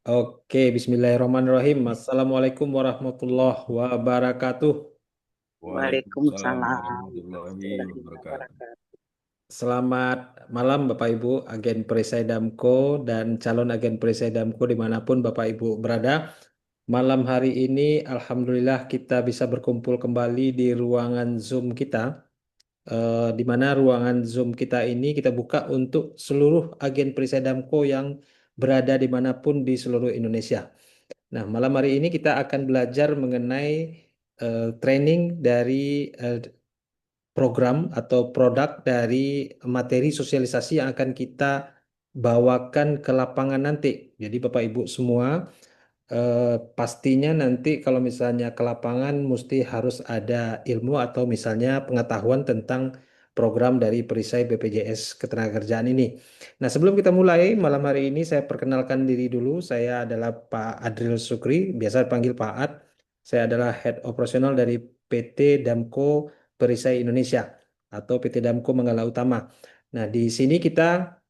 Oke, Bismillahirrahmanirrahim. Assalamualaikum warahmatullahi wabarakatuh. Waalaikumsalam Waalaikumsalam warahmatullahi warahmatullahi wabarakatuh. wabarakatuh. Selamat malam Bapak Ibu, agen Perisai Damko dan calon agen Perisai Damko dimanapun Bapak Ibu berada. Malam hari ini, Alhamdulillah kita bisa berkumpul kembali di ruangan Zoom kita, di mana ruangan Zoom kita ini kita buka untuk seluruh agen Perisai Damko yang berada dimanapun di seluruh Indonesia. Nah, malam hari ini kita akan belajar mengenai training dari eh, program atau produk dari materi sosialisasi yang akan kita bawakan ke lapangan nanti. Jadi Bapak Ibu semua pastinya nanti kalau misalnya ke lapangan mesti harus ada ilmu atau misalnya pengetahuan tentang program dari perisai BPJS Ketenagakerjaan ini. Nah, sebelum kita mulai malam hari ini saya perkenalkan diri dulu. Saya adalah Pak Adril Sukri, biasa dipanggil Pak Ad. Saya adalah Head Operasional dari PT Damko Perisai Indonesia atau PT Damko Manggala Utama. Nah, di sini kita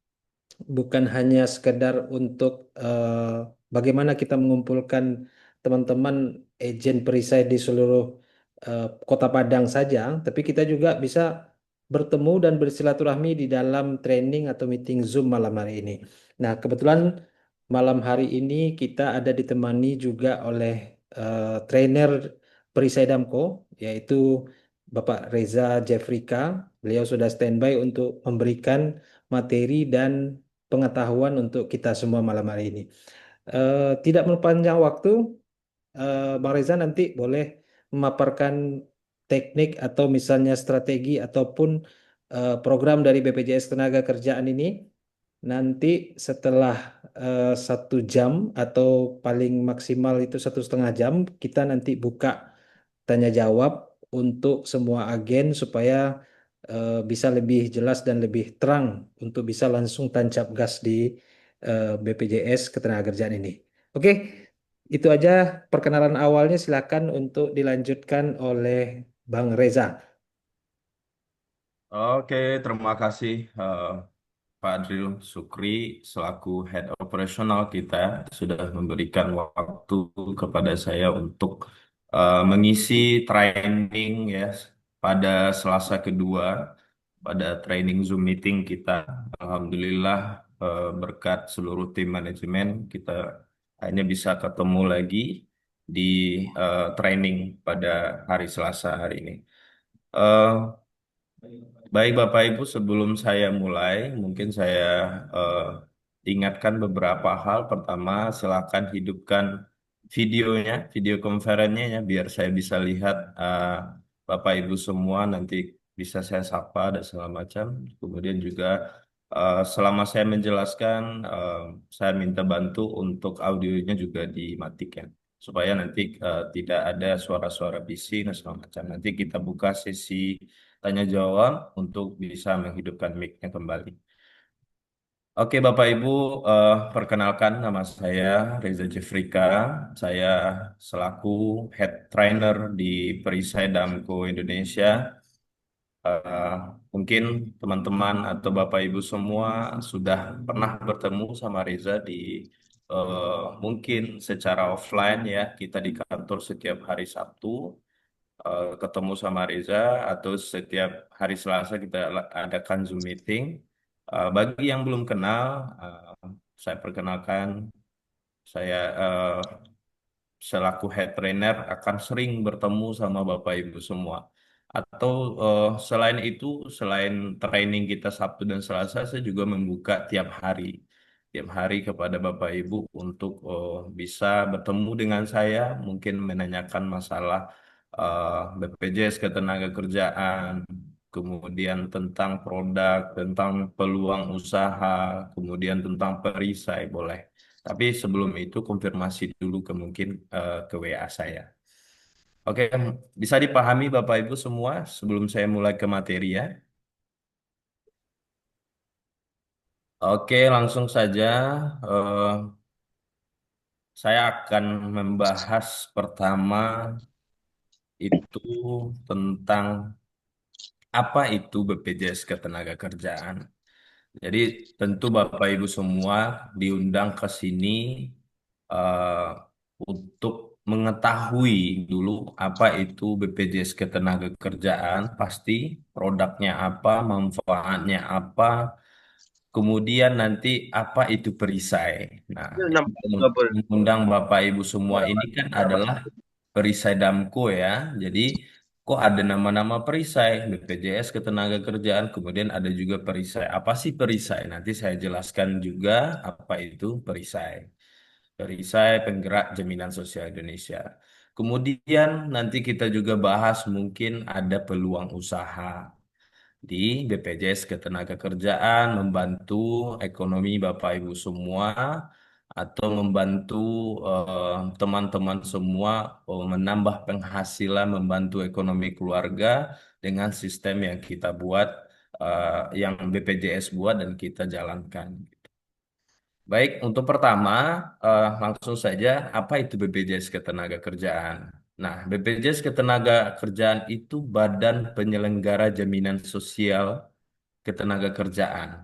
bukan hanya sekedar untuk bagaimana kita mengumpulkan teman-teman agen perisai di seluruh Kota Padang saja, tapi kita juga bisa bertemu dan bersilaturahmi di dalam training atau meeting Zoom malam hari ini. Nah, kebetulan malam hari ini kita ada ditemani juga oleh trainer perisai Damko, yaitu Bapak Reza Jeffrika. Beliau sudah standby untuk memberikan materi dan pengetahuan untuk kita semua malam hari ini. Tidak mempanjang waktu, Bang Reza nanti boleh memaparkan teknik atau misalnya strategi ataupun program dari BPJS Tenaga Kerjaan ini. Nanti setelah 1 jam atau paling maksimal itu 1,5 jam, kita nanti buka tanya jawab untuk semua agen supaya bisa lebih jelas dan lebih terang untuk bisa langsung tancap gas di BPJS Ketenagakerjaan ini. Oke, itu aja perkenalan awalnya. Silakan untuk dilanjutkan oleh Bang Reza. Oke, terima kasih Pak Adril Sukri selaku Head Operasional kita sudah memberikan waktu kepada saya untuk mengisi training ya pada Selasa kedua pada training Zoom meeting kita. Alhamdulillah berkat seluruh tim manajemen kita hanya bisa ketemu lagi di training pada hari Selasa hari ini. Eh, Baik Bapak Ibu, sebelum saya mulai, mungkin saya eh, ingatkan beberapa hal. Pertama, silakan hidupkan videonya, video konferensinya ya, biar saya bisa lihat Bapak Ibu semua, nanti bisa saya sapa dan segala macam. Kemudian juga selama saya menjelaskan, saya minta bantu untuk audionya juga dimatikan, supaya nanti tidak ada suara-suara bising dan segala macam. Nanti kita buka sesi tanya jawab untuk bisa menghidupkan mic-nya kembali. Oke Bapak Ibu, perkenalkan nama saya Reza Jefrika. Saya selaku Head Trainer di Perisai Damko Indonesia. Eh, Mungkin teman-teman atau Bapak Ibu semua sudah pernah bertemu sama Reza di mungkin secara offline ya, kita di kantor setiap hari Sabtu ketemu sama Reza atau setiap hari Selasa kita adakan Zoom meeting. Bagi yang belum kenal, saya perkenalkan saya selaku head trainer akan sering bertemu sama Bapak Ibu semua. Atau selain itu, selain training kita Sabtu dan Selasa, saya juga membuka tiap hari kepada Bapak Ibu untuk bisa bertemu dengan saya, mungkin menanyakan masalah BPJS Ketenagakerjaan, kemudian tentang produk, tentang peluang usaha, kemudian tentang perisai, boleh. Tapi sebelum itu konfirmasi dulu ke mungkin ke WA saya. Oke, bisa dipahami Bapak Ibu semua sebelum saya mulai ke materi ya. Oke, langsung saja. eh, saya akan membahas pertama itu tentang apa itu BPJS Ketenagakerjaan. Jadi tentu Bapak Ibu semua diundang ke sini eh, untuk mengetahui dulu apa itu BPJS Ketenagakerjaan, pasti produknya apa, manfaatnya apa, kemudian nanti apa itu perisai. Nah, yang mengundang Bapak Ibu semua ini kan adalah perisai Damko ya. Jadi kok ada nama-nama perisai, BPJS Ketenagakerjaan, kemudian ada juga perisai. Apa sih perisai? Nanti saya jelaskan juga apa itu perisai. Perisai Penggerak Jaminan Sosial Indonesia. Kemudian nanti kita juga bahas mungkin ada peluang usaha di BPJS Ketenagakerjaan membantu ekonomi Bapak Ibu semua atau membantu teman-teman semua menambah penghasilan, membantu ekonomi keluarga dengan sistem yang kita buat, yang BPJS buat dan kita jalankan. Baik, untuk pertama, langsung saja, apa itu BPJS Ketenagakerjaan? Nah, BPJS Ketenagakerjaan itu Badan Penyelenggara Jaminan Sosial Ketenagakerjaan,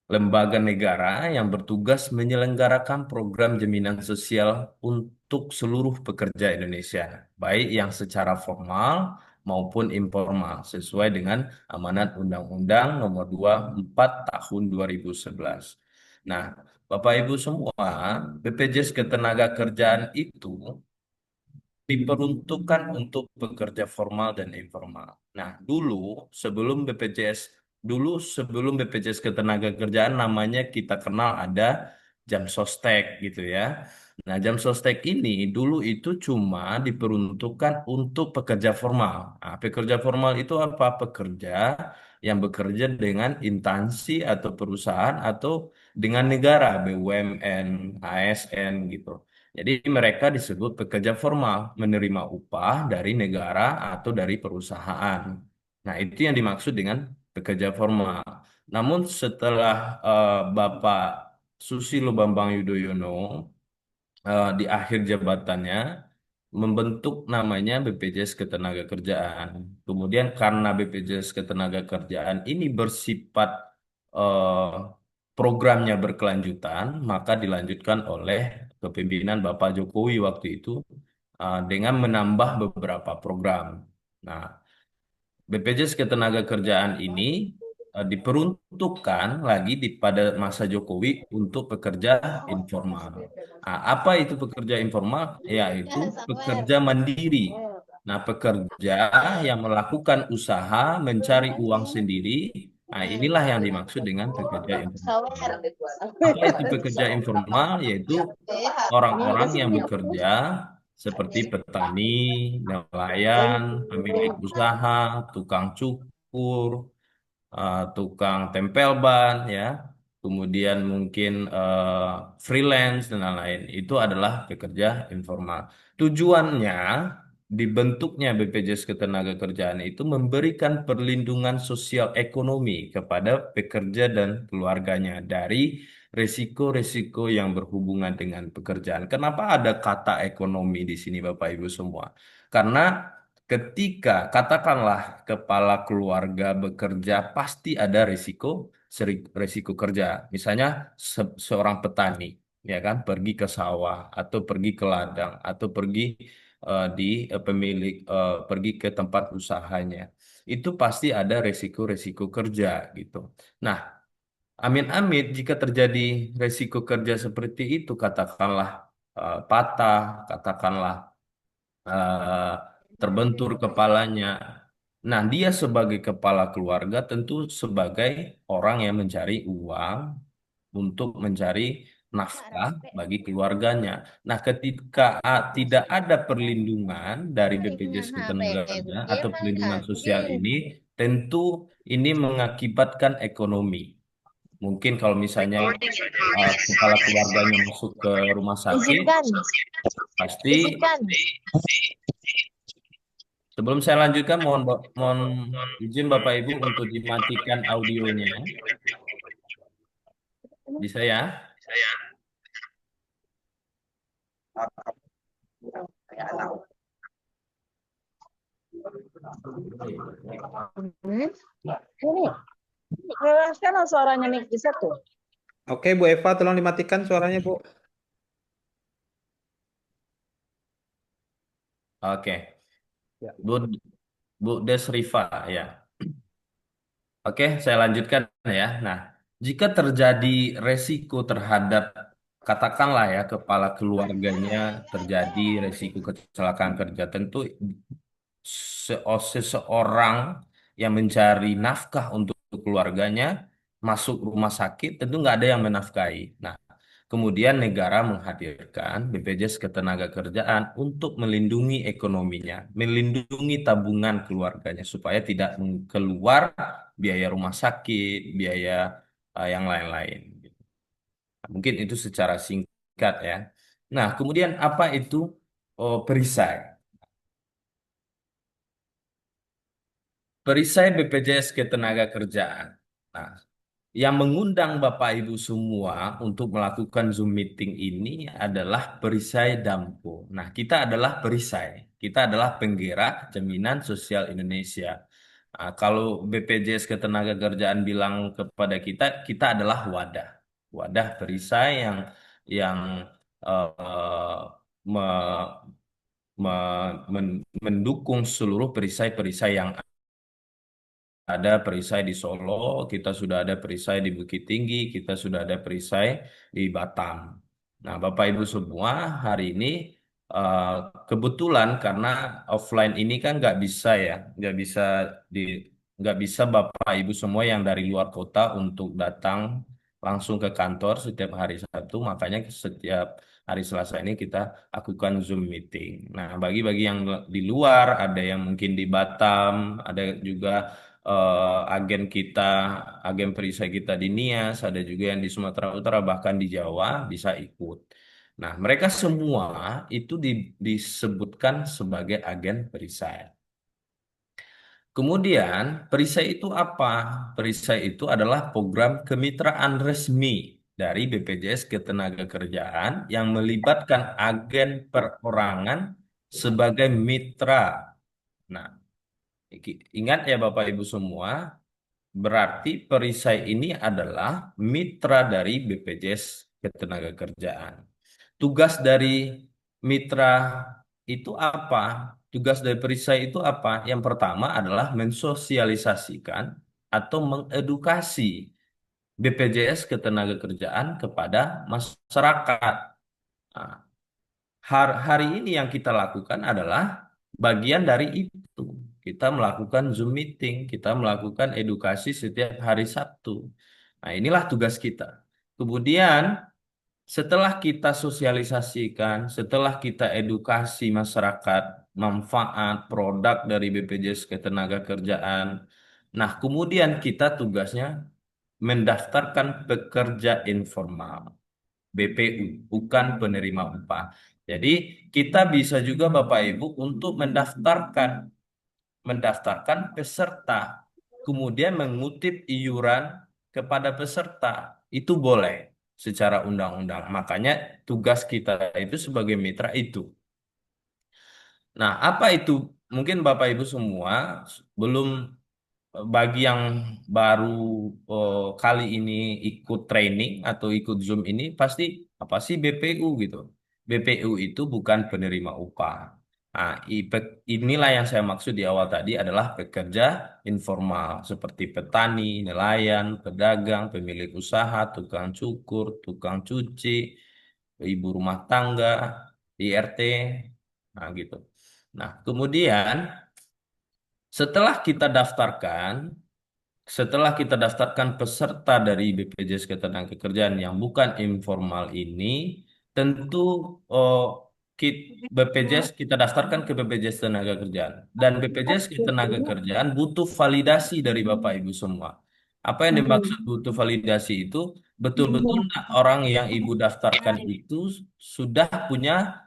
lembaga negara yang bertugas menyelenggarakan program jaminan sosial untuk seluruh pekerja Indonesia, baik yang secara formal maupun informal, sesuai dengan amanat Undang-Undang Nomor 24 Tahun 2011. Nah, Bapak Ibu semua, BPJS Ketenagakerjaan itu diperuntukkan untuk pekerja formal dan informal. Nah, sebelum BPJS Ketenagakerjaan namanya kita kenal ada jam sostek gitu ya. Nah, jam sostek ini dulu itu cuma diperuntukkan untuk pekerja formal. Nah, pekerja formal itu apa? Pekerja yang bekerja dengan instansi atau perusahaan atau dengan negara, BUMN, ASN gitu. Jadi mereka disebut pekerja formal, menerima upah dari negara atau dari perusahaan. Nah, itu yang dimaksud dengan pekerja formal. Namun setelah Bapak Susilo Bambang Yudhoyono di akhir jabatannya membentuk namanya BPJS Ketenagakerjaan. Kemudian karena BPJS Ketenagakerjaan ini bersifat eh, programnya berkelanjutan, maka dilanjutkan oleh kepemimpinan Bapak Jokowi waktu itu dengan menambah beberapa program. Nah, BPJS Ketenagakerjaan ini diperuntukkan lagi pada masa Jokowi untuk pekerja informal. Nah, apa itu pekerja informal? Yaitu pekerja mandiri. Nah, pekerja yang melakukan usaha mencari uang sendiri. Nah, inilah yang dimaksud dengan pekerja informal. Apa itu pekerja informal? Yaitu orang-orang yang bekerja seperti petani, nelayan, pemilik usaha, tukang cukur, tukang tempel ban, ya, kemudian mungkin freelance dan lain-lain. Itu adalah pekerja informal. Tujuannya dibentuknya BPJS Ketenagakerjaan itu memberikan perlindungan sosial ekonomi kepada pekerja dan keluarganya dari risiko-risiko yang berhubungan dengan pekerjaan. Kenapa ada kata ekonomi di sini, Bapak Ibu semua? Karena ketika katakanlah kepala keluarga bekerja, pasti ada risiko kerja. Misalnya seorang petani, ya kan, pergi ke sawah atau pergi ke ladang atau pergi pergi ke tempat usahanya. Itu pasti ada risiko kerja gitu. Nah, amit-amit jika terjadi risiko kerja seperti itu, katakanlah patah, katakanlah eh, terbentur kepalanya. Nah, dia sebagai kepala keluarga tentu sebagai orang yang mencari uang untuk mencari nafkah bagi keluarganya. Nah, ketika tidak ada perlindungan dari BPJS Ketenagakerjaan atau perlindungan sosial ini, tentu ini mengakibatkan ekonomi. Mungkin kalau misalnya kepala keluarganya masuk ke rumah sakit, Izinkan, pasti. izinkan. Sebelum saya lanjutkan, mohon izin Bapak Ibu untuk dimatikan audionya. Bisa ya? Ini, jelaskan suaranya nih bisa tuh. Oke, Bu Eva, tolong dimatikan suaranya, Bu. Oke, Ya. Bu, Bu Desriva ya. Oke, saya lanjutkan ya. Nah, jika terjadi resiko terhadap katakanlah ya kepala keluarganya terjadi resiko kecelakaan kerja, tentu seseorang yang mencari nafkah untuk keluarganya masuk rumah sakit tentu nggak ada yang menafkahi. Nah, kemudian negara menghadirkan BPJS Ketenagakerjaan untuk melindungi ekonominya, melindungi tabungan keluarganya supaya tidak keluar biaya rumah sakit, biaya yang lain-lain. Mungkin itu secara singkat ya. Nah, kemudian apa itu perisai? Perisai BPJS Ketenagakerjaan. Nah, yang mengundang Bapak Ibu semua untuk melakukan Zoom meeting ini adalah Perisai Damko. Nah, kita adalah perisai. Kita adalah penggerak jaminan sosial Indonesia. Nah, kalau BPJS Ketenagakerjaan bilang kepada kita, kita adalah wadah. Wadah perisai yang eh, me- mendukung seluruh perisai-perisai yang ada perisai di Solo, kita sudah ada perisai di Bukit Tinggi, kita sudah ada perisai di Batam. Nah, Bapak Ibu semua, hari ini eh, kebetulan karena offline ini kan nggak bisa ya, di nggak bisa Bapak Ibu semua yang dari luar kota untuk datang langsung ke kantor setiap hari Sabtu, makanya setiap hari Selasa ini kita lakukan Zoom meeting. Nah, bagi-bagi yang di luar, ada yang mungkin di Batam, ada juga agen kita, agen perisai kita di Nias, ada juga yang di Sumatera Utara, bahkan di Jawa bisa ikut. Nah, mereka semua itu disebutkan sebagai agen perisai. Kemudian, perisai itu apa? Perisai itu adalah program kemitraan resmi dari BPJS Ketenagakerjaan yang melibatkan agen perorangan sebagai mitra. Nah, ingat ya Bapak Ibu semua, berarti perisai ini adalah mitra dari BPJS Ketenagakerjaan. Tugas dari mitra itu apa? Tugas dari perisai itu apa? Yang pertama adalah mensosialisasikan atau mengedukasi BPJS Ketenagakerjaan kepada masyarakat. Nah, hari ini yang kita lakukan adalah bagian dari itu. Kita melakukan Zoom meeting, kita melakukan edukasi setiap hari Sabtu. Nah, inilah tugas kita. Kemudian, setelah kita sosialisasikan, setelah kita edukasi masyarakat, manfaat produk dari BPJS Ketenagakerjaan, nah kemudian kita tugasnya mendaftarkan pekerja informal. BPU, bukan penerima upah. Jadi kita bisa juga Bapak Ibu untuk mendaftarkan peserta, kemudian mengutip iuran kepada peserta. Itu boleh secara undang-undang. Makanya tugas kita itu sebagai mitra itu. Nah, apa itu? Mungkin Bapak Ibu semua belum bagi yang baru kali ini ikut training atau ikut Zoom ini pasti apa sih BPU gitu. BPU itu bukan penerima upah. Nah, inilah yang saya maksud di awal tadi adalah pekerja informal seperti petani, nelayan, pedagang, pemilik usaha, tukang cukur, tukang cuci, ibu rumah tangga, IRT, nah gitu. Nah, kemudian setelah kita daftarkan setelah kita daftarkan peserta dari BPJS Ketenagakerjaan yang bukan informal ini, tentu oh, BPJS kita daftarkan ke BPJS Ketenagakerjaan. Dan BPJS Ketenagakerjaan butuh validasi dari Bapak Ibu semua. Apa yang dimaksud butuh validasi itu? Betul-betul nggak orang yang Ibu daftarkan itu sudah punya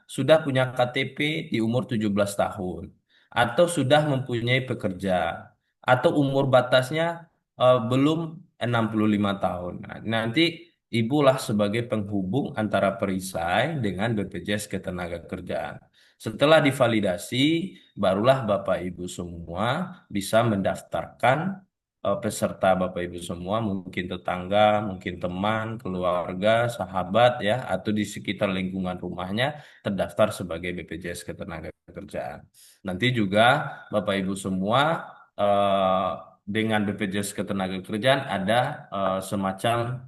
KTP di umur 17 tahun atau sudah mempunyai pekerjaan atau umur batasnya belum 65 tahun. Nah, nanti ibulah sebagai penghubung antara perisai dengan BPJS Ketenagakerjaan. Setelah divalidasi, barulah Bapak Ibu semua bisa mendaftarkan peserta Bapak Ibu semua, mungkin tetangga, mungkin teman, keluarga, sahabat ya, atau di sekitar lingkungan rumahnya terdaftar sebagai BPJS Ketenagakerjaan. Nanti juga Bapak Ibu semua eh, dengan BPJS Ketenagakerjaan ada semacam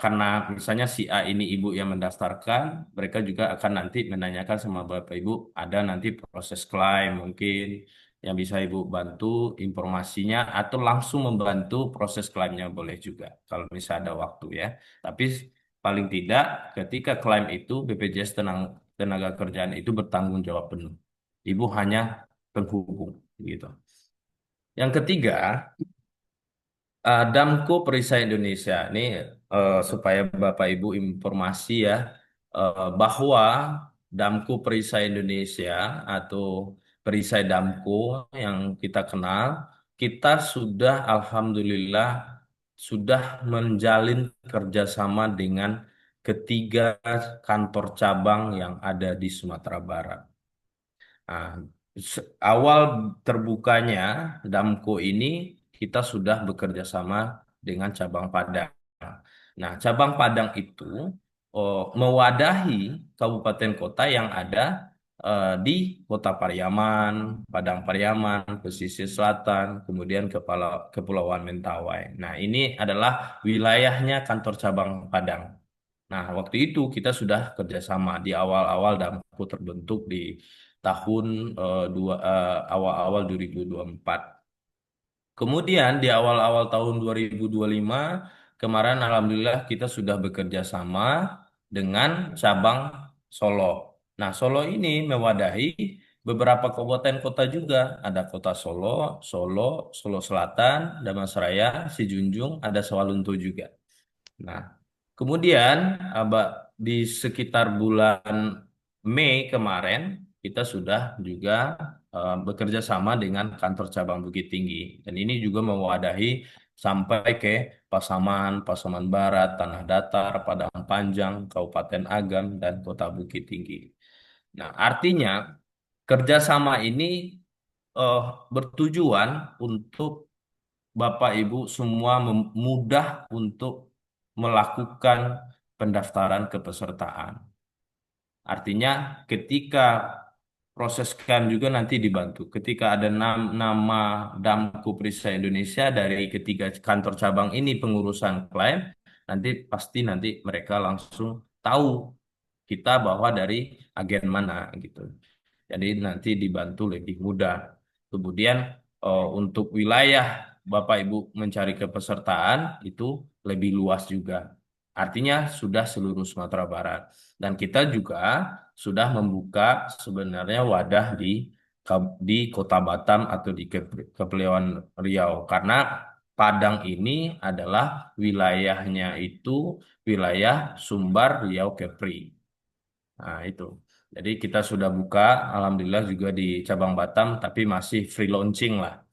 karena misalnya si A ini ibu yang mendaftarkan, mereka juga akan nanti menanyakan sama Bapak Ibu, ada nanti proses klaim mungkin yang bisa Ibu bantu informasinya atau langsung membantu proses klaimnya boleh juga kalau misalnya ada waktu ya. Tapi paling tidak ketika klaim itu BPJS Tenaga Kerjaan itu bertanggung jawab penuh. Ibu hanya penghubung gitu. Yang ketiga, Damko Perisai Indonesia ini supaya Bapak Ibu informasi ya bahwa Damko Perisai Indonesia atau Perisai Damko yang kita kenal, kita sudah alhamdulillah sudah menjalin kerjasama dengan ketiga kantor cabang yang ada di Sumatera Barat. Nah, awal terbukanya Damko ini kita sudah bekerja sama dengan cabang Padang. Nah, cabang Padang itu mewadahi kabupaten kota yang ada di Kota Pariaman, Padang Pariaman, Pesisir Selatan, kemudian Kepulauan Mentawai. Nah, ini adalah wilayahnya kantor cabang Padang. Nah, waktu itu kita sudah kerjasama di awal-awal Damko terbentuk di tahun awal-awal 2024. Kemudian di awal-awal tahun 2025 kemarin alhamdulillah kita sudah bekerja sama dengan cabang Solo. Nah, Solo ini mewadahi beberapa kabupaten kota juga. Ada kota Solo, Solo, Solo Selatan, Damansaraya, Sijunjung, ada Sawalunto juga. Nah, kemudian di sekitar bulan Mei kemarin kita sudah juga bekerja sama dengan kantor cabang Bukit Tinggi dan ini juga mewadahi sampai ke Pasaman, Pasaman Barat, Tanah Datar, Padang Panjang, Kabupaten Agam dan Kota Bukit Tinggi. Nah, artinya kerjasama ini eh, bertujuan untuk Bapak Ibu semua mudah untuk melakukan pendaftaran kepesertaan. Artinya ketika proses klaim juga nanti dibantu. Ketika ada nama Damku Perisa Indonesia dari ketiga kantor cabang ini pengurusan klaim, nanti pasti nanti mereka langsung tahu kita bahwa dari agen mana gitu. Jadi nanti dibantu lebih mudah. Kemudian untuk wilayah Bapak Ibu mencari kepesertaan itu lebih luas juga. Artinya sudah seluruh Sumatera Barat. Dan kita juga sudah membuka sebenarnya wadah di Kota Batam atau di Kepulauan Riau. Karena Padang ini adalah wilayahnya itu wilayah Sumbar Riau Kepri. Nah, itu. Jadi kita sudah buka, alhamdulillah juga di cabang Batam, tapi masih free launching lah.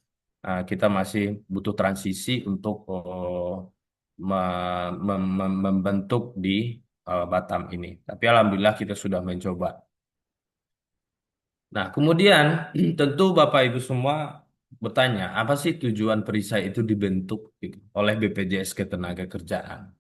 Nah, kita masih butuh transisi untuk membentuk di Batam ini. Tapi alhamdulillah kita sudah mencoba. Nah, kemudian tentu Bapak Ibu semua bertanya, apa sih tujuan perisai itu dibentuk gitu, oleh BPJS Ketenagakerjaan?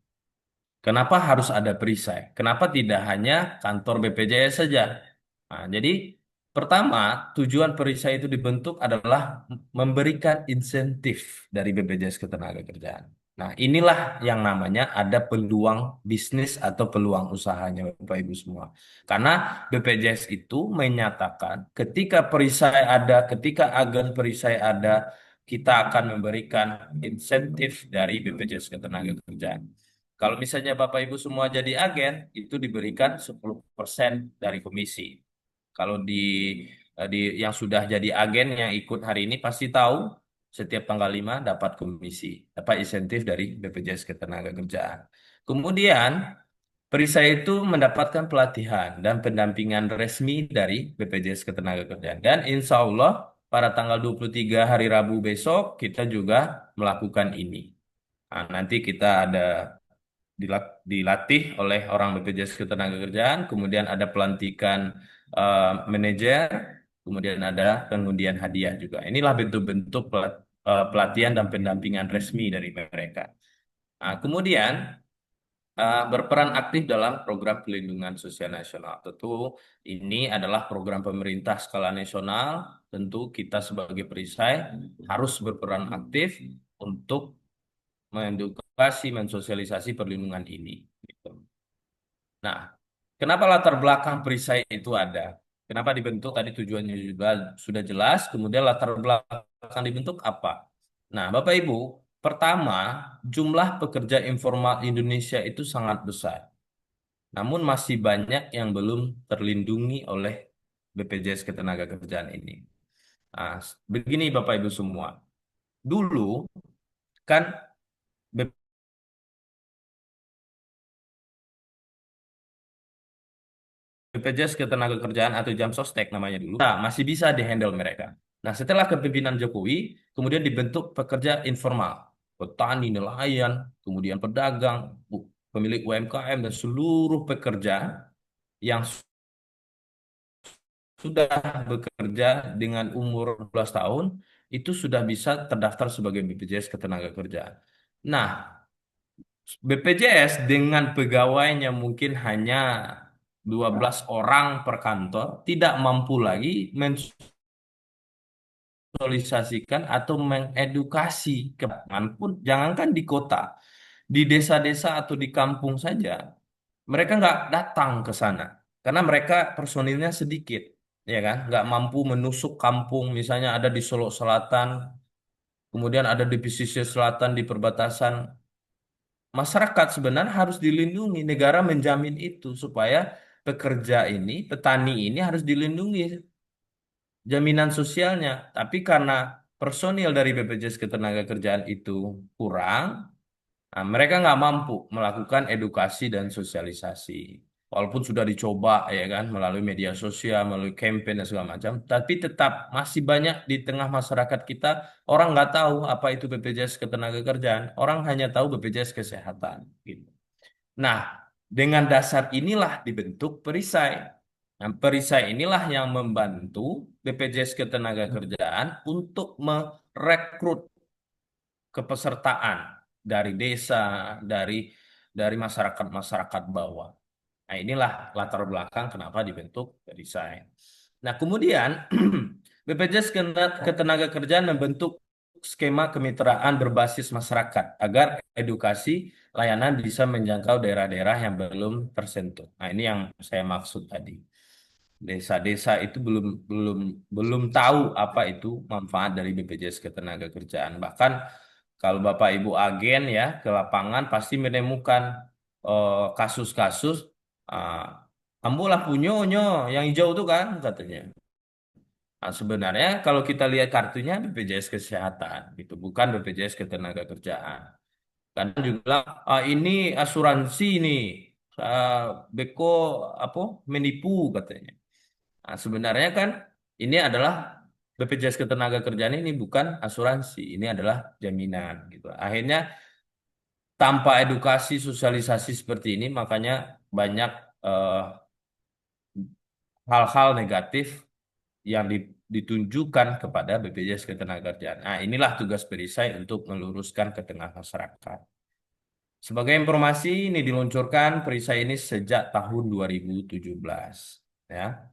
Kenapa harus ada perisai? Kenapa tidak hanya kantor BPJS saja? Nah, jadi pertama, tujuan perisai itu dibentuk adalah memberikan insentif dari BPJS Ketenagakerjaan. Nah, inilah yang namanya ada peluang bisnis atau peluang usahanya Bapak Ibu semua. Karena BPJS itu menyatakan ketika perisai ada, ketika agen perisai ada, kita akan memberikan insentif dari BPJS Ketenagakerjaan. Kalau misalnya Bapak Ibu semua jadi agen, itu diberikan 10% dari komisi. Kalau di yang sudah jadi agen yang ikut hari ini pasti tahu setiap tanggal 5 dapat komisi, dapat insentif dari BPJS Ketenagakerjaan. Kemudian perisai itu mendapatkan pelatihan dan pendampingan resmi dari BPJS Ketenagakerjaan. Dan insya Allah pada tanggal 23 hari Rabu besok kita juga melakukan ini. Nah, nanti kita ada dilatih oleh orang BPJS Ketenagakerjaan, kemudian ada pelantikan manajer, kemudian ada pengundian hadiah juga. Inilah bentuk-bentuk pelatihan dan pendampingan resmi dari mereka. Nah, kemudian berperan aktif dalam program pelindungan sosial nasional. Tentu ini adalah program pemerintah skala nasional. Tentu kita sebagai perisai harus berperan aktif untuk mengedukasi, mensosialisasi perlindungan ini. Gitu. Nah, kenapa latar belakang perisai itu ada? Kenapa dibentuk? Tadi tujuannya juga sudah jelas. Kemudian latar belakang dibentuk apa? Nah, Bapak Ibu, pertama, jumlah pekerja informal Indonesia itu sangat besar. Namun masih banyak yang belum terlindungi oleh BPJS Ketenagakerjaan ini. Nah, begini Bapak Ibu semua. Dulu kan BPJS Ketenagakerjaan atau Jam Sostek namanya dulu, nah, masih bisa dihandle mereka. Nah, setelah kepemimpinan Jokowi, kemudian dibentuk pekerja informal, petani, nelayan, kemudian pedagang, pemilik UMKM, dan seluruh pekerja yang sudah bekerja dengan umur 12 tahun, itu sudah bisa terdaftar sebagai BPJS Ketenagakerjaan. Nah, BPJS dengan pegawainya mungkin hanya 12 orang per kantor, tidak mampu lagi mensosialisasikan atau mengedukasi kemanapun, jangankan di kota, di desa-desa atau di kampung saja, mereka nggak datang ke sana karena mereka personilnya sedikit, ya kan? Nggak mampu menusuk kampung, misalnya ada di Solo Selatan, kemudian ada di pesisir selatan di perbatasan. Masyarakat sebenarnya harus dilindungi, negara menjamin itu supaya pekerja ini, petani ini harus dilindungi jaminan sosialnya. Tapi karena personil dari BPJS Ketenagakerjaan itu kurang, nah, mereka nggak mampu melakukan edukasi dan sosialisasi. Walaupun sudah dicoba ya kan melalui media sosial, melalui campaign dan segala macam, tapi tetap masih banyak di tengah masyarakat kita orang nggak tahu apa itu BPJS Ketenagakerjaan. Orang hanya tahu BPJS Kesehatan gitu. Nah, dengan dasar inilah dibentuk perisai. Nah, perisai inilah yang membantu BPJS Ketenagakerjaan untuk merekrut kepesertaan dari desa, dari masyarakat-masyarakat bawah. Nah, inilah latar belakang kenapa dibentuk perisai. Nah, kemudian BPJS Ketenagakerjaan membentuk skema kemitraan berbasis masyarakat agar edukasi layanan bisa menjangkau daerah-daerah yang belum tersentuh. Nah, ini yang saya maksud tadi. Desa-desa itu belum belum belum tahu apa itu manfaat dari BPJS Ketenagakerjaan. Bahkan kalau Bapak Ibu agen ya ke lapangan pasti menemukan kasus-kasus uh, ambulah punyonya yang hijau itu kan katanya. Nah, sebenarnya kalau kita lihat kartunya BPJS Kesehatan gitu, bukan BPJS Ketenagakerjaan. Kadang juga bilang, ini asuransi nih, uh, Beko apa menipu katanya. Nah, sebenarnya kan ini adalah BPJS Ketenagakerjaan ini bukan asuransi, ini adalah jaminan gitu. Akhirnya tanpa edukasi sosialisasi seperti ini, makanya banyak eh, hal-hal negatif yang ditunjukkan kepada BPJS Ketenagakerjaan. Nah, inilah tugas perisai untuk meluruskan ke tengah masyarakat. Sebagai informasi, ini diluncurkan perisai ini sejak tahun 2017. Ya.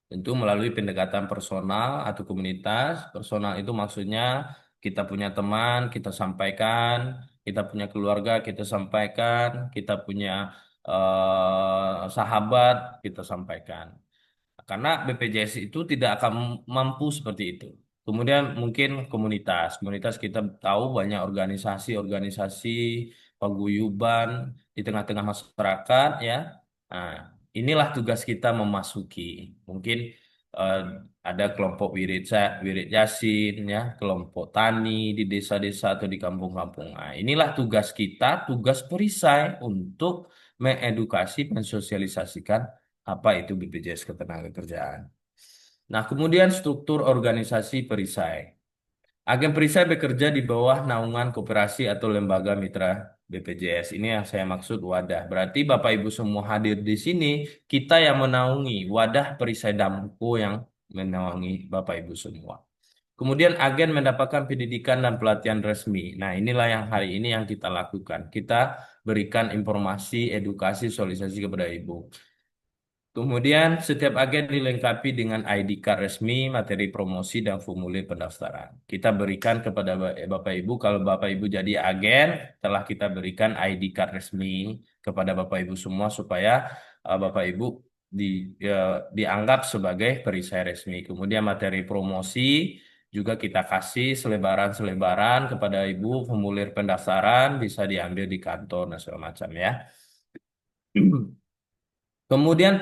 Tentu melalui pendekatan personal atau komunitas. Personal itu maksudnya kita punya teman, kita sampaikan, kita punya keluarga, kita sampaikan, kita punya sahabat, kita sampaikan. Karena BPJS itu tidak akan mampu seperti itu. Kemudian mungkin komunitas. Komunitas kita tahu banyak organisasi-organisasi paguyuban di tengah-tengah masyarakat ya. Nah, inilah tugas kita memasuki. Mungkin eh, ada kelompok Wirid Yasin ya, kelompok tani di desa-desa atau di kampung-kampung. Nah, inilah tugas kita, tugas perisai untuk mengedukasi, mensosialisasikan apa itu BPJS Ketenagakerjaan. Nah, kemudian struktur organisasi perisai. Agen perisai bekerja di bawah naungan koperasi atau lembaga mitra BPJS. Ini yang saya maksud wadah. Berarti Bapak Ibu semua hadir di sini, kita yang menaungi wadah perisai Damko yang menaungi Bapak Ibu semua. Kemudian agen mendapatkan pendidikan dan pelatihan resmi. Nah, inilah yang hari ini yang kita lakukan. Kita berikan informasi, edukasi, sosialisasi kepada Ibu. Kemudian setiap agen dilengkapi dengan ID card resmi, materi promosi, dan formulir pendaftaran. Kita berikan kepada Bapak Ibu, kalau Bapak Ibu jadi agen, telah kita berikan ID card resmi kepada Bapak Ibu semua supaya Bapak Ibu di, dianggap sebagai perisai resmi. Kemudian materi promosi juga kita kasih selebaran-selebaran kepada Ibu, formulir pendaftaran bisa diambil di kantor dan segala macam ya. Kemudian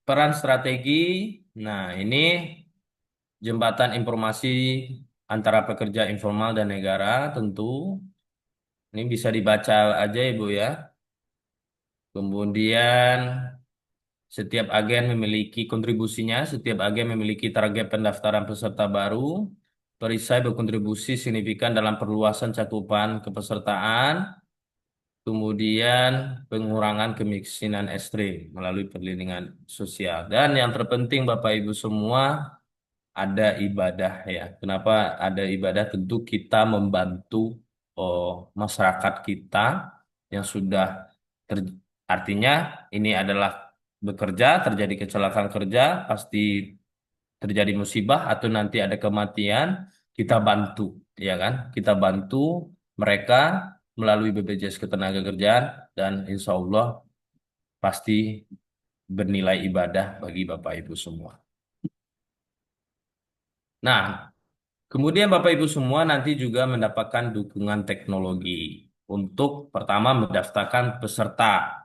peran strategi. Nah, ini jembatan informasi antara pekerja informal dan negara tentu. Ini bisa dibaca aja Ibu ya. Kemudian setiap agen memiliki kontribusinya, setiap agen memiliki target pendaftaran peserta baru. Perisai berkontribusi signifikan dalam perluasan cakupan kepesertaan, kemudian pengurangan kemiskinan ekstrim melalui perlindungan sosial. Dan yang terpenting Bapak Ibu semua, ada ibadah ya. Kenapa ada ibadah? Tentu kita membantu oh, masyarakat kita yang sudah ter, artinya ini adalah bekerja, terjadi kecelakaan kerja, pasti terjadi musibah atau nanti ada kematian, kita bantu, ya kan? Kita bantu mereka melalui BPJS Ketenagakerjaan dan insya Allah pasti bernilai ibadah bagi Bapak Ibu semua. Nah, kemudian Bapak Ibu semua nanti juga mendapatkan dukungan teknologi untuk pertama mendaftarkan peserta,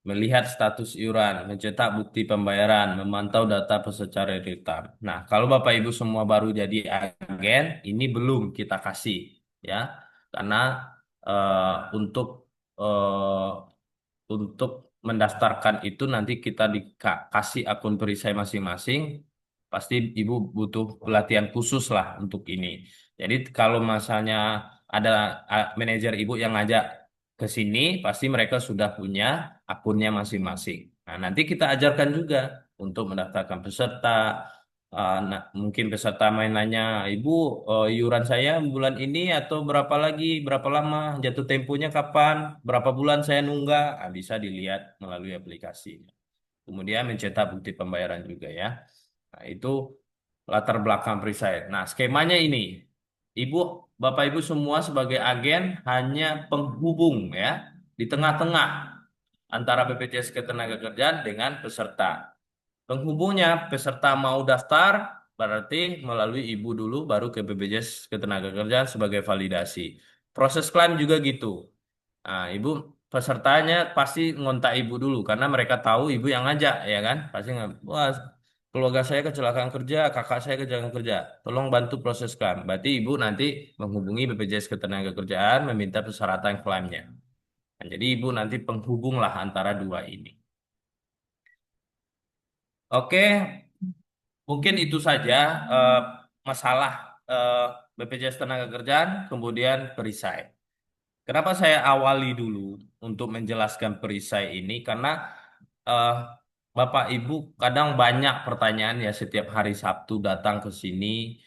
melihat status iuran, mencetak bukti pembayaran, memantau data secara real time. Nah, kalau Bapak Ibu semua baru jadi agen, ini belum kita kasih ya, karena eh, untuk eh, untuk mendaftarkan itu nanti kita dikasih akun perisai masing-masing. Pasti Ibu butuh pelatihan khusus lah untuk ini. Jadi kalau misalnya ada manajer Ibu yang ngajak ke sini, pasti mereka sudah punya akunnya masing-masing. Nah, nanti kita ajarkan juga untuk mendaftarkan peserta. Mungkin peserta main nanya, Ibu, iuran saya bulan ini atau berapa lagi, berapa lama, jatuh temponya kapan, berapa bulan saya nunggak, bisa dilihat melalui aplikasi. Kemudian mencetak bukti pembayaran juga ya. Nah, itu latar belakang perisai. Nah, skemanya ini. Ibu, Bapak Ibu semua sebagai agen hanya penghubung ya di tengah-tengah antara BPJS Ketenagakerjaan dengan peserta. Penghubungnya peserta mau daftar berarti melalui Ibu dulu baru ke BPJS Ketenagakerjaan sebagai validasi. Proses klaim juga gitu. Nah, Ibu pesertanya pasti ngontak Ibu dulu karena mereka tahu Ibu yang ngajak ya kan? Pasti wah keluarga saya kecelakaan kerja, kakak saya kecelakaan kerja. Tolong bantu proses klaim. Berarti Ibu nanti menghubungi BPJS Ketenagakerjaan meminta persyaratan klaimnya. Nah, jadi Ibu nanti penghubunglah antara dua ini. Oke, mungkin itu saja eh, masalah eh, BPJS Tenaga Kerjaan, kemudian perisai. Kenapa saya awali dulu untuk menjelaskan perisai ini? Karena eh, Bapak Ibu kadang banyak pertanyaan ya setiap hari Sabtu datang ke sini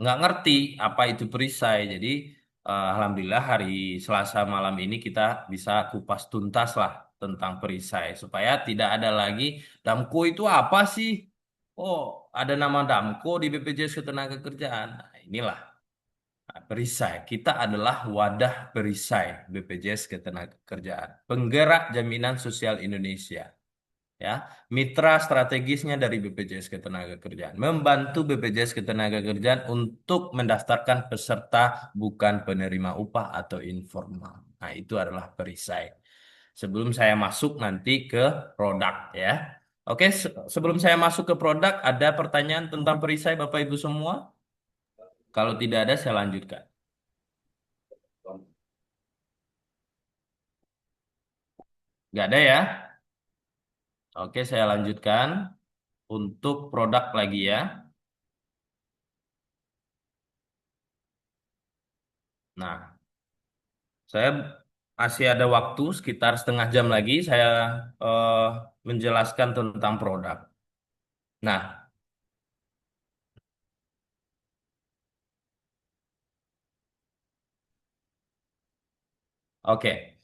nggak ngerti apa itu perisai. Jadi Alhamdulillah hari Selasa malam ini kita bisa kupas tuntas lah tentang perisai supaya tidak ada lagi Damko itu apa sih? Oh, ada nama Damko di BPJS Ketenagakerjaan. Nah, inilah perisai. Kita adalah wadah perisai BPJS Ketenagakerjaan, penggerak jaminan sosial Indonesia. Ya, mitra strategisnya dari BPJS Ketenagakerjaan, membantu BPJS Ketenagakerjaan untuk mendaftarkan peserta bukan penerima upah atau informal. Nah, itu adalah perisai. Sebelum saya masuk nanti ke produk ya. Oke, sebelum saya masuk ke produk, ada pertanyaan tentang perisai Bapak Ibu semua? Kalau tidak ada, saya lanjutkan. Nggak ada ya? Oke, saya lanjutkan untuk produk lagi ya. Nah, saya masih ada waktu sekitar setengah jam lagi saya eh, menjelaskan tentang produk. Nah, Oke.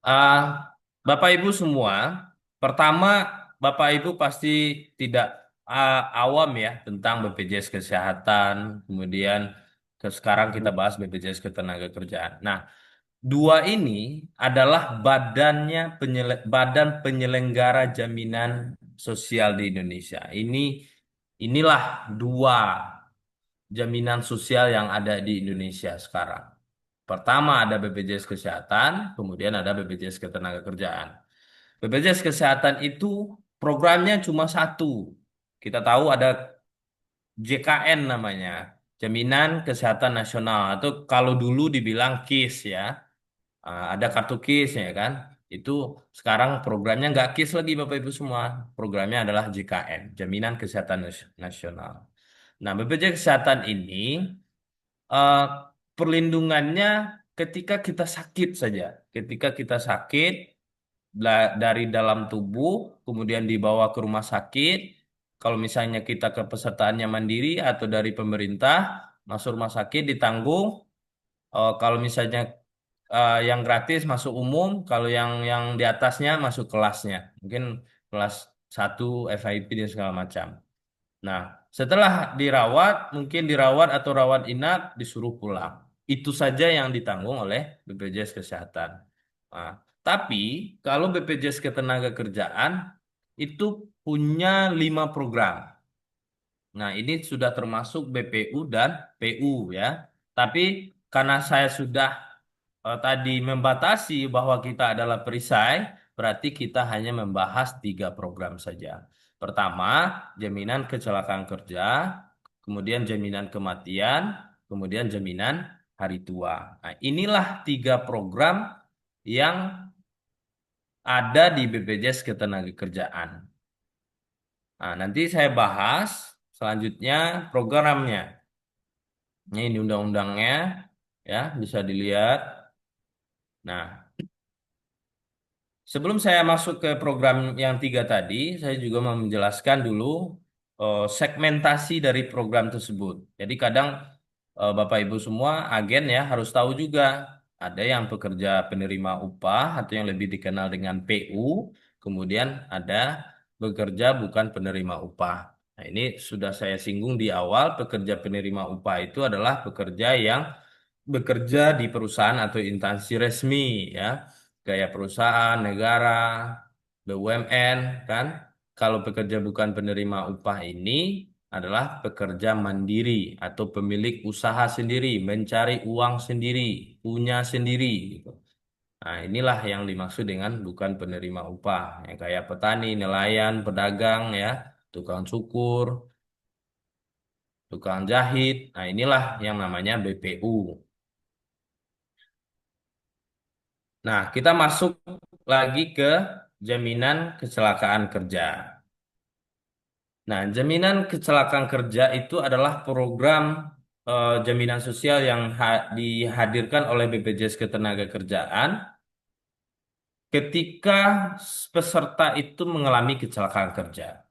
Ah, Bapak Ibu semua, pertama Bapak Ibu pasti tidak awam ya tentang BPJS Kesehatan, kemudian sekarang kita bahas BPJS Ketenagakerjaan. Nah, dua ini adalah badan penyelenggara jaminan sosial di Indonesia. Inilah dua jaminan sosial yang ada di Indonesia sekarang. Pertama ada BPJS Kesehatan, kemudian ada BPJS Ketenagakerjaan. BPJS Kesehatan itu programnya cuma satu. Kita tahu ada JKN namanya, Jaminan Kesehatan Nasional, atau kalau dulu dibilang KIS ya. Ada kartu KIS ya kan. Itu sekarang programnya nggak KIS lagi Bapak Ibu semua. Programnya adalah JKN, Jaminan Kesehatan Nasional. Nah, BPJS Kesehatan ini eh, perlindungannya ketika kita sakit saja. Ketika kita sakit dari dalam tubuh, kemudian dibawa ke rumah sakit. Kalau misalnya kita ke pesertaannya mandiri atau dari pemerintah, masuk rumah sakit ditanggung. Kalau misalnya yang gratis masuk umum, kalau yang di atasnya masuk kelasnya. Mungkin kelas satu FIP dan segala macam. Nah, setelah dirawat, mungkin dirawat atau rawat inap, disuruh pulang. Itu saja yang ditanggung oleh BPJS Kesehatan. Nah, tapi kalau BPJS Ketenagakerjaan itu punya 5 program. Nah, ini sudah termasuk BPU dan PU ya. Tapi karena saya sudah tadi membatasi bahwa kita adalah perisai, berarti kita hanya membahas 3 program saja. Pertama, jaminan kecelakaan kerja, kemudian jaminan kematian, kemudian jaminan hari tua. Nah, inilah 3 program yang ada di BPJS Ketenagakerjaan. Nah, nanti saya bahas selanjutnya programnya. Ini undang-undangnya, ya bisa dilihat. Nah, sebelum saya masuk ke program yang 3 tadi, saya juga mau menjelaskan dulu segmentasi dari program tersebut. Jadi kadang Bapak Ibu semua agen ya harus tahu juga ada yang pekerja penerima upah atau yang lebih dikenal dengan PU, kemudian ada bekerja bukan penerima upah. Nah, ini sudah saya singgung di awal, pekerja penerima upah itu adalah pekerja yang bekerja di perusahaan atau instansi resmi ya, kayak perusahaan negara, BUMN kan. Kalau pekerja bukan penerima upah ini adalah pekerja mandiri atau pemilik usaha sendiri, mencari uang sendiri, punya sendiri gitu. Nah, inilah yang dimaksud dengan bukan penerima upah, yang kayak petani, nelayan, pedagang ya, tukang cukur, tukang jahit. Nah, inilah yang namanya BPU. Nah, kita masuk lagi ke jaminan kecelakaan kerja. Nah, jaminan kecelakaan kerja itu adalah program jaminan sosial yang dihadirkan oleh BPJS Ketenagakerjaan ketika peserta itu mengalami kecelakaan kerja.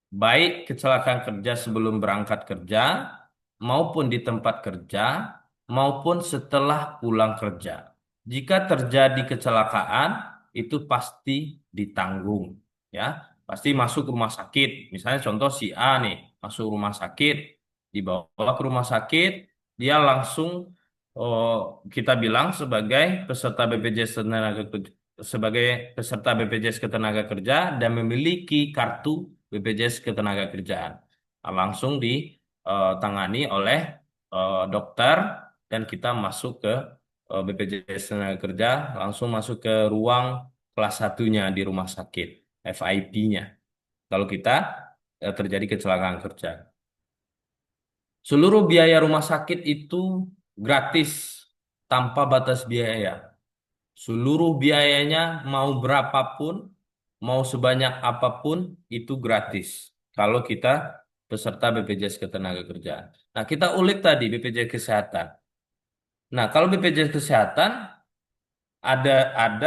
Baik kecelakaan kerja sebelum berangkat kerja, maupun di tempat kerja, maupun setelah pulang kerja. Jika terjadi kecelakaan, itu pasti ditanggung, ya. Pasti masuk ke rumah sakit. Misalnya contoh si A nih, masuk rumah sakit, dibawa ke rumah sakit, dia langsung oh, kita bilang sebagai peserta BPJS sebagai peserta BPJS Ketenagakerja dan memiliki kartu BPJS Ketenagakerjaan. Nah, langsung ditangani oleh dokter dan kita masuk ke BPJS Tenaga langsung masuk ke ruang kelas satunya di rumah sakit, FIP-nya. Kalau kita terjadi kecelakaan kerja. Seluruh biaya rumah sakit itu gratis tanpa batas biaya. Seluruh biayanya mau berapapun, mau sebanyak apapun itu gratis. Kalau kita peserta BPJS Ketenagakerjaan. Nah, kita ulik tadi BPJS Kesehatan. Nah, kalau BPJS Kesehatan ada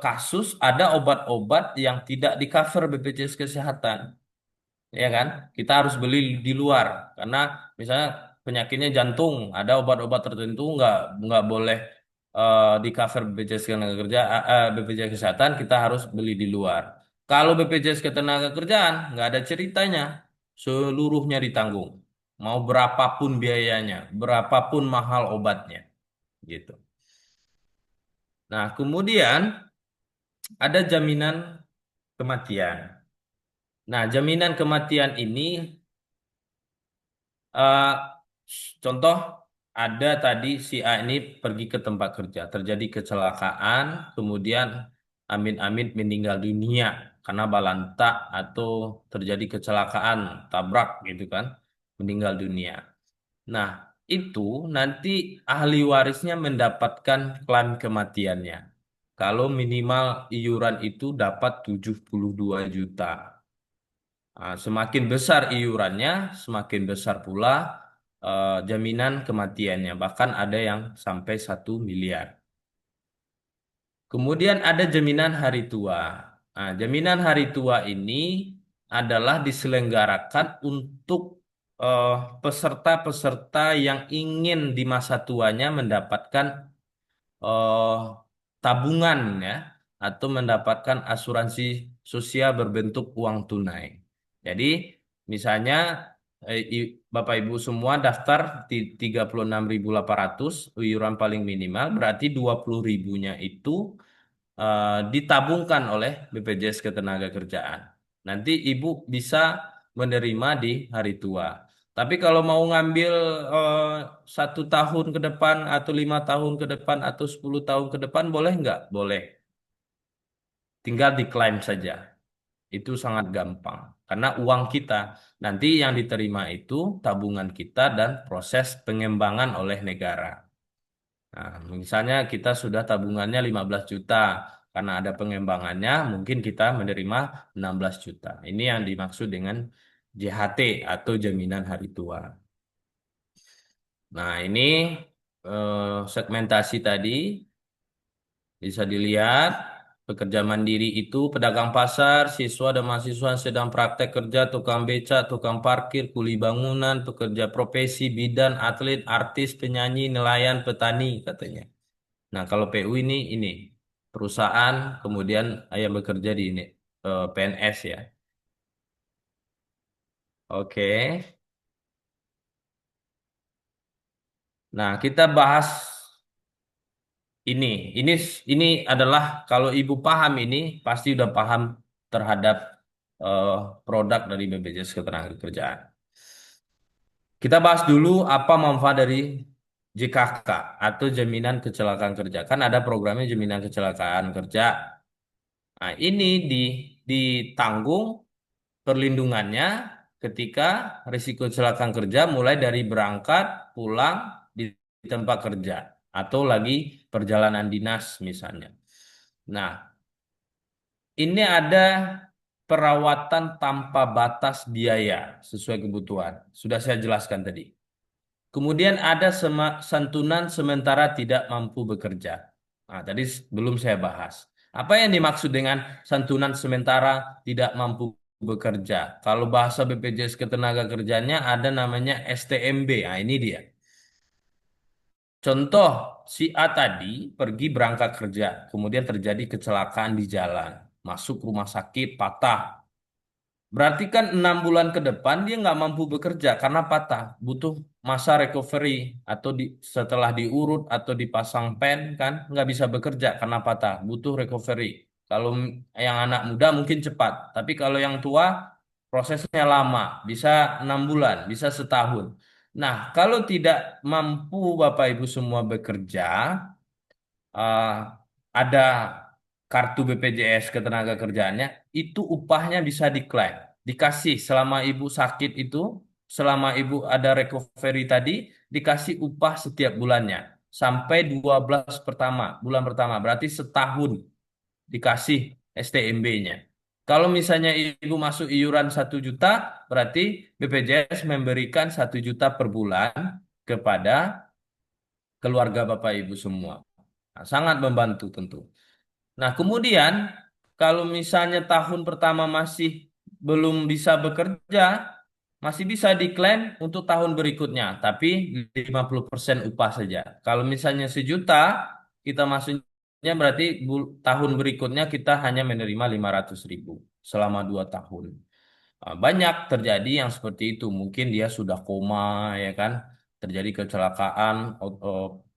kasus, ada obat-obat yang tidak di cover BPJS Kesehatan, ya kan? Kita harus beli di luar karena misalnya penyakitnya jantung, ada obat-obat tertentu nggak boleh di cover BPJS Ketenagakerjaan, BPJS Kesehatan, kita harus beli di luar. Kalau BPJS Ketenagakerjaan nggak ada ceritanya, seluruhnya ditanggung. Mau berapapun biayanya, berapapun mahal obatnya, gitu. Nah, kemudian ada jaminan kematian. Nah, jaminan kematian ini, eh, contoh, ada tadi si A ini pergi ke tempat kerja, terjadi kecelakaan, kemudian amit-amit meninggal dunia karena balanta atau terjadi kecelakaan, tabrak gitu kan, meninggal dunia. Nah, itu nanti ahli warisnya mendapatkan klaim kematiannya. Kalau minimal iuran itu dapat 72 juta. Nah, semakin besar iurannya, semakin besar pula jaminan kematiannya. Bahkan ada yang sampai 1 miliar. Kemudian ada jaminan hari tua. Nah, jaminan hari tua ini adalah diselenggarakan untuk eh, peserta-peserta yang ingin di masa tuanya mendapatkan eh, tabungan ya, atau mendapatkan asuransi sosial berbentuk uang tunai. Jadi misalnya Bapak Ibu semua daftar di 36.800 iuran paling minimal, berarti 20 ribunya itu ditabungkan oleh BPJS Ketenagakerjaan. Nanti Ibu bisa menerima di hari tua. Tapi kalau mau ngambil eh, 1 tahun ke depan atau 5 tahun ke depan atau 10 tahun ke depan boleh nggak? Boleh. Tinggal diklaim saja. Itu sangat gampang. Karena uang kita nanti yang diterima itu tabungan kita dan proses pengembangan oleh negara. Nah, misalnya kita sudah tabungannya 15 juta. Karena ada pengembangannya, mungkin kita menerima 16 juta. Ini yang dimaksud dengan JHT atau jaminan hari tua. Nah, ini segmentasi tadi bisa dilihat. Pekerja mandiri itu pedagang pasar, siswa dan mahasiswa yang sedang praktek kerja, tukang beca, tukang parkir, kuli bangunan, pekerja profesi, bidan, atlet, artis, penyanyi, nelayan, petani katanya. Nah, kalau PU ini perusahaan, kemudian yang bekerja di ini PNS ya. Oke. Nah, kita bahas ini. Ini ini adalah kalau Ibu paham ini pasti udah paham terhadap eh, produk dari BPJS Ketenagakerjaan. Kita bahas dulu apa manfaat dari JKK atau Jaminan Kecelakaan Kerja. Kan ada programnya Jaminan Kecelakaan Kerja. Nah, ini ditanggung perlindungannya ketika risiko kecelakaan kerja mulai dari berangkat, pulang di tempat kerja, atau lagi perjalanan dinas misalnya. Nah, ini ada perawatan tanpa batas biaya sesuai kebutuhan. Sudah saya jelaskan tadi. Kemudian ada santunan sementara tidak mampu bekerja. Nah, tadi belum saya bahas. Apa yang dimaksud dengan santunan sementara tidak mampu bekerja? Kalau bahasa BPJS Ketenagakerjaannya ada namanya STMB. Nah, ini dia. Contoh, si A tadi pergi berangkat kerja, kemudian terjadi kecelakaan di jalan, masuk rumah sakit, patah. Berarti kan 6 bulan ke depan dia nggak mampu bekerja karena patah, butuh masa recovery atau setelah diurut atau dipasang pen kan nggak bisa bekerja karena patah, butuh recovery. Kalau yang anak muda mungkin cepat, tapi kalau yang tua prosesnya lama, bisa 6 bulan, bisa setahun. Nah, kalau tidak mampu Bapak Ibu semua bekerja, eh, ada kartu BPJS Ketenagakerjaannya, itu upahnya bisa diklaim. Dikasih selama ibu sakit itu, selama ibu ada recovery tadi, dikasih upah setiap bulannya. Sampai 12 bulan pertama, berarti setahun dikasih STMB-nya. Kalau misalnya ibu masuk iuran 1 juta, berarti BPJS memberikan 1 juta per bulan kepada keluarga Bapak Ibu semua. Nah, sangat membantu tentu. Nah, kemudian kalau misalnya tahun pertama masih belum bisa bekerja, masih bisa diklaim untuk tahun berikutnya, tapi 50% upah saja. Kalau misalnya 1 juta, kita maksudnya berarti tahun berikutnya kita hanya menerima 500.000 selama 2 tahun. Banyak terjadi yang seperti itu. Mungkin dia sudah koma, ya kan? Terjadi kecelakaan,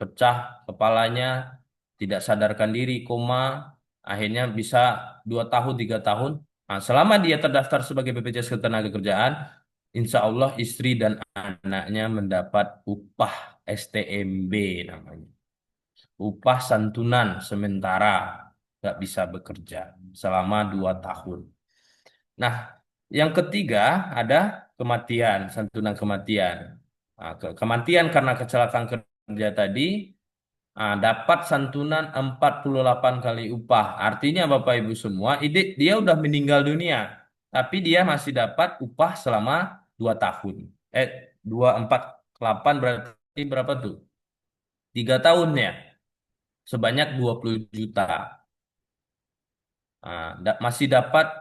pecah kepalanya, tidak sadarkan diri, koma, akhirnya bisa 2 tahun, 3 tahun. Nah, selama dia terdaftar sebagai BPJS Ketenagakerjaan, insya Allah istri dan anaknya mendapat upah STMB namanya. Upah santunan sementara nggak bisa bekerja selama 2 tahun. Nah, yang ketiga ada kematian, santunan kematian. Nah, kematian karena kecelakaan kerja tadi dapat santunan 48 kali upah. Artinya Bapak Ibu semua, dia udah meninggal dunia, tapi dia masih dapat upah selama 2 tahun. 248 berarti berapa tuh? 3 tahun ya, sebanyak 20 juta. Masih dapat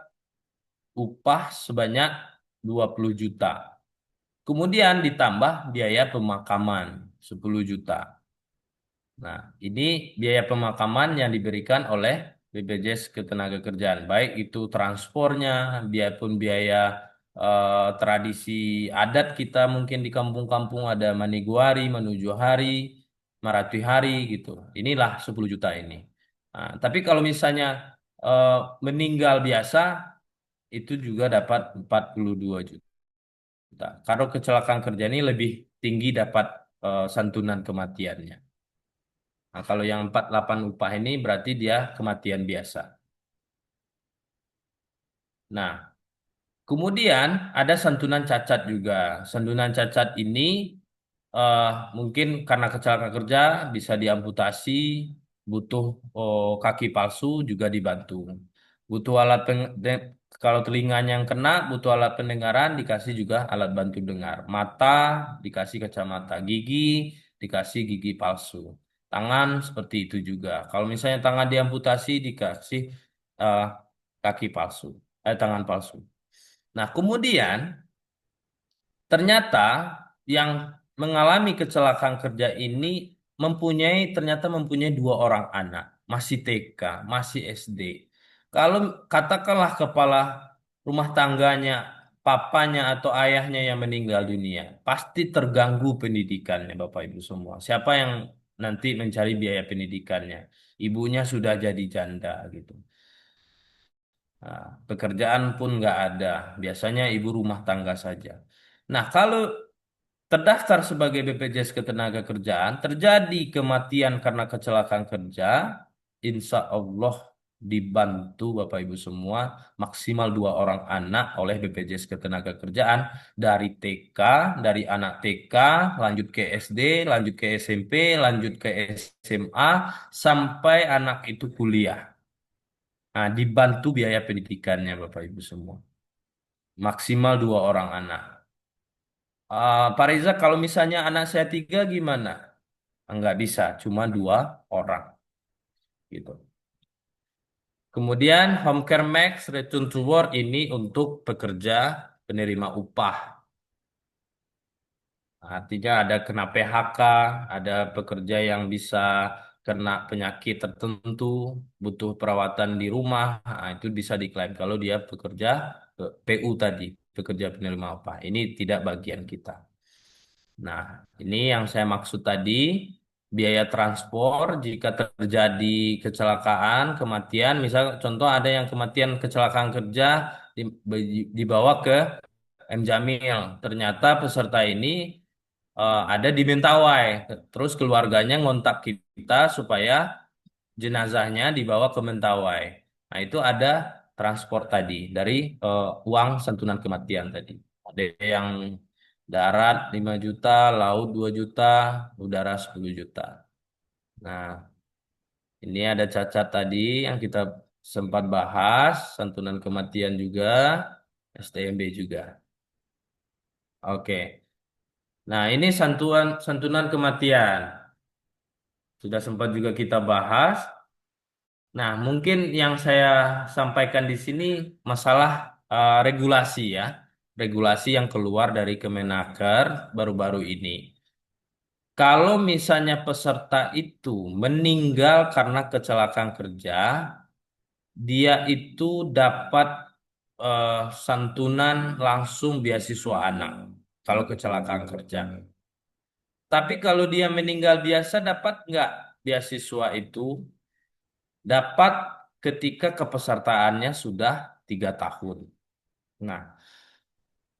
upah sebanyak 20 juta. Kemudian ditambah biaya pemakaman 10 juta. Nah, ini biaya pemakaman yang diberikan oleh BPJS Ketenagakerjaan, baik itu transportnya, biarpun biaya tradisi adat kita mungkin di kampung-kampung ada Maniguari, Menuju Hari, Maratui Hari gitu. Inilah 10 juta ini. Nah, tapi kalau misalnya eh, meninggal biasa itu juga dapat 42 juta. Kalau kecelakaan kerja ini lebih tinggi dapat santunan kematiannya. Nah, kalau yang 48 upah ini berarti dia kematian biasa. Nah, kemudian ada santunan cacat juga. Santunan cacat ini eh, mungkin karena kecelakaan kerja bisa diamputasi, butuh kaki palsu juga dibantu. Butuh kalau telinganya yang kena, butuh alat pendengaran, dikasih juga alat bantu dengar. Mata dikasih kacamata, gigi dikasih gigi palsu. Tangan seperti itu juga. Kalau misalnya tangan diamputasi, dikasih eh, kaki palsu, tangan palsu. Nah, kemudian ternyata yang mengalami kecelakaan kerja ini ternyata mempunyai 2 orang anak, masih TK, masih SD. Kalau katakanlah kepala rumah tangganya, papanya atau ayahnya yang meninggal dunia, pasti terganggu pendidikannya, Bapak Ibu semua. Siapa yang nanti mencari biaya pendidikannya? Ibunya sudah jadi janda gitu. Nah, pekerjaan pun nggak ada. Biasanya ibu rumah tangga saja. Nah, kalau terdaftar sebagai BPJS Ketenagakerjaan, terjadi kematian karena kecelakaan kerja, insya Allah dibantu Bapak Ibu semua maksimal 2 orang anak oleh BPJS Ketenagakerjaan dari TK, dari anak TK, lanjut ke SD, lanjut ke SMP, lanjut ke SMA, sampai anak itu kuliah. Nah, dibantu biaya pendidikannya Bapak Ibu semua. Maksimal 2 orang anak. Pak Reza, kalau misalnya anak saya 3 gimana? Nggak bisa, cuma 2 orang. Gitu. Kemudian Home Care Max Return to Work ini untuk pekerja penerima upah. Artinya ada kena PHK, ada pekerja yang bisa kena penyakit tertentu, butuh perawatan di rumah, nah, itu bisa diklaim kalau dia pekerja PU tadi, pekerja penerima upah. Ini tidak bagian kita. Nah, ini yang saya maksud tadi, biaya transport jika terjadi kecelakaan, kematian, misal contoh ada yang kematian kecelakaan kerja dibawa ke M Jamil. Ternyata peserta ini ada di Mentawai. Terus keluarganya ngontak kita supaya jenazahnya dibawa ke Mentawai. Nah, itu ada transport tadi dari uang santunan kematian tadi. Ada yang darat 5 juta, laut 2 juta, udara 10 juta. Nah, ini ada cacat tadi yang kita sempat bahas, santunan kematian juga, STMB juga. Oke. Nah, ini santunan kematian. Sudah sempat juga kita bahas. Nah, mungkin yang saya sampaikan di sini masalah regulasi ya. Regulasi yang keluar dari Kemenaker baru-baru ini. Kalau misalnya peserta itu meninggal karena kecelakaan kerja, dia itu dapat eh, santunan langsung beasiswa anak kalau kecelakaan kerja. Tapi kalau dia meninggal biasa dapat nggak beasiswa itu? Dapat ketika kepesertaannya sudah 3 tahun. Nah,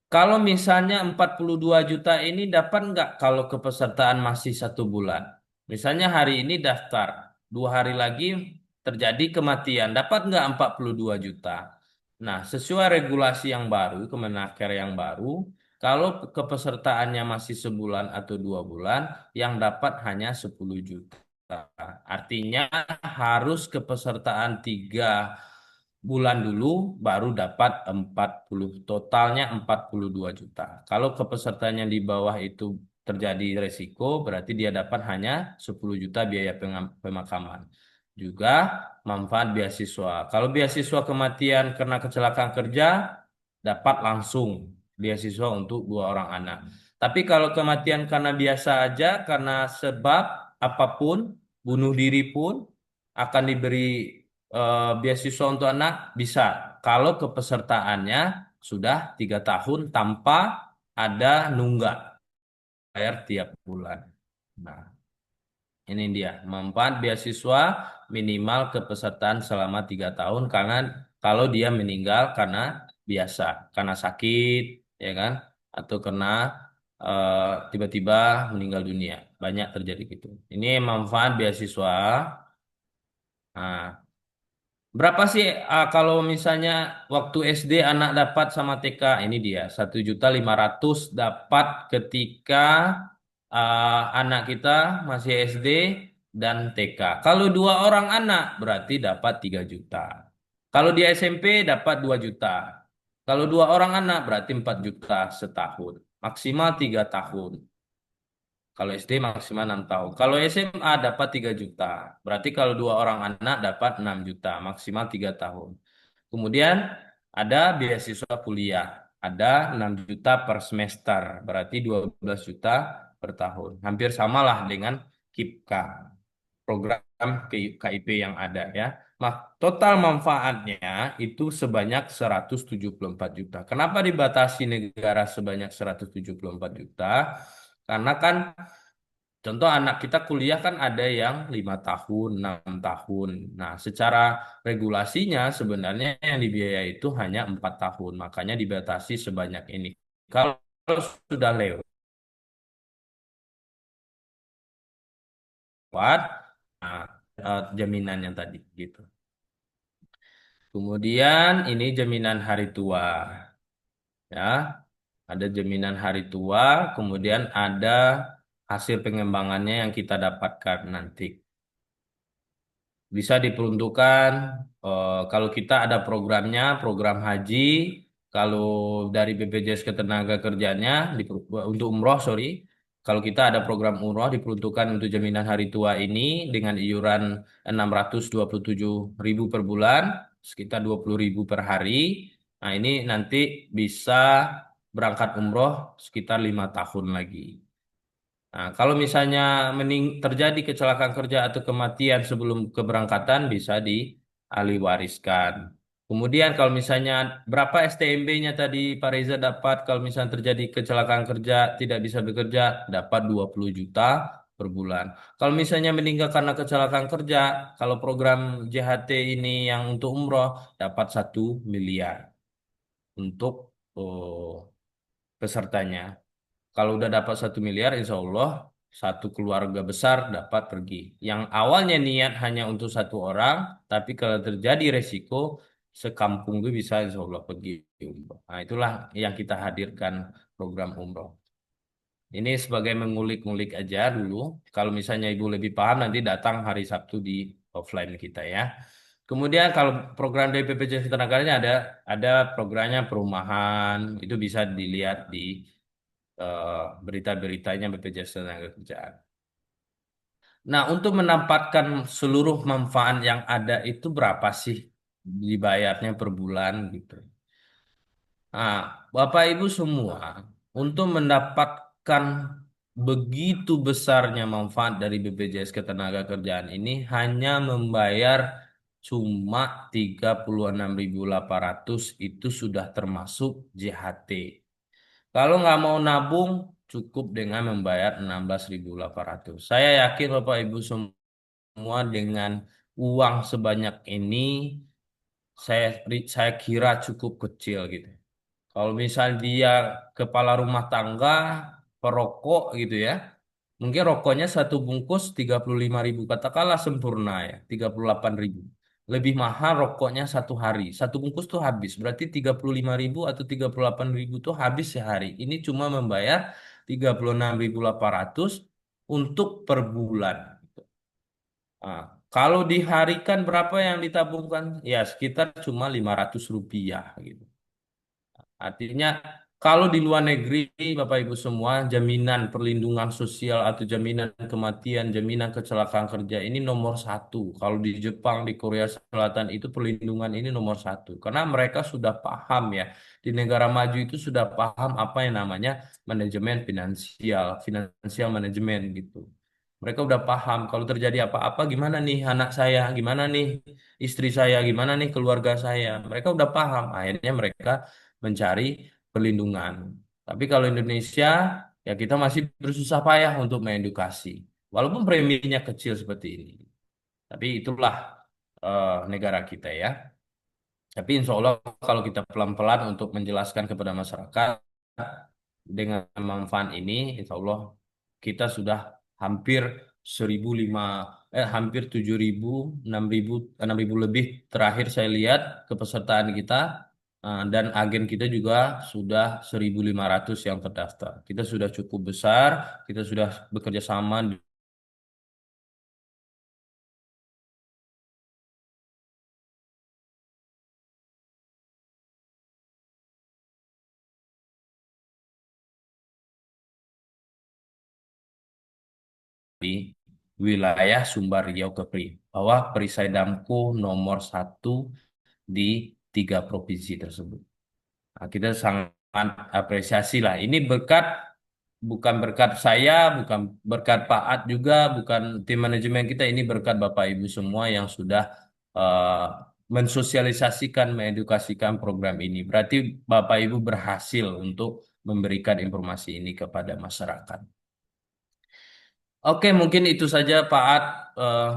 kalau misalnya 42 juta ini dapat nggak kalau kepesertaan masih 1 bulan? Misalnya hari ini daftar, 2 hari lagi terjadi kematian, dapat nggak 42 juta? Nah, sesuai regulasi yang baru, Kemenaker yang baru, kalau kepesertaannya masih sebulan atau 2 bulan, yang dapat hanya 10 juta. Artinya harus kepesertaan 3 bulan dulu baru dapat 40, totalnya 42 juta. Kalau kepesertanya di bawah itu terjadi resiko, berarti dia dapat hanya 10 juta biaya pemakaman. Juga manfaat beasiswa. Kalau beasiswa kematian karena kecelakaan kerja, dapat langsung beasiswa untuk 2 orang anak. Tapi kalau kematian karena biasa aja, karena sebab apapun, bunuh diri pun akan diberi beasiswa untuk anak bisa. Kalau kepesertaannya sudah 3 tahun tanpa ada nunggak bayar tiap bulan. Nah, ini dia manfaat beasiswa minimal kepesertaan selama 3 tahun karena kalau dia meninggal karena biasa, karena sakit, ya kan, atau karena tiba-tiba meninggal dunia, banyak terjadi gitu. Ini manfaat beasiswa. Nah, berapa sih kalau misalnya waktu SD anak dapat sama TK? Ini dia 1.500.000 dapat ketika anak kita masih SD dan TK. Kalau 2 orang anak berarti dapat 3 juta. Kalau di SMP dapat 2 juta. Kalau 2 orang anak berarti 4 juta setahun. Maksimal 3 tahun. Kalau SD maksimal 6 tahun. Kalau SMA dapat 3 juta. Berarti kalau 2 orang anak dapat 6 juta. Maksimal 3 tahun. Kemudian ada beasiswa kuliah. Ada 6 juta per semester. Berarti 12 juta per tahun. Hampir samalah dengan KIPK. Program KIP yang ada ya. Total manfaatnya itu sebanyak 174 juta. Kenapa dibatasi negara sebanyak 174 juta? Karena kan contoh anak kita kuliah kan ada yang 5 tahun, 6 tahun. Nah, secara regulasinya sebenarnya yang dibiayai itu hanya 4 tahun, makanya dibatasi sebanyak ini. Kalau sudah lewat, nah, jaminannya tadi gitu. Kemudian ini jaminan hari tua, ya. Ada jaminan hari tua, kemudian ada hasil pengembangannya yang kita dapatkan nanti. Bisa diperuntukkan kalau kita ada programnya, program haji, kalau dari BPJS Ketenagakerjaannya untuk umroh, sorry, kalau kita ada program umroh diperuntukkan untuk jaminan hari tua ini dengan iuran 627.000 per bulan, sekitar 20.000 per hari. Nah, ini nanti bisa berangkat umroh sekitar 5 tahun lagi. Nah, kalau misalnya terjadi kecelakaan kerja atau kematian sebelum keberangkatan bisa dialihwariskan. Kemudian kalau misalnya berapa STMB-nya tadi Pak Reza dapat kalau misalnya terjadi kecelakaan kerja tidak bisa bekerja dapat 20 juta per bulan. Kalau misalnya meninggal karena kecelakaan kerja, kalau program JHT ini yang untuk umroh dapat 1 miliar untuk pesertanya. Kalau udah dapat 1 miliar, insya Allah satu keluarga besar dapat pergi. Yang awalnya niat hanya untuk 1 orang, tapi kalau terjadi resiko, sekampung itu bisa insya Allah pergi umroh. Nah, itulah yang kita hadirkan program umroh. Ini sebagai mengulik-ngulik aja dulu. Kalau misalnya Ibu lebih paham, nanti datang hari Sabtu di offline kita ya. Kemudian kalau program dari BPJS Ketenagakerjaan ada programnya perumahan, itu bisa dilihat di berita-beritanya BPJS Ketenagakerjaan. Nah, untuk mendapatkan seluruh manfaat yang ada itu berapa sih dibayarnya per bulan gitu. Nah, Bapak Ibu semua, untuk mendapatkan begitu besarnya manfaat dari BPJS Ketenagakerjaan ini hanya membayar cuma 36.800 itu sudah termasuk JHT. Kalau nggak mau nabung, cukup dengan membayar 16.800. Saya yakin Bapak Ibu semua dengan uang sebanyak ini, saya kira cukup kecil gitu. Kalau misal dia kepala rumah tangga, perokok gitu ya, mungkin rokoknya satu bungkus 35.000, katakanlah sempurna ya, 38.000. Lebih mahal rokoknya satu hari. Satu bungkus tuh habis. Berarti 35.000 atau 38.000 tuh habis sehari. Ini cuma membayar 36.800 untuk per bulan. Nah, kalau diharikan berapa yang ditabungkan? Ya sekitar cuma 500 rupiah gitu. Artinya kalau di luar negeri, Bapak Ibu semua, jaminan perlindungan sosial atau jaminan kematian, jaminan kecelakaan kerja ini nomor satu. Kalau di Jepang, di Korea Selatan itu perlindungan ini nomor satu. Karena mereka sudah paham ya, di negara maju itu sudah paham apa yang namanya manajemen finansial, financial manajemen gitu. Mereka udah paham kalau terjadi apa-apa gimana nih anak saya, gimana nih istri saya, gimana nih keluarga saya. Mereka udah paham. Akhirnya mereka mencari perlindungan. Tapi kalau Indonesia, ya kita masih bersusah payah untuk mengedukasi. Walaupun preminya kecil seperti ini. Tapi itulah negara kita ya. Tapi insya Allah kalau kita pelan-pelan untuk menjelaskan kepada masyarakat dengan manfaat ini, insya Allah kita sudah hampir 1.005, hampir 7.000, 6.000, 6.000 lebih terakhir saya lihat kepesertaan kita. Dan agen kita juga sudah 1.500 yang terdaftar. Kita sudah cukup besar, kita sudah bekerja sama di wilayah Sumbar Riau Kepri, bahwa perisai Damko nomor satu di 3 provinsi tersebut. Nah, kita sangat apresiasi lah. Ini berkat, bukan berkat saya, bukan berkat Pak Ad juga, bukan tim manajemen kita. Ini berkat Bapak Ibu semua yang sudah eh, mensosialisasikan, mengedukasikan program ini. Berarti Bapak Ibu berhasil untuk memberikan informasi ini kepada masyarakat. Oke, mungkin itu saja Pak Ad,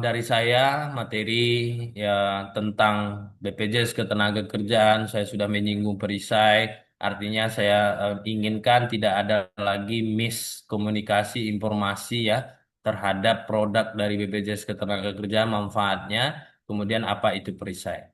dari saya materi ya tentang BPJS Ketenagakerjaan. Saya sudah menyinggung perisai, artinya saya inginkan tidak ada lagi miskomunikasi informasi ya terhadap produk dari BPJS Ketenagakerjaan, manfaatnya, kemudian apa itu perisai.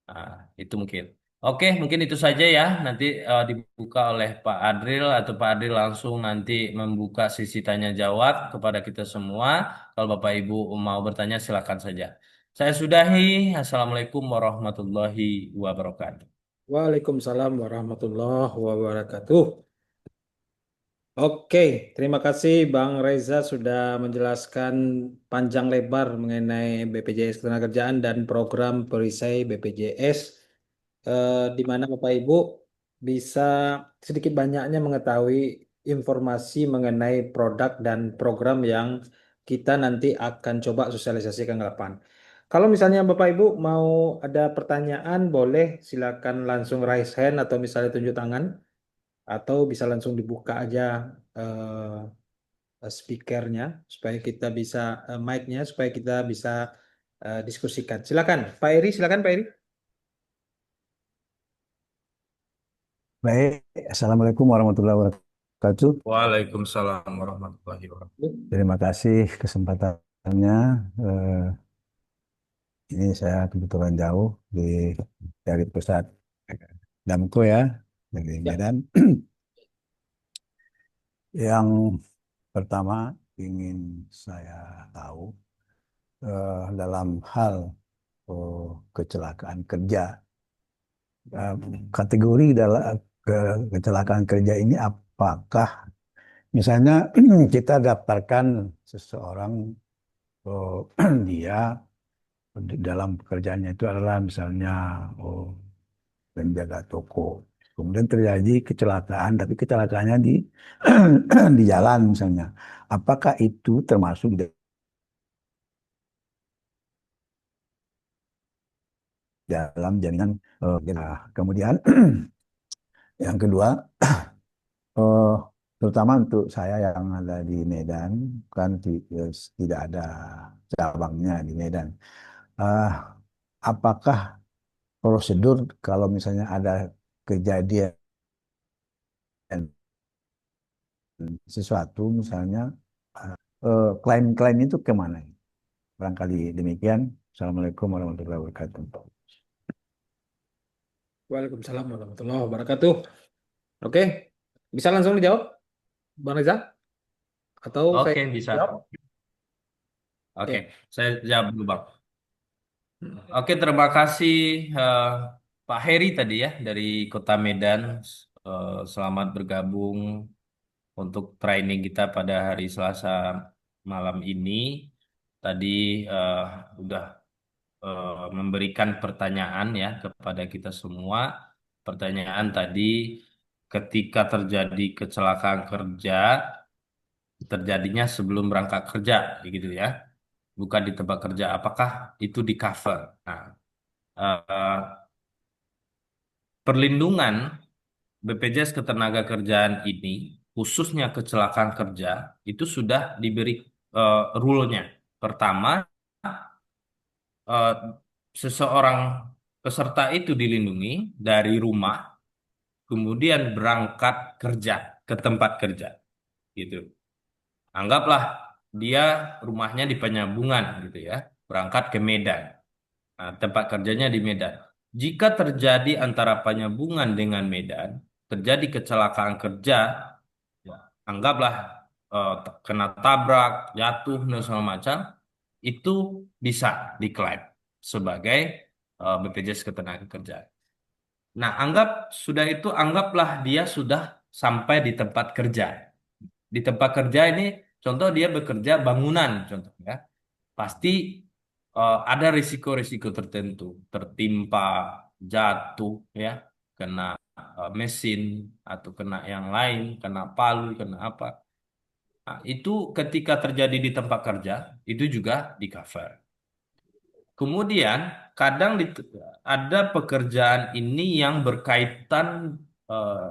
Nah, itu mungkin. Oke, mungkin itu saja ya. Nanti dibuka oleh Pak Adril atau Pak Adril langsung nanti membuka sesi tanya jawab kepada kita semua. Kalau Bapak Ibu mau bertanya silakan saja. Saya sudahi. Assalamualaikum warahmatullahi wabarakatuh. Waalaikumsalam warahmatullahi wabarakatuh. Oke, terima kasih Bang Reza sudah menjelaskan panjang lebar mengenai BPJS Ketenagakerjaan dan program perisai BPJS, di mana Bapak Ibu bisa sedikit banyaknya mengetahui informasi mengenai produk dan program yang kita nanti akan coba sosialisasikan ke depan. Kalau misalnya Bapak Ibu mau ada pertanyaan, boleh silakan langsung raise hand atau misalnya tunjuk tangan, atau bisa langsung dibuka aja speakernya supaya kita bisa mic-nya supaya kita bisa diskusikan. Silakan, Pak Eri, silakan Pak Eri. Baik, Assalamualaikum warahmatullahi wabarakatuh. Waalaikumsalam warahmatullahi wabarakatuh. Terima kasih kesempatannya. Eh, ini saya kebetulan jauh dari pusat Damko ya, dari Ya. Medan. Yang pertama ingin saya tahu dalam hal kecelakaan kerja, eh, kategori dalam kecelakaan kerja ini apakah misalnya kita daftarkan seseorang, oh, dia dalam pekerjaannya itu adalah misalnya penjaga toko. Kemudian terjadi kecelakaan, tapi kecelakaannya di di jalan misalnya. Apakah itu termasuk di dalam jaminan kemudian yang kedua, eh, terutama untuk saya yang ada di Medan, kan tidak ada cabangnya di Medan. Eh, apakah prosedur kalau misalnya ada kejadian sesuatu, misalnya klaim-klaim itu kemana? Barangkali demikian. Assalamualaikum warahmatullahi wabarakatuh. Waalaikumsalam warahmatullahi wabarakatuh. Oke, bisa langsung dijawab, Bang Reza? Atau saya Oke, bisa. jawab? Oke, Oke. saya jawab dulu, Bang. Oke, terima kasih eh, Pak Heri tadi ya dari Kota Medan. Selamat bergabung untuk training kita pada hari Selasa malam ini. Tadi eh, udah memberikan pertanyaan ya kepada kita semua. Pertanyaan tadi, ketika terjadi kecelakaan kerja, terjadinya sebelum berangkat kerja, gitu ya, bukan di tempat kerja. Apakah itu di cover? Nah, eh, perlindungan BPJS Ketenagakerjaan ini, khususnya kecelakaan kerja, itu sudah diberi rule-nya. Pertama, eh, seseorang peserta itu dilindungi dari rumah, kemudian berangkat kerja ke tempat kerja, gitu. Anggaplah dia rumahnya di Penyambungan, gitu ya, berangkat ke Medan. Nah, tempat kerjanya di Medan. Jika terjadi antara Penyambungan dengan Medan, terjadi kecelakaan kerja, ya, anggaplah kena tabrak, jatuh, dan segala macam, itu bisa diklaim sebagai BPJS Ketenagakerjaan. Nah, sudah itu, anggaplah dia sudah sampai di tempat kerja. Di tempat kerja ini, contoh dia bekerja bangunan, contohnya, pasti ada risiko-risiko tertentu, tertimpa, jatuh, ya, kena mesin atau kena yang lain, kena palu, kena apa. Nah, itu ketika terjadi di tempat kerja, itu juga di cover. Kemudian kadang ada pekerjaan ini yang berkaitan eh,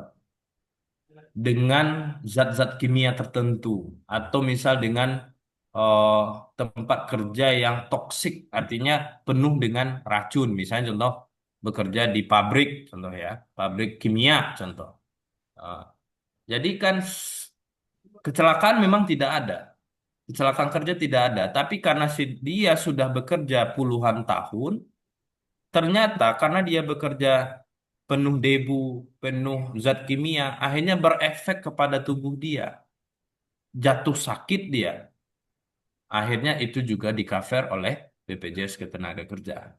dengan zat-zat kimia tertentu, atau misal dengan eh, tempat kerja yang toksik, artinya penuh dengan racun. Misalnya contoh bekerja di pabrik, contoh ya, pabrik kimia contoh. Eh, jadi kan kecelakaan memang tidak ada. Kecelakaan kerja tidak ada, tapi karena dia sudah bekerja puluhan tahun, ternyata karena dia bekerja penuh debu, penuh zat kimia, akhirnya berefek kepada tubuh dia. Jatuh sakit dia. Akhirnya itu juga di cover oleh BPJS Ketenagakerjaan.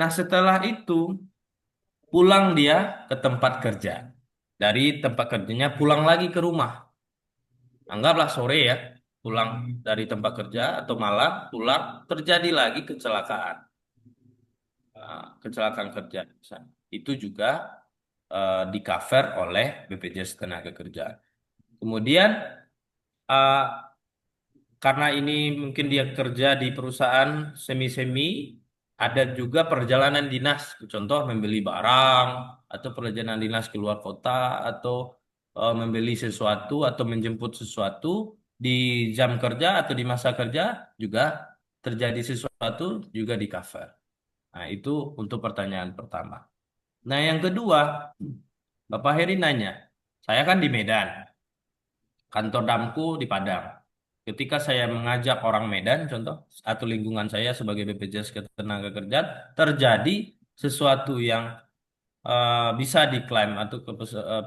Nah, setelah itu pulang dia ke tempat kerja. Dari tempat kerjanya pulang lagi ke rumah. Anggaplah sore ya, pulang dari tempat kerja atau malam pulang, terjadi lagi kecelakaan. Kecelakaan kerja. Itu juga di cover oleh BPJS Ketenagakerjaan. Kemudian eh, karena ini mungkin dia kerja di perusahaan semi-semi, ada juga perjalanan dinas, contoh membeli barang atau perjalanan dinas keluar kota, atau membeli sesuatu atau menjemput sesuatu di jam kerja atau di masa kerja, juga terjadi sesuatu, juga di cover. Nah, itu untuk pertanyaan pertama. Nah, yang kedua, Bapak Heri nanya, saya kan di Medan, kantor damku di Padang. Ketika saya mengajak orang Medan, contoh, atau lingkungan saya sebagai BPJS Ketenagakerjaan, terjadi sesuatu yang bisa diklaim, atau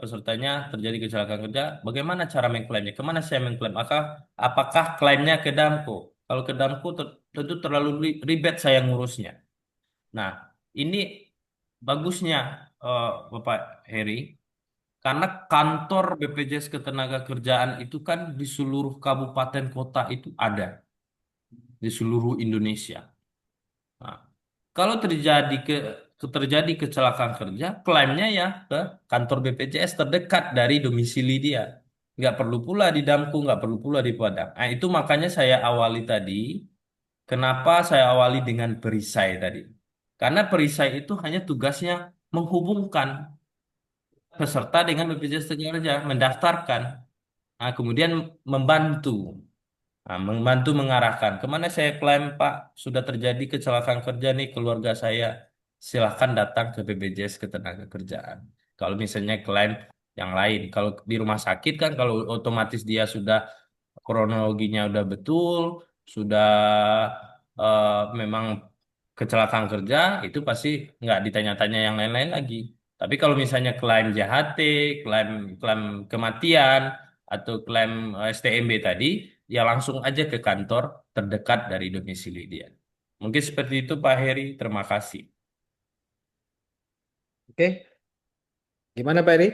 pesertanya terjadi kecelakaan kerja, bagaimana cara mengklaimnya? Kemana saya mengklaim? Apakah klaimnya ke Damko? Kalau ke Damko tentu terlalu ribet saya ngurusnya. Nah, ini bagusnya Bapak Heri, karena kantor BPJS Ketenagakerjaan itu kan di seluruh kabupaten kota itu ada, di seluruh Indonesia. Nah, kalau terjadi terjadi kecelakaan kerja, klaimnya ya ke kantor BPJS terdekat dari domisili dia. Nggak perlu pula di Damku, nggak perlu pula di Padang. Nah, itu makanya saya awali tadi, kenapa saya awali dengan perisai tadi. Karena perisai itu hanya tugasnya menghubungkan peserta dengan BPJS Tenaga mendaftarkan. Nah, kemudian membantu. Nah, membantu mengarahkan. Kemana saya klaim, Pak? Sudah terjadi kecelakaan kerja nih keluarga saya. Silahkan datang ke BPJS Ketenagakerjaan. Kalau misalnya klaim yang lain. Kalau di rumah sakit kan kalau otomatis dia sudah kronologinya udah betul, sudah memang kecelakaan kerja, itu pasti nggak ditanya-tanya yang lain-lain lagi. Tapi kalau misalnya klaim JHT, klaim klaim kematian, atau klaim STMB tadi, ya langsung aja ke kantor terdekat dari domisili dia. Mungkin seperti itu Pak Heri, terima kasih. Oke, gimana Pak Eri?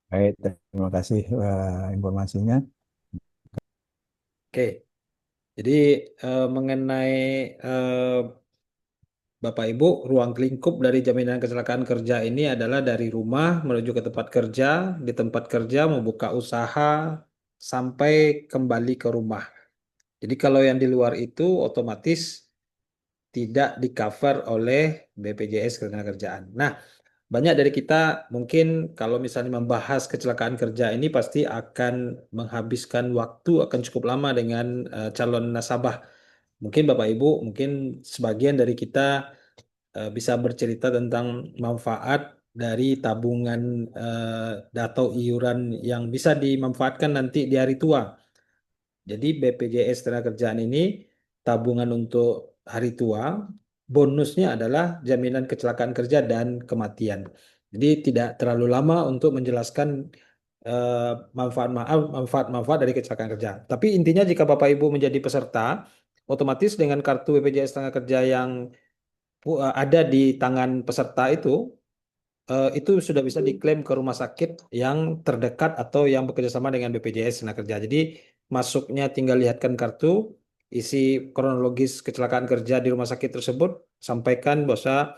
Baik, terima kasih informasinya. Oke, jadi mengenai eh, Bapak Ibu, ruang lingkup dari jaminan kecelakaan kerja ini adalah dari rumah menuju ke tempat kerja, di tempat kerja membuka usaha sampai kembali ke rumah. Jadi kalau yang di luar itu otomatis tidak di-cover oleh BPJS Ketenagakerjaan. Nah, banyak dari kita mungkin kalau misalnya membahas kecelakaan kerja ini pasti akan menghabiskan waktu akan cukup lama dengan calon nasabah. Mungkin Bapak Ibu, mungkin sebagian dari kita bisa bercerita tentang manfaat dari tabungan atau iuran yang bisa dimanfaatkan nanti di hari tua. Jadi BPJS Ketenagakerjaan ini tabungan untuk hari tua, bonusnya adalah jaminan kecelakaan kerja dan kematian. Jadi tidak terlalu lama untuk menjelaskan eh, manfaat-manfaat dari kecelakaan kerja. Tapi intinya jika Bapak Ibu menjadi peserta, otomatis dengan kartu BPJS Tenaga yang ada di tangan peserta itu sudah bisa diklaim ke rumah sakit yang terdekat atau yang bekerja sama dengan BPJS Tenaga Kerja. Jadi masuknya tinggal lihatkan kartu, isi kronologis kecelakaan kerja di rumah sakit tersebut, sampaikan bahwa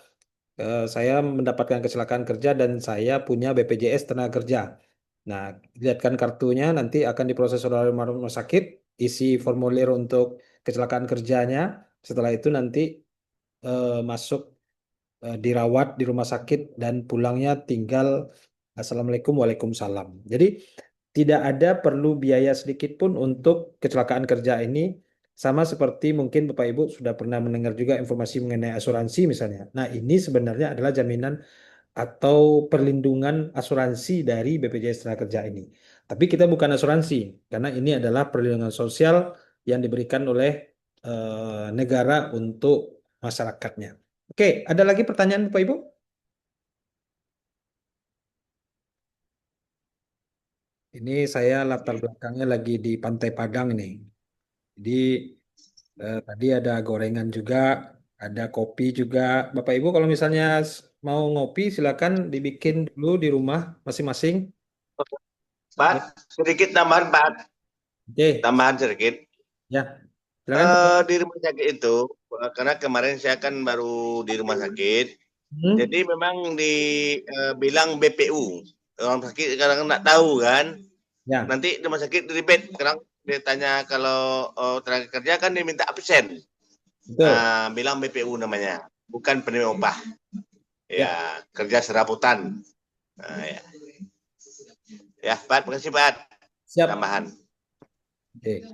saya mendapatkan kecelakaan kerja dan saya punya BPJS Tenaga Kerja. Nah, lihatkan kartunya, nanti akan diproses oleh rumah sakit, isi formulir untuk kecelakaan kerjanya. Setelah itu nanti masuk dirawat di rumah sakit dan pulangnya tinggal Assalamualaikum Waalaikumsalam. Jadi tidak ada perlu biaya sedikit pun untuk kecelakaan kerja ini, sama seperti mungkin Bapak Ibu sudah pernah mendengar juga informasi mengenai asuransi misalnya. Nah, ini sebenarnya adalah jaminan atau perlindungan asuransi dari BPJS Tenaga ini. Tapi kita bukan asuransi karena ini adalah perlindungan sosial yang diberikan oleh negara untuk masyarakatnya. Oke, ada lagi pertanyaan Bapak Ibu? Ini saya latar belakangnya lagi di Pantai Padang ini. Jadi tadi ada gorengan juga, ada kopi juga. Bapak Ibu kalau misalnya mau ngopi silakan dibikin dulu di rumah masing-masing. Pak, Ya, sedikit tambahan, Pak. oke, Tambahan sedikit. ya. Silakan Bapak. Di rumah sakit itu, karena kemarin saya kan baru di rumah sakit, Hmm? jadi memang dibilang BPU. Orang sakit kadang nggak tahu kan. Ya, Nanti rumah sakit ribet. Kadang ditanya kalau tenaga kerja kan diminta absen. betul. Bilang BPU namanya, bukan penerima upah. Ya, Ya, kerja serabutan. Ya. Ya, Pak, makasih Pak. siap. Tambahan. Oke.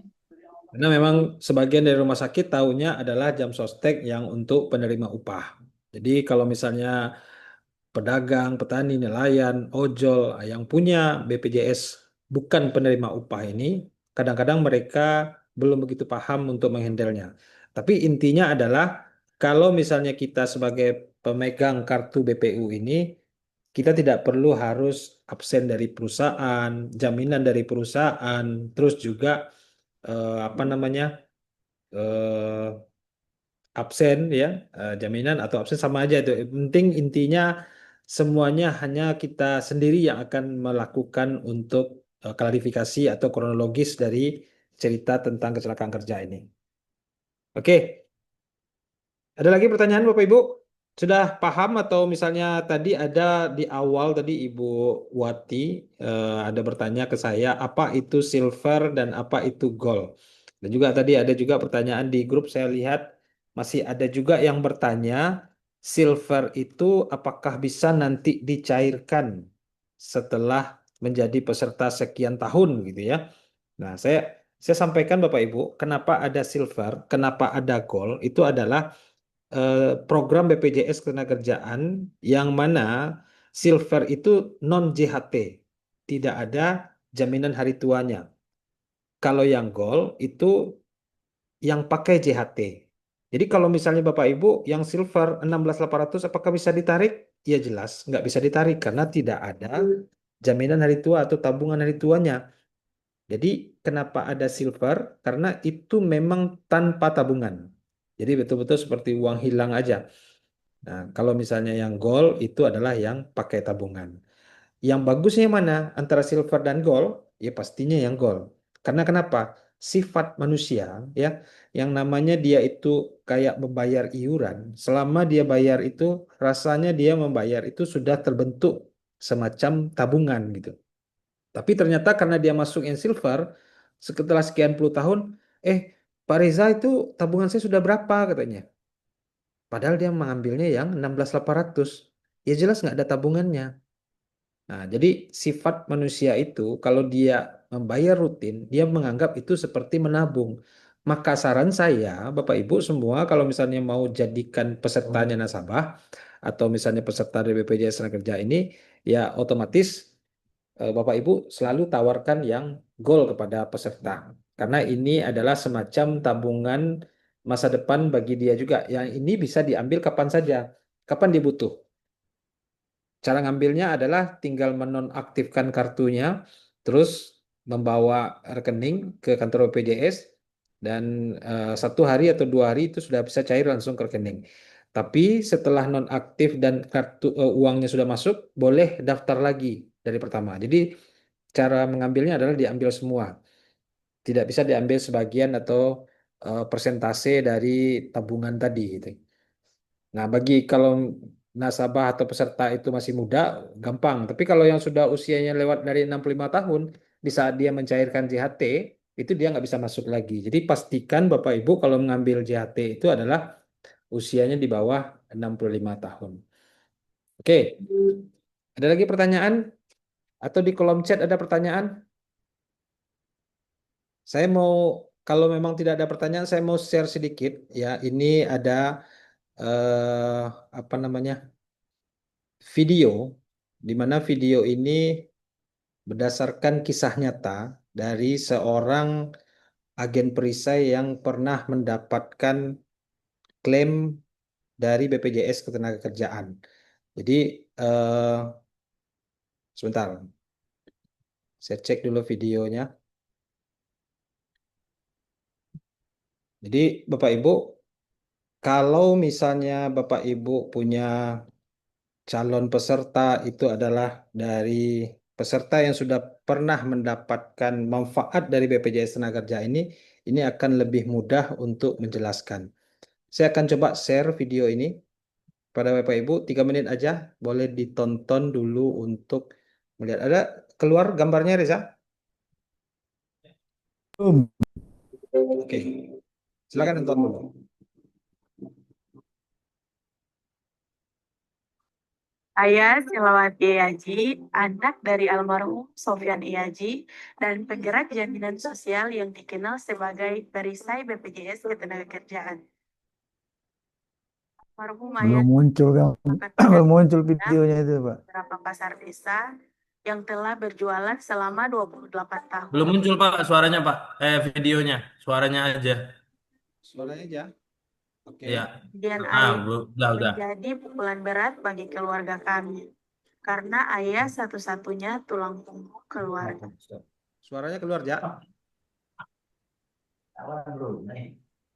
Karena memang sebagian dari rumah sakit tahunya adalah jam sostek yang untuk penerima upah. Jadi kalau misalnya pedagang, petani, nelayan, ojol yang punya BPJS bukan penerima upah ini, kadang-kadang mereka belum begitu paham untuk menghandlenya. Tapi intinya adalah kalau misalnya kita sebagai pemegang kartu BPU ini, kita tidak perlu harus absen dari perusahaan, jaminan dari perusahaan, terus juga apa namanya eh, absen ya, jaminan atau absen sama aja itu. Yang penting intinya semuanya hanya kita sendiri yang akan melakukan untuk klarifikasi atau kronologis dari cerita tentang kecelakaan kerja ini. Oke, Ada lagi pertanyaan Bapak Ibu? Sudah paham atau misalnya tadi ada di awal tadi Ibu Wati ada bertanya ke saya apa itu silver dan apa itu gold. Dan juga tadi ada juga pertanyaan di grup saya lihat masih ada juga yang bertanya silver itu apakah bisa nanti dicairkan setelah menjadi peserta sekian tahun gitu ya. Nah, saya sampaikan Bapak Ibu, kenapa ada silver, kenapa ada gold itu adalah program BPJS Ketenagakerjaan yang mana silver itu non JHT, tidak ada jaminan hari tuanya. Kalau yang gold itu yang pakai JHT. Jadi kalau misalnya Bapak Ibu yang silver 16.800 apakah bisa ditarik? Ya jelas nggak bisa ditarik karena tidak ada jaminan hari tua atau tabungan hari tuanya. Jadi kenapa ada silver? Karena itu memang tanpa tabungan. Jadi betul-betul seperti uang hilang aja. Nah, kalau misalnya yang gold itu adalah yang pakai tabungan. Yang bagusnya mana antara silver dan gold? Ya pastinya yang gold. Karena kenapa? Sifat manusia ya, yang namanya dia itu kayak membayar iuran. Selama dia bayar itu, rasanya dia membayar itu sudah terbentuk semacam tabungan gitu. Tapi ternyata karena dia masuk yang silver, setelah sekian puluh tahun, Pak Reza itu tabungan saya sudah berapa katanya. Padahal dia mengambilnya yang 16.800. Ya jelas nggak ada tabungannya. Nah, jadi sifat manusia itu kalau dia membayar rutin, dia menganggap itu seperti menabung. Maka saran saya, Bapak Ibu semua, kalau misalnya mau jadikan pesertanya nasabah, atau misalnya peserta dari BPJS Tenaga Kerja ini, ya otomatis Bapak Ibu selalu tawarkan yang goal kepada peserta. Karena ini adalah semacam tabungan masa depan bagi dia juga. Yang ini bisa diambil kapan saja, kapan dibutuh. Cara ngambilnya adalah tinggal menonaktifkan kartunya, terus membawa rekening ke kantor BPJS, dan 1 hari atau 2 hari itu sudah bisa cair langsung ke rekening. Tapi setelah nonaktif dan kartu uangnya sudah masuk, boleh daftar lagi dari pertama. Jadi cara mengambilnya adalah diambil semua, tidak bisa diambil sebagian atau persentase dari tabungan tadi gitu. Nah, bagi kalau nasabah atau peserta itu masih muda, gampang. Tapi kalau yang sudah usianya lewat dari 65 tahun, di saat dia mencairkan JHT, itu dia nggak bisa masuk lagi. Jadi pastikan Bapak Ibu kalau mengambil JHT itu adalah usianya di bawah 65 tahun. Oke, ada lagi pertanyaan? Atau di kolom chat ada pertanyaan? Saya mau, kalau memang tidak ada pertanyaan, saya mau share sedikit. Ya, ini ada eh, apa namanya, video, di mana video ini berdasarkan kisah nyata dari seorang agen perisai yang pernah mendapatkan klaim dari BPJS Ketenagakerjaan. Jadi sebentar, saya cek dulu videonya. Jadi Bapak Ibu, kalau misalnya Bapak Ibu punya calon peserta itu adalah dari peserta yang sudah pernah mendapatkan manfaat dari BPJS Tenaga Kerja ini akan lebih mudah untuk menjelaskan. Saya akan coba share video ini pada Bapak Ibu, 3 menit aja, boleh ditonton dulu untuk melihat. Ada keluar gambarnya, Reza? Oke, silakan nonton dulu. Saya Silawati Iyaji, anak dari almarhum Sofyan Iyaji, dan penggerak jaminan sosial yang dikenal sebagai perisai BPJS Ketenagakerjaan. Almarhum Belum ayah muncul kan? Belum muncul videonya itu, Pak. beberapa pasar desa yang telah berjualan selama 28 tahun. Belum muncul Pak suaranya Pak. Videonya. Suaranya aja. Suaranya aja. Oke. Ya. Kemudian ayah Udah. menjadi pukulan berat bagi keluarga kami. Karena ayah satu-satunya tulang punggung keluarga. Suaranya keluar, ya?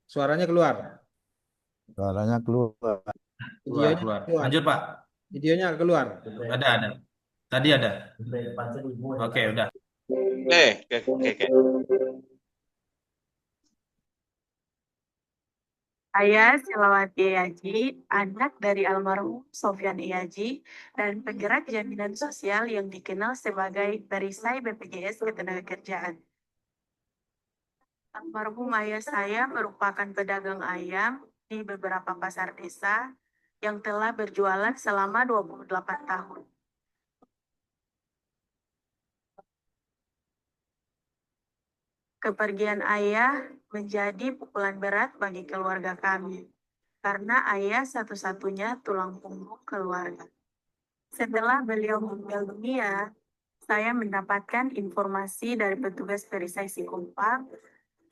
Suaranya keluar. Suaranya keluar. Videonya Keluar. keluar. Lanjut Pak. Videonya keluar. Ada. Tadi ada. Oke, udah. Oke. Saya Silawati Yaji, anak dari almarhum Sofyan Yaji, dan penggerak jaminan sosial yang dikenal sebagai perisai BPJS Ketenagakerjaan. Almarhum ayah saya merupakan pedagang ayam di beberapa pasar desa yang telah berjualan selama 28 tahun. Kepergian ayah menjadi pukulan berat bagi keluarga kami, karena ayah satu-satunya tulang punggung keluarga. Setelah beliau meninggal dunia, saya mendapatkan informasi dari petugas perisai Sikompak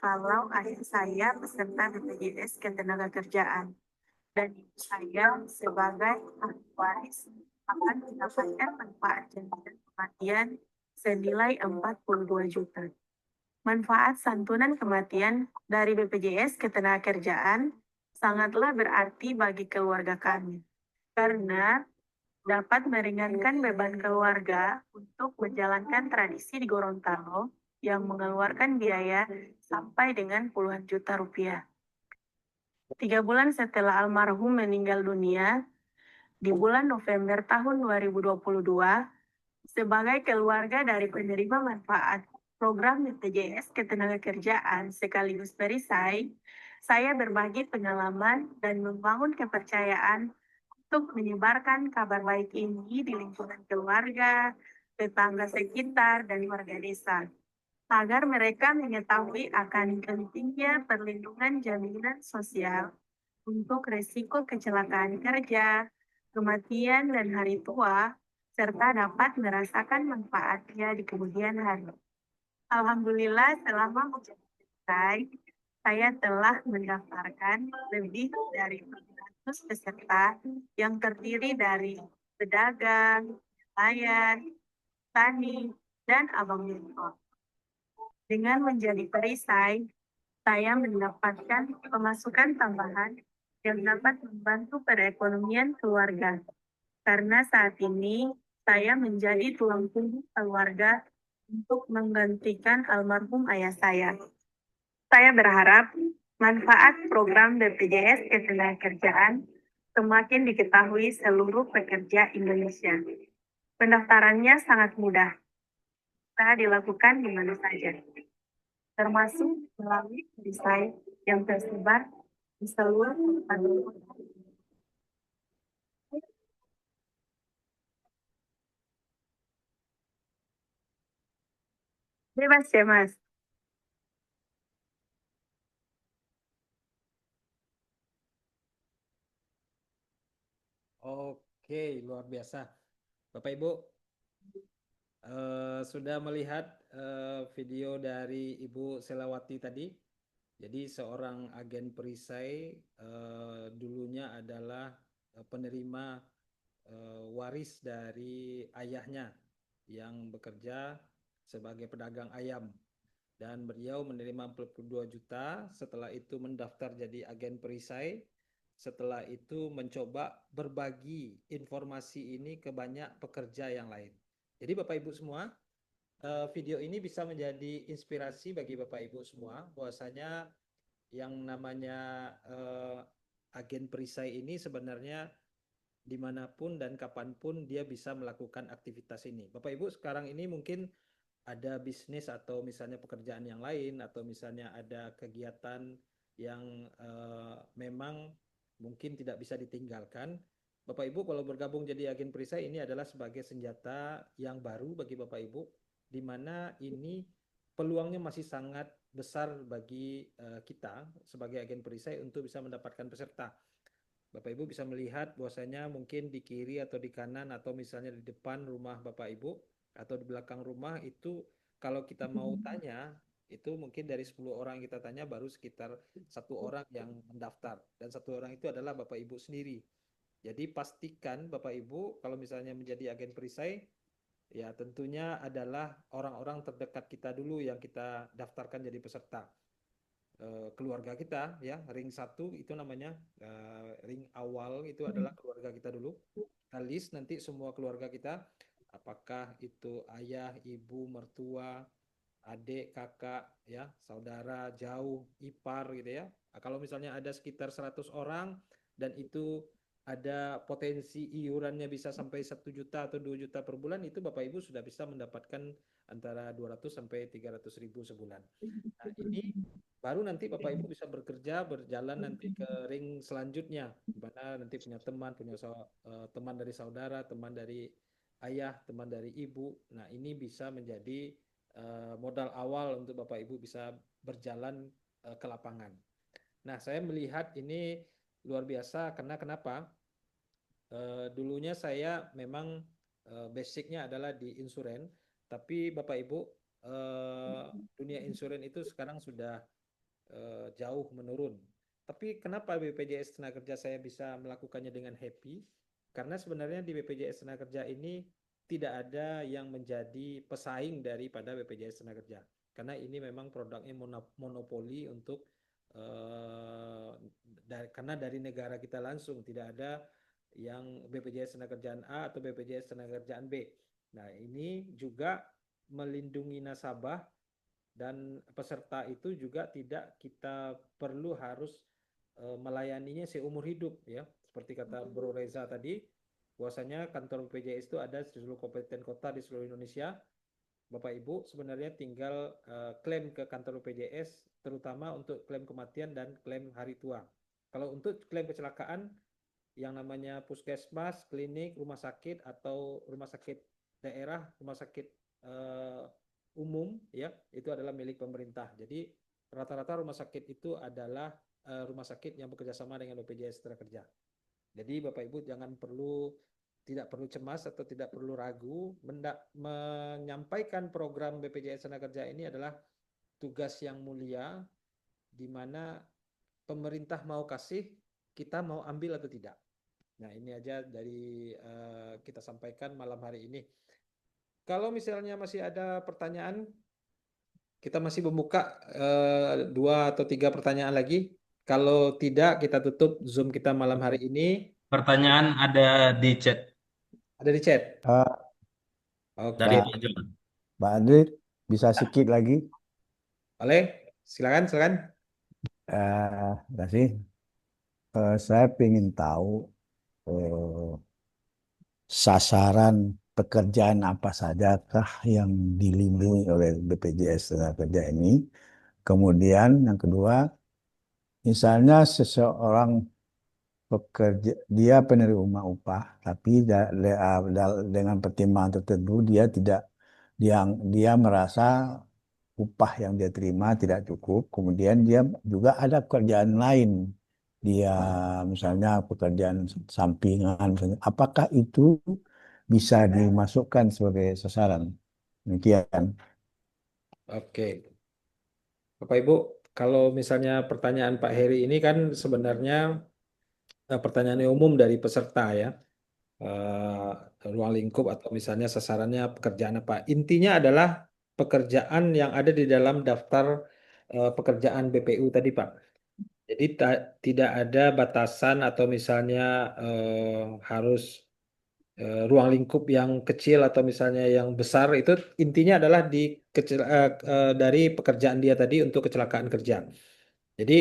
kalau ayah saya peserta BPJS Ketenagakerjaan dan ibu saya sebagai ahli waris akan mendapatkan manfaat jaminan kematian senilai 42 juta. Manfaat santunan kematian dari BPJS Ketenagakerjaan sangatlah berarti bagi keluarga kami, karena dapat meringankan beban keluarga untuk menjalankan tradisi di Gorontalo yang mengeluarkan biaya sampai dengan puluhan juta rupiah. 3 bulan setelah almarhum meninggal dunia, di bulan November tahun 2022, sebagai keluarga dari penerima manfaat program BPJS Ketenagakerjaan sekaligus perisai, saya berbagi pengalaman dan membangun kepercayaan untuk menyebarkan kabar baik ini di lingkungan keluarga, tetangga sekitar, dan warga desa, agar mereka mengetahui akan pentingnya perlindungan jaminan sosial untuk resiko kecelakaan kerja, kematian, dan hari tua, serta dapat merasakan manfaatnya di kemudian hari. Alhamdulillah, selama menjadi perisai, saya telah mendaftarkan lebih dari 100 peserta yang terdiri dari pedagang, nelayan, tani, dan abang none. Dengan menjadi perisai, saya mendapatkan pemasukan tambahan yang dapat membantu perekonomian keluarga. Karena saat ini saya menjadi tulang punggung keluarga untuk menggantikan almarhum ayah saya. Saya berharap manfaat program BPJS Ketenagakerjaan semakin diketahui seluruh pekerja Indonesia. Pendaftarannya sangat mudah, bisa dilakukan di mana saja, termasuk melalui perisai yang tersebar di seluruh Indonesia. Bebas ya, Mas. Oke, luar biasa. Bapak Ibu, sudah melihat video dari Ibu Selawati tadi. Jadi seorang agen perisai dulunya adalah penerima waris dari ayahnya yang bekerja sebagai pedagang ayam. Dan beliau menerima 42 juta, setelah itu mendaftar jadi agen perisai, setelah itu mencoba berbagi informasi ini ke banyak pekerja yang lain. Jadi Bapak Ibu semua, video ini bisa menjadi inspirasi bagi Bapak Ibu semua, bahwasanya yang namanya agen perisai ini sebenarnya dimanapun dan kapanpun dia bisa melakukan aktivitas ini. Bapak Ibu sekarang ini mungkin ada bisnis atau misalnya pekerjaan yang lain atau misalnya ada kegiatan yang memang mungkin tidak bisa ditinggalkan. Bapak Ibu kalau bergabung jadi agen perisai ini adalah sebagai senjata yang baru bagi Bapak Ibu, di mana ini peluangnya masih sangat besar bagi kita sebagai agen perisai untuk bisa mendapatkan peserta. Bapak Ibu bisa melihat bahwasanya mungkin di kiri atau di kanan atau misalnya di depan rumah Bapak Ibu atau di belakang rumah itu kalau kita mau tanya itu mungkin dari 10 orang yang kita tanya baru sekitar 1 orang yang mendaftar dan 1 orang itu adalah Bapak Ibu sendiri. Jadi pastikan Bapak Ibu kalau misalnya menjadi agen perisai ya tentunya adalah orang-orang terdekat kita dulu yang kita daftarkan jadi peserta. Keluarga kita ya, ring 1 itu namanya ring awal itu adalah keluarga kita dulu. Kita list nanti semua keluarga kita, apakah itu ayah, ibu, mertua, adik, kakak, ya, saudara, jauh, ipar gitu ya. Nah, kalau misalnya ada sekitar 100 orang dan itu ada potensi iurannya bisa sampai 1 juta atau 2 juta per bulan, itu Bapak Ibu sudah bisa mendapatkan antara 200 sampai 300 ribu sebulan. Nah, ini baru nanti Bapak Ibu bisa bekerja, berjalan nanti ke ring selanjutnya, di mana nanti punya teman, teman dari saudara, teman dari ayah, teman dari ibu. Nah, ini bisa menjadi modal awal untuk Bapak Ibu bisa berjalan ke lapangan. Nah, saya melihat ini luar biasa karena kenapa? Dulunya saya memang basicnya adalah di insuren, tapi Bapak Ibu dunia insuren itu sekarang sudah jauh menurun. Tapi kenapa BPJS Tenaga Kerja saya bisa melakukannya dengan happy? Karena sebenarnya di BPJS Tenaga Kerja ini tidak ada yang menjadi pesaing daripada BPJS Tenaga Kerja. Karena ini memang produknya monopoli untuk karena dari negara kita langsung tidak ada yang BPJS Tenagakerjaan A atau BPJS Tenagakerjaan B. Nah, ini juga melindungi nasabah dan peserta itu juga tidak kita perlu harus melayaninya seumur hidup ya. Seperti kata Bro Reza tadi, bahwasanya kantor BPJS itu ada di seluruh kabupaten kota di seluruh Indonesia. Bapak Ibu sebenarnya tinggal klaim ke kantor BPJS terutama untuk klaim kematian dan klaim hari tua. Kalau untuk klaim kecelakaan yang namanya puskesmas, klinik, rumah sakit atau rumah sakit daerah, rumah sakit umum ya, itu adalah milik pemerintah. Jadi rata-rata rumah sakit itu adalah rumah sakit yang bekerja sama dengan BPJS Tenaga Kerja. Jadi Bapak Ibu tidak perlu cemas atau tidak perlu ragu menyampaikan program BPJS Tenaga Kerja ini adalah tugas yang mulia di mana pemerintah mau kasih, kita mau ambil atau tidak. Nah, ini aja dari kita sampaikan malam hari ini. Kalau misalnya masih ada pertanyaan, kita masih membuka 2 atau 3 pertanyaan lagi. Kalau tidak, kita tutup Zoom kita malam hari ini. Pertanyaan ada di chat Ada di chat. Oke. dari Pak John. Pak Adri, bisa sedikit lagi? Boleh? Silakan. Terima kasih. Saya ingin tahu sasaran pekerjaan apa sajakah yang dilindungi oleh BPJS Tenaga Kerja ini. Kemudian yang kedua, misalnya seseorang pekerja, dia penerima upah, tapi dengan pertimbangan tertentu dia merasa upah yang dia terima tidak cukup. Kemudian dia juga ada pekerjaan lain. Dia misalnya pekerjaan sampingan, misalnya. Apakah itu bisa dimasukkan sebagai sasaran? Demikian. Oke. Bapak Ibu, kalau misalnya pertanyaan Pak Heri ini kan sebenarnya pertanyaan umum dari peserta ya. Ruang lingkup atau misalnya sasarannya pekerjaan apa. Intinya adalah pekerjaan yang ada di dalam daftar pekerjaan BPU tadi Pak. Jadi tidak ada batasan atau misalnya harus ruang lingkup yang kecil atau misalnya yang besar, itu intinya adalah dari pekerjaan dia tadi untuk kecelakaan kerja. Jadi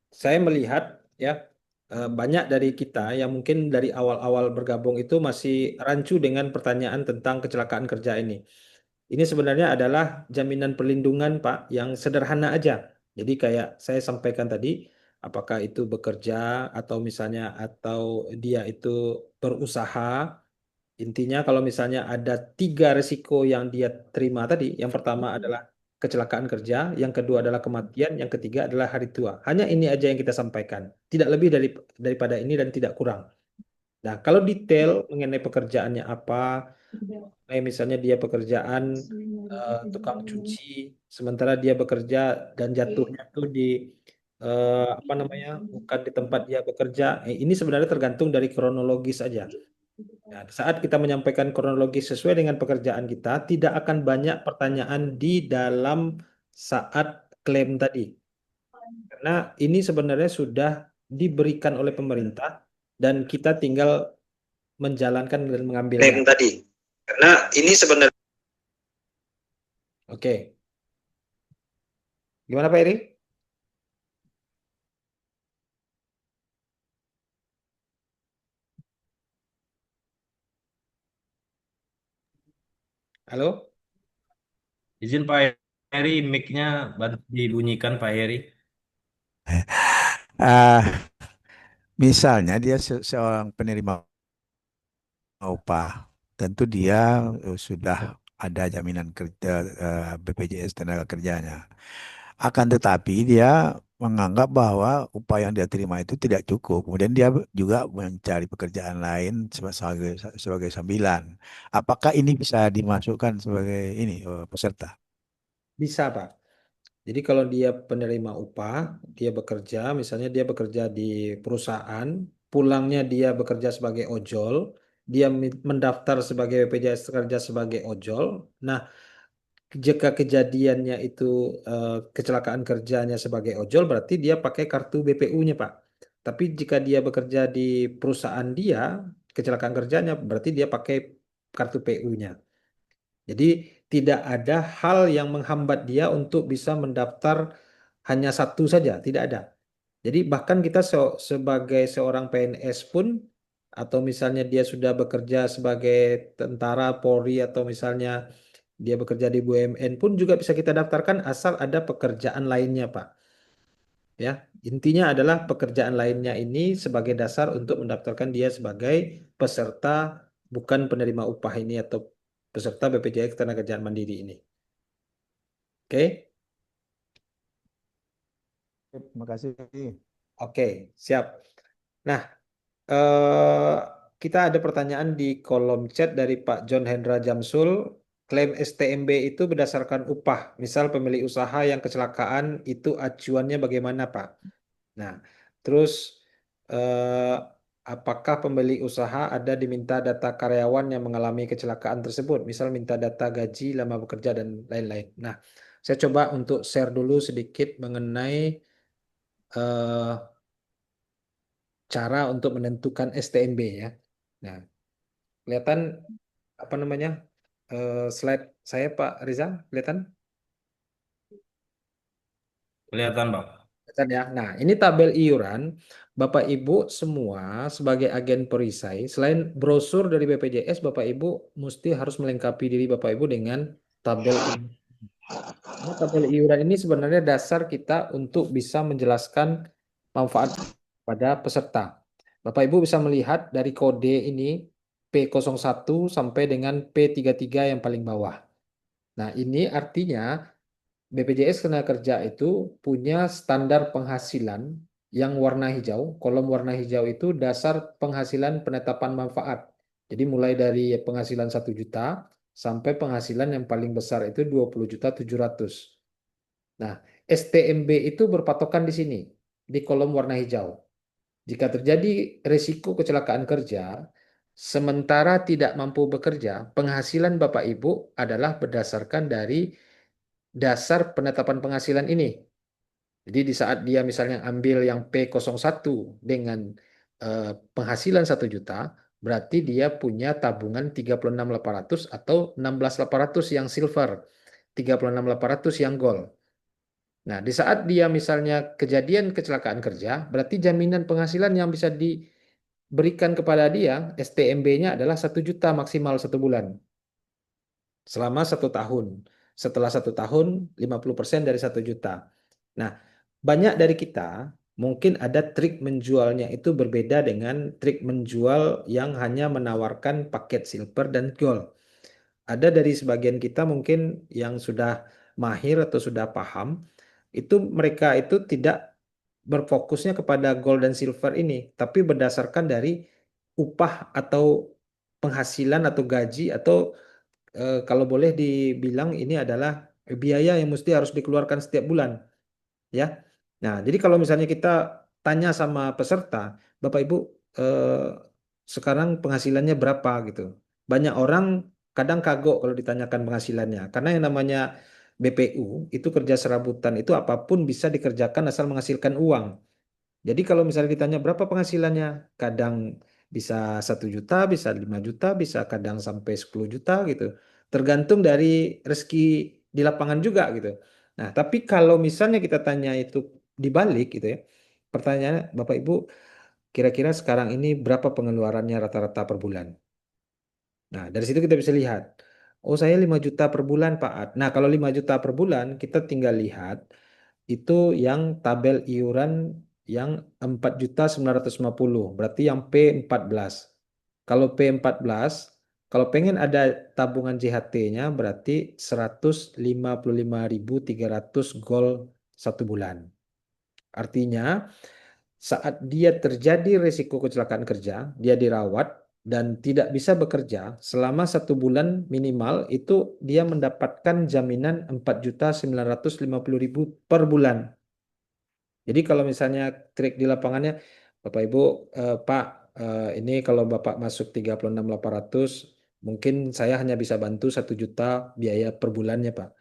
saya melihat ya banyak dari kita yang mungkin dari awal-awal bergabung itu masih rancu dengan pertanyaan tentang kecelakaan kerja ini. Ini sebenarnya adalah jaminan perlindungan Pak yang sederhana aja. Jadi kayak saya sampaikan tadi, apakah itu bekerja atau dia itu berusaha. Intinya kalau misalnya ada 3 risiko yang dia terima tadi, yang pertama adalah kecelakaan kerja, yang kedua adalah kematian, yang ketiga adalah hari tua. Hanya ini aja yang kita sampaikan. Tidak lebih daripada ini dan tidak kurang. Nah, kalau detail mengenai pekerjaannya apa, misalnya dia pekerjaan tukang cuci, sementara dia bekerja dan jatuhnya tuh di bukan di tempat dia bekerja. Ini sebenarnya tergantung dari kronologis aja. Nah, saat kita menyampaikan kronologis sesuai dengan pekerjaan kita, tidak akan banyak pertanyaan di dalam saat klaim tadi. Karena ini sebenarnya sudah diberikan oleh pemerintah dan kita tinggal menjalankan dan mengambilnya. Klaim tadi. Karena ini sebenarnya Oke. Gimana Pak Eri? Halo? Izin Pak Heri, mic-nya bantu dibunyikan Pak Heri. Ah, misalnya dia seorang penerima upah, tentu dia sudah ada jaminan kerja, BPJS tenaga kerjanya. Akan tetapi dia menganggap bahwa upah yang dia terima itu tidak cukup. Kemudian dia juga mencari pekerjaan lain sebagai sambilan. Apakah ini bisa dimasukkan sebagai ini peserta? Bisa Pak. Jadi kalau dia penerima upah, dia bekerja, misalnya dia bekerja di perusahaan, pulangnya dia bekerja sebagai ojol, dia mendaftar sebagai BPJS kerja sebagai ojol. Nah, jika kejadiannya itu kecelakaan kerjanya sebagai ojol, berarti dia pakai kartu BPU-nya, Pak. Tapi jika dia bekerja di perusahaan dia, kecelakaan kerjanya berarti dia pakai kartu PU-nya. Jadi tidak ada hal yang menghambat dia untuk bisa mendaftar hanya satu saja, tidak ada. Jadi bahkan kita sebagai seorang PNS pun, atau misalnya dia sudah bekerja sebagai tentara, Polri, atau misalnya dia bekerja di BUMN pun juga bisa kita daftarkan asal ada pekerjaan lainnya, Pak. Ya, intinya adalah pekerjaan lainnya ini sebagai dasar untuk mendaftarkan dia sebagai peserta, bukan penerima upah ini atau peserta BPJS Ketenagakerjaan Mandiri ini. Oke? Terima kasih. Oke, siap. Nah, eh, kita ada pertanyaan di kolom chat dari Pak John Hendra Jamsul. Klaim STMB itu berdasarkan upah. Misal pemilik usaha yang kecelakaan itu acuannya bagaimana, Pak? Nah, terus eh, apakah pemilik usaha ada diminta data karyawan yang mengalami kecelakaan tersebut? Misal minta data gaji, lama bekerja, dan lain-lain. Nah, saya coba untuk share dulu sedikit mengenai eh, cara untuk menentukan STNB ya. Nah, kelihatan apa namanya slide saya Pak Riza, kelihatan? Kelihatan Bang. Kelihatan ya. Nah, ini tabel iuran. Bapak Ibu semua sebagai agen perisai, selain brosur dari BPJS, Bapak Ibu mesti harus melengkapi diri Bapak Ibu dengan tabel iuran. Nah, tabel iuran ini sebenarnya dasar kita untuk bisa menjelaskan manfaat pada peserta. Bapak Ibu bisa melihat dari kode ini P01 sampai dengan P33 yang paling bawah. Nah, ini artinya BPJS Ketenagakerja itu punya standar penghasilan yang warna hijau. Kolom warna hijau itu dasar penghasilan penetapan manfaat. Jadi mulai dari penghasilan 1 juta sampai penghasilan yang paling besar itu 20.700.000. Nah, STMB itu berpatokan di sini, di kolom warna hijau. Jika terjadi risiko kecelakaan kerja, sementara tidak mampu bekerja, penghasilan Bapak Ibu adalah berdasarkan dari dasar penetapan penghasilan ini. Jadi di saat dia misalnya ambil yang P01 dengan penghasilan 1 juta, berarti dia punya tabungan 36.800 atau 16.800 yang silver, 36.800 yang gold. Nah, di saat dia misalnya kejadian kecelakaan kerja, berarti jaminan penghasilan yang bisa diberikan kepada dia, STMB-nya adalah 1 juta maksimal 1 bulan. Selama 1 tahun. Setelah 1 tahun, 50% dari 1 juta. Nah, banyak dari kita mungkin ada trik menjualnya itu berbeda dengan trik menjual yang hanya menawarkan paket silver dan gold. Ada dari sebagian kita mungkin yang sudah mahir atau sudah paham, itu mereka itu tidak berfokusnya kepada gold dan silver ini, tapi berdasarkan dari upah atau penghasilan atau gaji atau kalau boleh dibilang ini adalah biaya yang mesti harus dikeluarkan setiap bulan, ya. Nah, jadi kalau misalnya kita tanya sama peserta, Bapak Ibu eh, sekarang penghasilannya berapa gitu. Banyak orang kadang kagok kalau ditanyakan penghasilannya, karena yang namanya BPU itu kerja serabutan itu apapun bisa dikerjakan asal menghasilkan uang. Jadi kalau misalnya ditanya berapa penghasilannya, kadang bisa 1 juta, bisa 5 juta, bisa kadang sampai 10 juta gitu. Tergantung dari rezeki di lapangan juga gitu. Nah, tapi kalau misalnya kita tanya itu dibalik gitu ya, pertanyaannya Bapak Ibu, kira-kira sekarang ini berapa pengeluarannya rata-rata per bulan? Nah, dari situ kita bisa lihat, oh saya 5 juta per bulan Pak Ad. Nah, kalau 5 juta per bulan, kita tinggal lihat itu yang tabel iuran yang 4.950, berarti yang P14. Kalau P14, kalau pengen ada tabungan JHT-nya berarti 155.300 gol satu bulan. Artinya saat dia terjadi risiko kecelakaan kerja, dia dirawat dan tidak bisa bekerja selama 1 bulan minimal itu dia mendapatkan jaminan 4.950.000 per bulan. Jadi kalau misalnya trik di lapangannya, Bapak Ibu, Pak, ini kalau Bapak masuk 36.800, mungkin saya hanya bisa bantu 1 juta biaya per bulannya, Pak.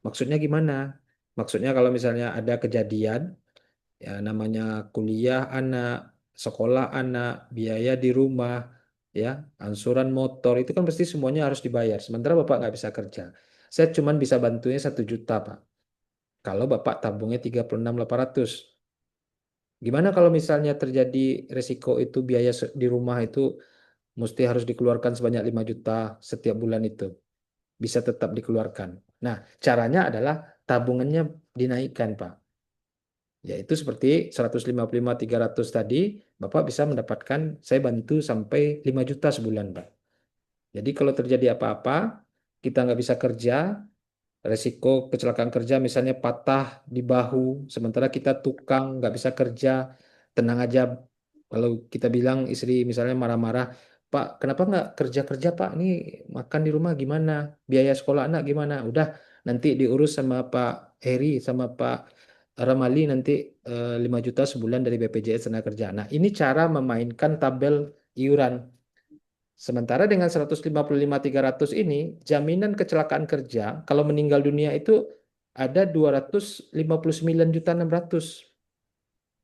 Maksudnya gimana? Maksudnya kalau misalnya ada kejadian, ya namanya kuliah anak, sekolah anak, biaya di rumah, ya, angsuran motor, itu kan pasti semuanya harus dibayar. Sementara Bapak nggak bisa kerja. Saya cuma bisa bantunya 1 juta, Pak. Kalau Bapak tabungnya 36.800. Gimana kalau misalnya terjadi resiko itu biaya di rumah itu mesti harus dikeluarkan sebanyak 5 juta setiap bulan itu. Bisa tetap dikeluarkan. Nah, caranya adalah tabungannya dinaikkan, Pak. Yaitu seperti 155.300 tadi, Bapak bisa mendapatkan, saya bantu sampai 5 juta sebulan, Pak. Jadi kalau terjadi apa-apa, kita nggak bisa kerja, resiko kecelakaan kerja misalnya patah di bahu, sementara kita tukang nggak bisa kerja, tenang aja. Kalau kita bilang istri misalnya marah-marah, Pak, kenapa nggak kerja-kerja Pak? Ini makan di rumah gimana? Biaya sekolah anak gimana? Udah nanti diurus sama Pak Heri sama Pak Ramali nanti 5 juta sebulan dari BPJS Tenaga Kerja. Nah, ini cara memainkan tabel iuran. Sementara dengan 155.300 ini, jaminan kecelakaan kerja kalau meninggal dunia itu ada 259.600.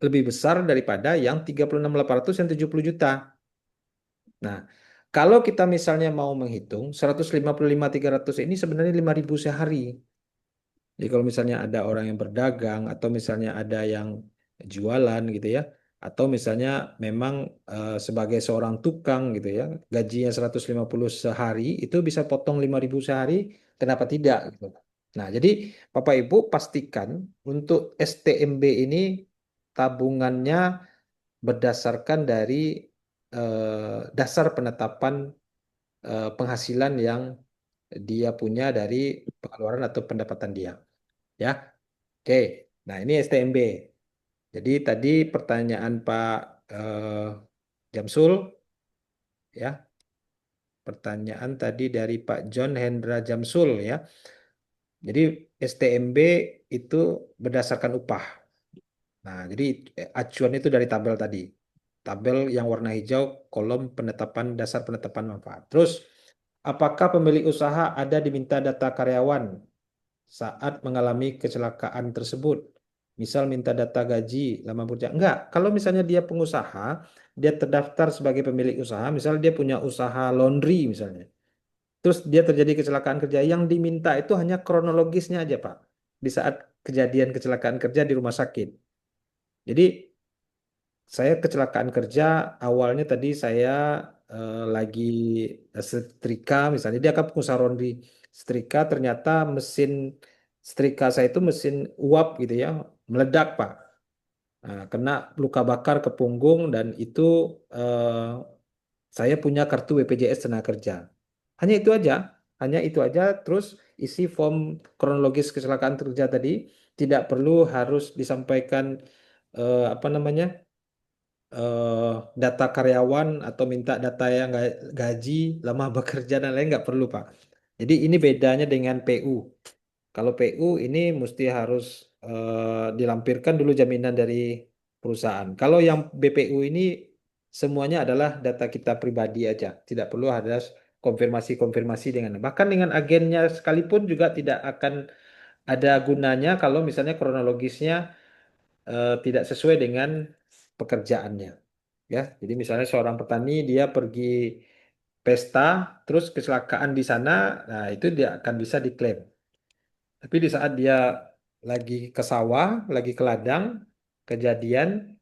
Lebih besar daripada yang 36.800 yang 70 juta. Nah, kalau kita misalnya mau menghitung 155.300 ini sebenarnya 5.000 sehari. Jadi kalau misalnya ada orang yang berdagang atau misalnya ada yang jualan gitu ya, atau misalnya memang sebagai seorang tukang gitu ya, gajinya 150 sehari itu bisa potong 5.000 sehari, kenapa tidak gitu. Nah, jadi Bapak Ibu pastikan untuk STMB ini tabungannya berdasarkan dari dasar penetapan penghasilan yang dia punya dari pengeluaran atau pendapatan dia. Ya, oke. Nah, ini STMB. Jadi tadi pertanyaan Pak Jamsul, ya. Pertanyaan tadi dari Pak John Hendra Jamsul, ya. Jadi STMB itu berdasarkan upah. Nah, jadi acuan itu dari tabel tadi. Tabel yang warna hijau, kolom penetapan dasar penetapan manfaat. Terus, apakah pemilik usaha ada diminta data karyawan saat mengalami kecelakaan tersebut? Misal minta data gaji, lama bekerja. Enggak, kalau misalnya dia pengusaha, dia terdaftar sebagai pemilik usaha, misal dia punya usaha laundry misalnya. Terus dia terjadi kecelakaan kerja, yang diminta itu hanya kronologisnya aja, Pak. Di saat kejadian kecelakaan kerja di rumah sakit. Jadi saya kecelakaan kerja awalnya tadi saya lagi setrika misalnya dia kan pengusaha laundry setrika ternyata mesin setrika saya itu mesin uap gitu ya meledak Pak. Nah, kena luka bakar ke punggung dan itu saya punya kartu BPJS Tenaga Kerja. Hanya itu aja, hanya itu aja. Terus isi form kronologis kecelakaan kerja tadi tidak perlu harus disampaikan apa namanya eh, data karyawan atau minta data yang gaji, lama bekerja dan lain nggak perlu Pak. Jadi ini bedanya dengan PU. Kalau PU ini mesti harus dilampirkan dulu jaminan dari perusahaan. Kalau yang BPU ini semuanya adalah data kita pribadi aja, tidak perlu ada konfirmasi-konfirmasi dengan bahkan dengan agennya sekalipun juga tidak akan ada gunanya kalau misalnya kronologisnya tidak sesuai dengan pekerjaannya. Ya, jadi misalnya seorang petani dia pergi pesta, terus kecelakaan di sana, nah itu dia akan bisa diklaim. Tapi di saat dia lagi ke sawah, lagi ke ladang, kejadian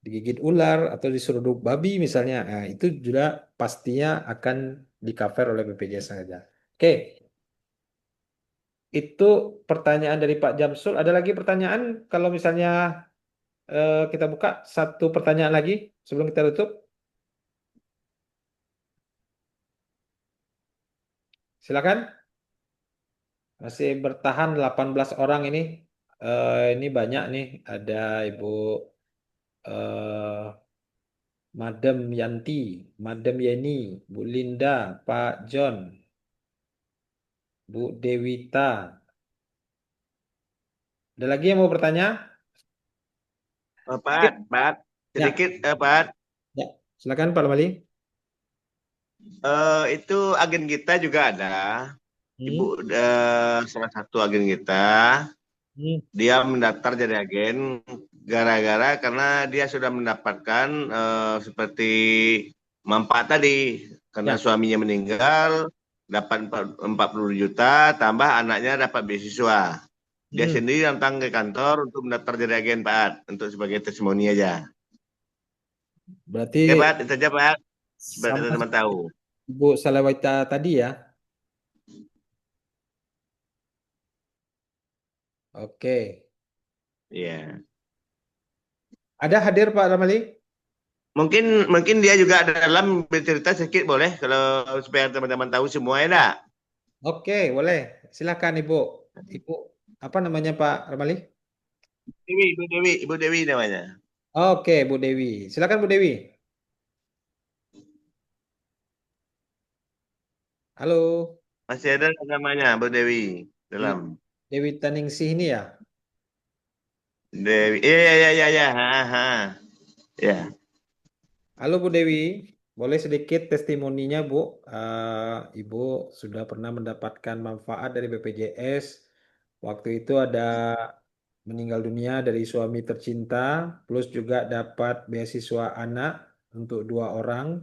digigit ular atau diseruduk babi misalnya, nah, itu juga pastinya akan di cover oleh BPJS saja. Oke, itu pertanyaan dari Pak Jamsul. Ada lagi pertanyaan? Kalau misalnya kita buka satu pertanyaan lagi sebelum kita tutup. Silakan. Masih bertahan 18 orang ini. Ini banyak nih. Ada Ibu eh, Madam Yanti, Madam Yeni, Bu Linda, Pak John, Bu Dewita. Ada lagi yang mau bertanya? Pak, Ya, sedikit Pak. ya. Silakan Pak Lamali. Itu agen kita juga ada. Ibu Hmm, salah satu agen kita, hmm, dia mendaftar jadi agen gara-gara karena dia sudah mendapatkan seperti manfaat tadi karena ya. suaminya meninggal dapat 40 juta tambah anaknya dapat beasiswa. Dia Hmm. sendiri datang ke kantor untuk mendaftar jadi agen Pak untuk sebagai testimoni aja. Berarti Oke Pak, itu aja Pak. Supaya sama teman-teman tahu. Ibu Salawita tadi ya. Oke. Iya. Ada hadir Pak Lamali? Mungkin dia juga ada dalam bercerita sedikit boleh kalau supaya teman-teman tahu semua ya dah. Oke, boleh. Silakan Ibu. Ibu apa namanya Pak Ramali? Ibu Dewi namanya. Oke, Bu Dewi. Silakan Bu Dewi. Halo. Masih ada namanya Bu Dewi Dewi, dalam. Dewi Taningsih ini ya. Dewi. Iya. Ha, ha. Ya. Halo Bu Dewi. Boleh sedikit testimoninya Bu. Ibu sudah pernah mendapatkan manfaat dari BPJS. Waktu itu ada meninggal dunia dari suami tercinta, plus juga dapat beasiswa anak untuk 2 orang,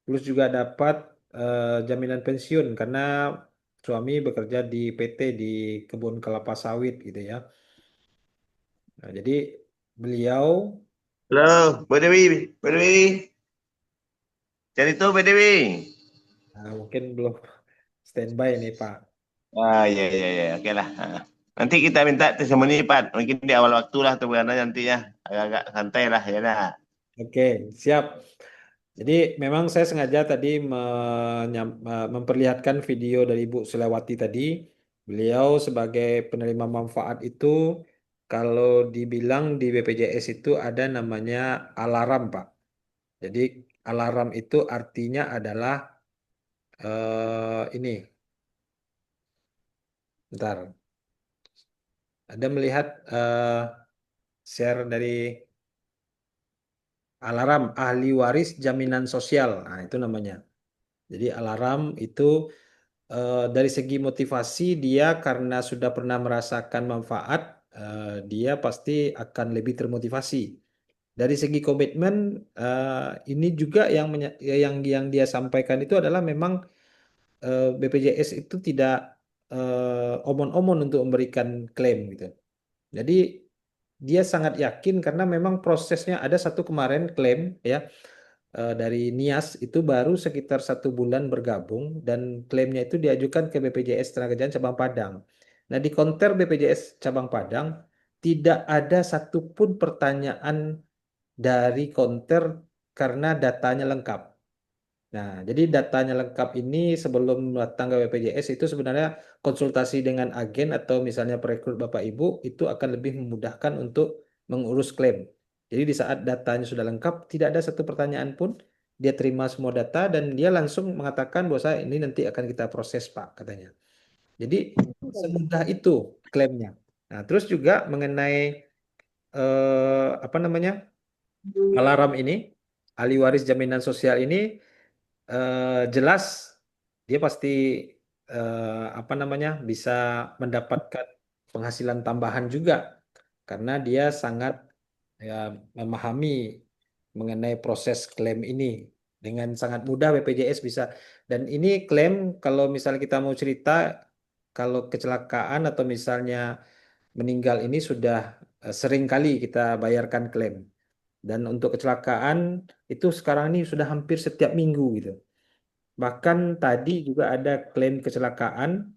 plus juga dapat jaminan pensiun karena suami bekerja di PT di kebun kelapa sawit gitu ya. Nah, jadi beliau Halo, Bu Dewi. Bu Dewi. Cari tuh Bu Dewi. mungkin belum standby nih Pak. Iya. Oke lah. Ha. Nanti kita minta testimoni Pak. Mungkin di awal waktu lah tuh karena nanti ya agak-agak santai lah ya dah. Oke, siap. Jadi memang saya sengaja tadi memperlihatkan video dari Ibu Sulawati tadi. Beliau sebagai penerima manfaat itu, kalau dibilang di BPJS itu ada namanya alarm, Pak. Jadi alarm itu artinya adalah ini. Bentar. Ada melihat share dari alarm ahli waris jaminan sosial. Nah, itu namanya. Jadi alarm itu dari segi motivasi dia karena sudah pernah merasakan manfaat, dia pasti akan lebih termotivasi. Dari segi komitmen, ini juga yang dia sampaikan itu adalah memang BPJS itu tidak omon-omon untuk memberikan klaim gitu. Jadi dia sangat yakin karena memang prosesnya ada satu kemarin klaim ya dari Nias itu baru sekitar 1 bulan bergabung dan klaimnya itu diajukan ke BPJS Tenagakerjaan Cabang Padang. Nah di konter BPJS Cabang Padang tidak ada satupun pertanyaan dari konter karena datanya lengkap. Nah, jadi datanya lengkap ini sebelum datang ke BPJS itu sebenarnya konsultasi dengan agen atau misalnya perekrut Bapak Ibu itu akan lebih memudahkan untuk mengurus klaim. Jadi di saat datanya sudah lengkap, tidak ada satu pertanyaan pun, dia terima semua data dan dia langsung mengatakan bahwa saya ini nanti akan kita proses Pak, katanya. Jadi semudah itu klaimnya. Nah, terus juga mengenai apa namanya alarm ini, ahli waris jaminan sosial ini jelas dia pasti apa namanya bisa mendapatkan penghasilan tambahan juga karena dia sangat ya, memahami mengenai proses klaim ini dengan sangat mudah BPJS bisa dan ini klaim kalau misalnya kita mau cerita kalau kecelakaan atau misalnya meninggal ini sudah sering kali kita bayarkan klaim. Dan untuk kecelakaan itu sekarang ini sudah hampir setiap minggu gitu. Bahkan tadi juga ada klaim kecelakaan,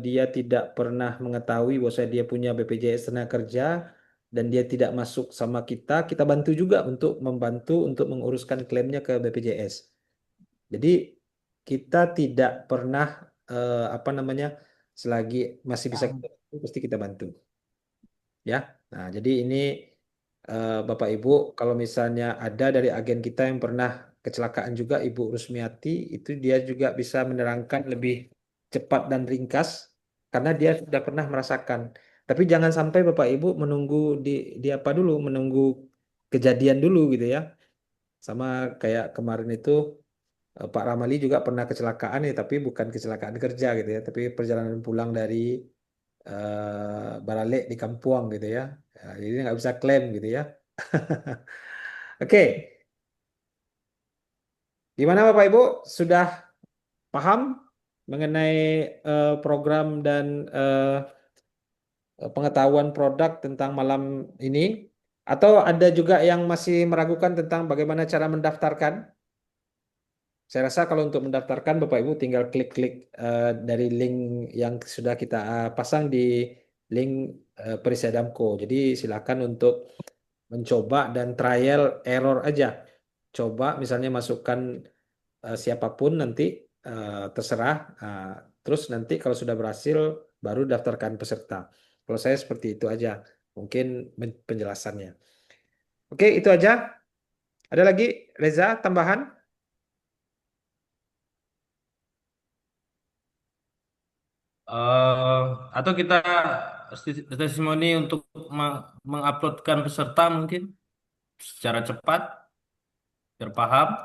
dia tidak pernah mengetahui bahwa dia punya BPJS Tenaga Kerja dan dia tidak masuk sama kita bantu juga untuk membantu untuk menguruskan klaimnya ke BPJS. Jadi kita tidak pernah apa namanya, selagi masih bisa kita bantu, pasti kita bantu ya. Nah, jadi ini Bapak Ibu, kalau misalnya ada dari agen kita yang pernah kecelakaan juga, Ibu Rusmiati, itu dia juga bisa menerangkan lebih cepat dan ringkas karena dia sudah pernah merasakan. Tapi jangan sampai Bapak Ibu menunggu di apa dulu, menunggu kejadian dulu gitu ya. Sama kayak kemarin itu Pak Ramali juga pernah kecelakaan ya, tapi bukan kecelakaan kerja gitu ya, tapi perjalanan pulang dari Baralek di Kampuang gitu ya. Ya, jadi nggak bisa klaim gitu ya. Oke, gimana Bapak Ibu? Sudah paham mengenai program dan pengetahuan produk tentang malam ini? Atau ada juga yang masih meragukan tentang bagaimana cara mendaftarkan? Saya rasa kalau untuk mendaftarkan Bapak Ibu tinggal klik-klik dari link yang sudah kita pasang di link Perisai Damko. Jadi silakan untuk mencoba dan trial error aja. Coba misalnya masukkan siapapun nanti terserah. Terus nanti kalau sudah berhasil baru daftarkan peserta. Kalau saya seperti itu aja. Mungkin penjelasannya. Oke, itu aja. Ada lagi Reza tambahan? Eh, atau kita testimoni untuk menguploadkan peserta mungkin secara cepat biar paham.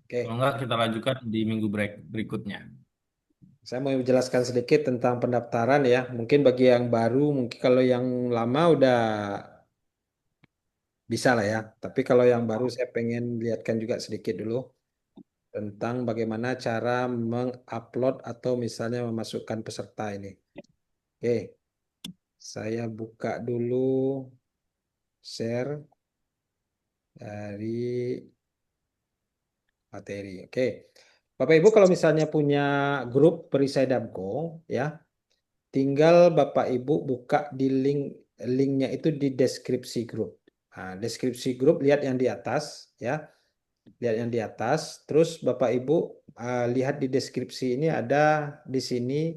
Kalau Oke. enggak kita lanjutkan di minggu berikutnya. Saya mau jelaskan sedikit tentang pendaftaran ya. Mungkin bagi yang baru, mungkin kalau yang lama udah bisa lah ya. Tapi kalau yang baru saya pengen lihatkan juga sedikit dulu tentang bagaimana cara mengupload atau misalnya memasukkan peserta ini. Oke, saya buka dulu share dari materi. Oke, Bapak Ibu kalau misalnya punya grup Perisai Damko ya, tinggal Bapak Ibu buka di linknya itu di deskripsi grup. Nah, deskripsi grup lihat yang di atas ya, lihat yang di atas. Terus Bapak Ibu lihat di deskripsi ini ada di sini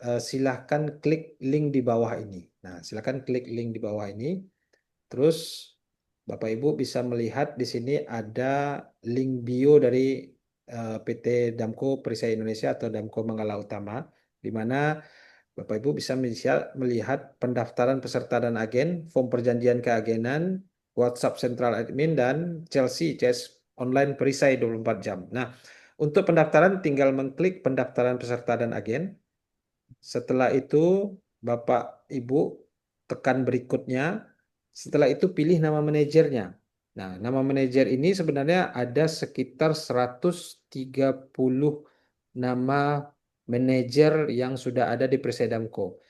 silahkan klik link di bawah ini. Nah, silahkan klik link di bawah ini. Terus Bapak Ibu bisa melihat di sini ada link bio dari PT Damko Perisai Indonesia atau Damko Manggala Utama, di mana Bapak Ibu bisa melihat pendaftaran peserta dan agen, form perjanjian keagenan, WhatsApp Central Admin, dan Chelsea CS online perisai 24 jam. Nah, untuk pendaftaran tinggal mengklik pendaftaran peserta dan agen. Setelah itu Bapak Ibu tekan berikutnya. Setelah itu pilih nama manajernya. Nah, nama manajer ini sebenarnya ada sekitar 130 nama manajer yang sudah ada di Persedamko.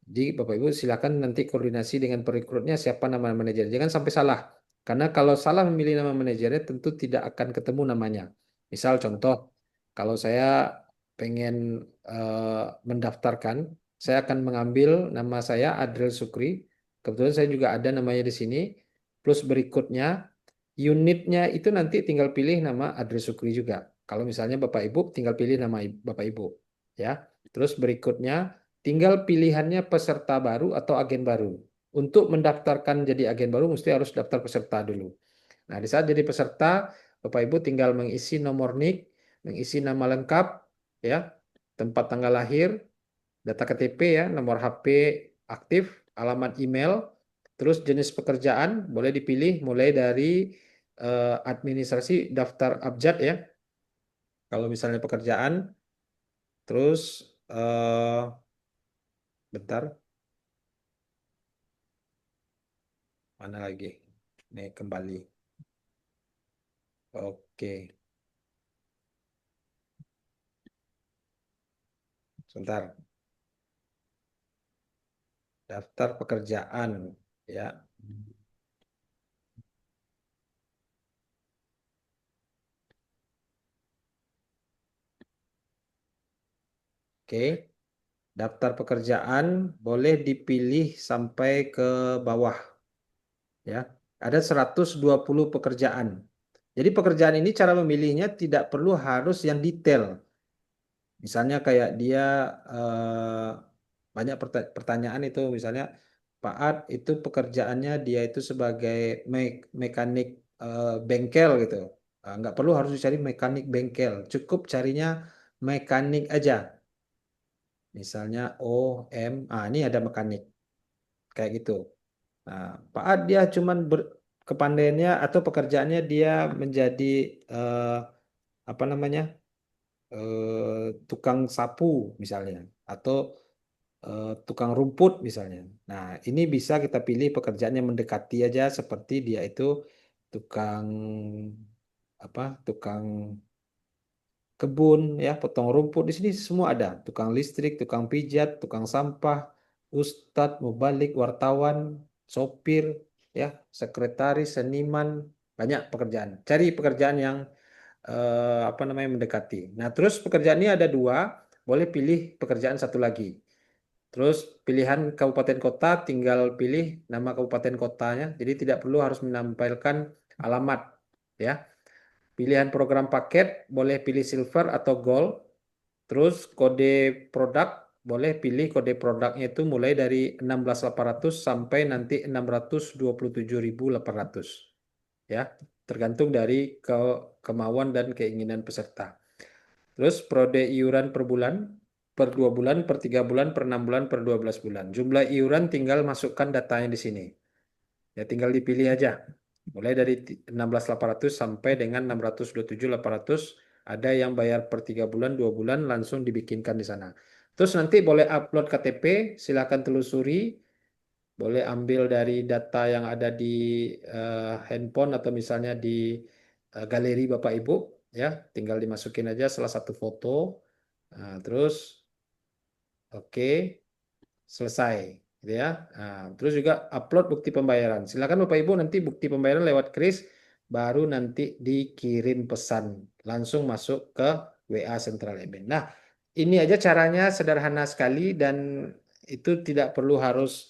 Jadi Bapak Ibu silakan nanti koordinasi dengan perekrutnya siapa nama manajer. Jangan sampai salah. Karena kalau salah memilih nama manajernya tentu tidak akan ketemu namanya. Misal contoh, kalau saya pengen mendaftarkan, saya akan mengambil nama saya Adrel Sukri. Kebetulan saya juga ada namanya di sini. Plus berikutnya unitnya itu nanti tinggal pilih nama Adrel Sukri juga. Kalau misalnya Bapak Ibu tinggal pilih nama Bapak Ibu, ya. Terus berikutnya tinggal pilihannya peserta baru atau agen baru. Untuk mendaftarkan jadi agen baru mesti harus daftar peserta dulu. Nah, di saat jadi peserta, Bapak Ibu tinggal mengisi nomor NIK, mengisi nama lengkap, ya, tempat tanggal lahir, data KTP ya, nomor HP aktif, alamat email, terus jenis pekerjaan boleh dipilih mulai dari administrasi daftar abjad ya. Kalau misalnya pekerjaan, terus bentar, mana lagi? Nih kembali. Oke. Sebentar. Daftar pekerjaan, ya. Oke. Daftar pekerjaan boleh dipilih sampai ke bawah, ya. Ada 120 pekerjaan. Jadi pekerjaan ini cara memilihnya tidak perlu harus yang detail. Misalnya kayak dia banyak pertanyaan itu, misalnya Pak Ad itu pekerjaannya dia itu sebagai mekanik bengkel gitu. Nggak perlu harus dicari mekanik bengkel, cukup carinya mekanik aja. Misalnya ini ada mekanik kayak gitu. Nah, Pak Ad dia cuman kepandaiannya atau pekerjaannya dia menjadi eh, apa namanya tukang sapu misalnya, atau tukang rumput misalnya. Nah, ini bisa kita pilih pekerjaan yang mendekati aja seperti dia itu tukang tukang kebun, ya, potong rumput. Di sini semua ada, tukang listrik, tukang pijat, tukang sampah, ustadz, mubalik, wartawan, sopir, ya, sekretaris, seniman, banyak pekerjaan. Cari pekerjaan yang mendekati. Nah, terus pekerjaan ini ada dua, boleh pilih pekerjaan satu lagi. Terus pilihan kabupaten kota, tinggal pilih nama kabupaten kotanya, jadi tidak perlu harus menampilkan alamat, ya. Pilihan program paket, boleh pilih silver atau gold. Terus kode produk, boleh pilih kode produknya itu mulai dari 16.800 sampai nanti 627.800. Ya, tergantung dari kemauan dan keinginan peserta. Terus periode iuran per bulan, per 2 bulan, per 3 bulan, per 6 bulan, per 12 bulan. Jumlah iuran tinggal masukkan datanya di sini. Ya, tinggal dipilih aja. Mulai dari 16.800 sampai dengan 627.800. Ada yang bayar per 3 bulan, 2 bulan, langsung dibikinkan di sana. Terus nanti boleh upload KTP, silakan telusuri. Boleh ambil dari data yang ada di handphone atau misalnya di galeri Bapak Ibu, ya. Tinggal dimasukin aja salah satu foto. Nah, terus oke, selesai, gitu ya. Nah, terus juga upload bukti pembayaran. Silakan Bapak Ibu nanti bukti pembayaran lewat kris, baru nanti dikirim pesan langsung masuk ke WA Central Eben. Nah, ini aja caranya sederhana sekali dan itu tidak perlu harus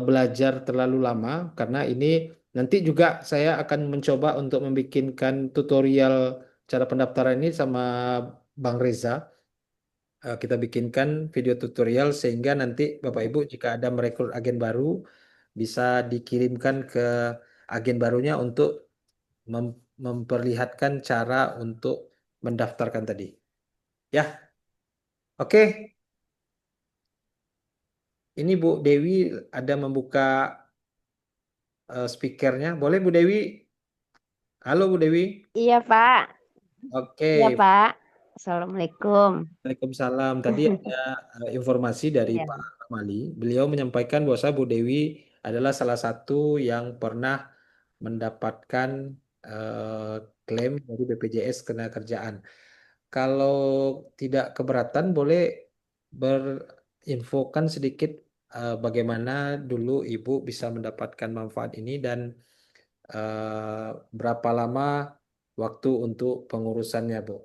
belajar terlalu lama karena ini nanti juga saya akan mencoba untuk membikinkan tutorial cara pendaftaran ini sama Bang Reza. Kita bikinkan video tutorial sehingga nanti Bapak Ibu jika ada merekrut agen baru bisa dikirimkan ke agen barunya untuk memperlihatkan cara untuk mendaftarkan tadi. Ya, oke. Ini Bu Dewi ada membuka speakernya. Boleh Bu Dewi? Halo Bu Dewi. Iya Pak, Oke. iya Pak. Assalamualaikum. Waalaikumsalam. Tadi ada informasi dari Iya. Pak Ramali. Beliau menyampaikan bahwa Bu Dewi adalah salah satu yang pernah mendapatkan klaim dari BPJS Ketenagakerjaan. Kalau tidak keberatan, boleh berinfokan sedikit bagaimana dulu Ibu bisa mendapatkan manfaat ini dan berapa lama waktu untuk pengurusannya, Bu.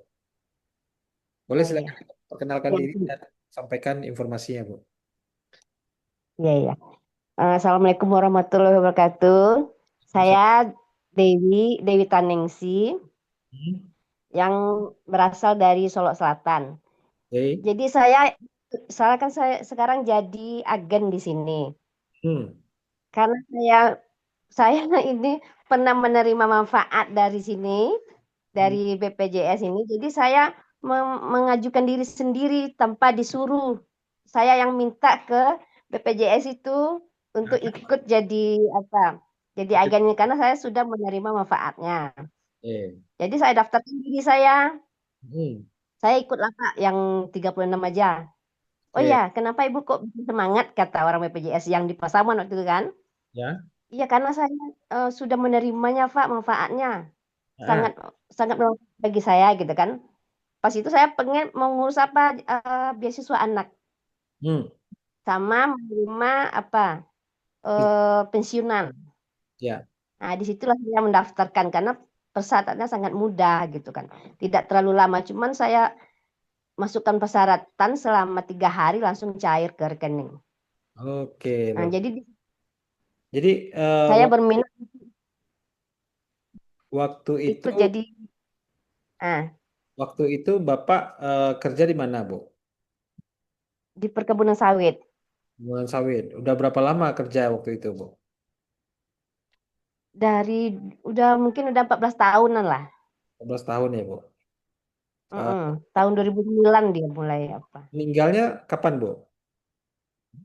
Boleh Oh, iya. silakan perkenalkan diri dan sampaikan informasinya, Bu. Iya, iya. Assalamualaikum warahmatullahi wabarakatuh. Saya Dewi Taningsi Hmm. yang berasal dari Solo Selatan. Oke. Jadi saya kan sekarang jadi agen di sini. Karena saya ini pernah menerima manfaat dari sini, dari BPJS ini. Jadi saya mengajukan diri sendiri tanpa disuruh. Saya yang minta ke BPJS itu untuk ikut jadi apa? Jadi agen ini karena saya sudah menerima manfaatnya. Jadi saya daftarkan diri saya. Saya ikutlah Pak yang 36 aja. Oh ya, kenapa Ibu kok bisa semangat kata orang BPJS yang di Pasaman waktu itu kan? Ya. Iya karena saya sudah menerimanya Pak manfaatnya. Sangat sangat bermanfaat bagi saya gitu kan. pas itu saya pengen mau ngurus apa beasiswa anak Hmm. sama menerima apa pensiunan. Ya. Nah, disitulah saya mendaftarkan karena persyaratannya sangat mudah gitu kan. Tidak terlalu lama, cuman saya masukkan persyaratan selama 3 hari langsung cair ke rekening. Oke, Nah, jadi jadi saya berminat waktu itu ikut jadi Bapak kerja di mana, Bu? di perkebunan sawit. Bulan sawit. Udah berapa lama kerja waktu itu, Bu? Udah mungkin udah 14 tahunan lah. 14 tahun ya, Bu. Tahun 2009 dia mulai apa. Meninggalnya kapan, Bu?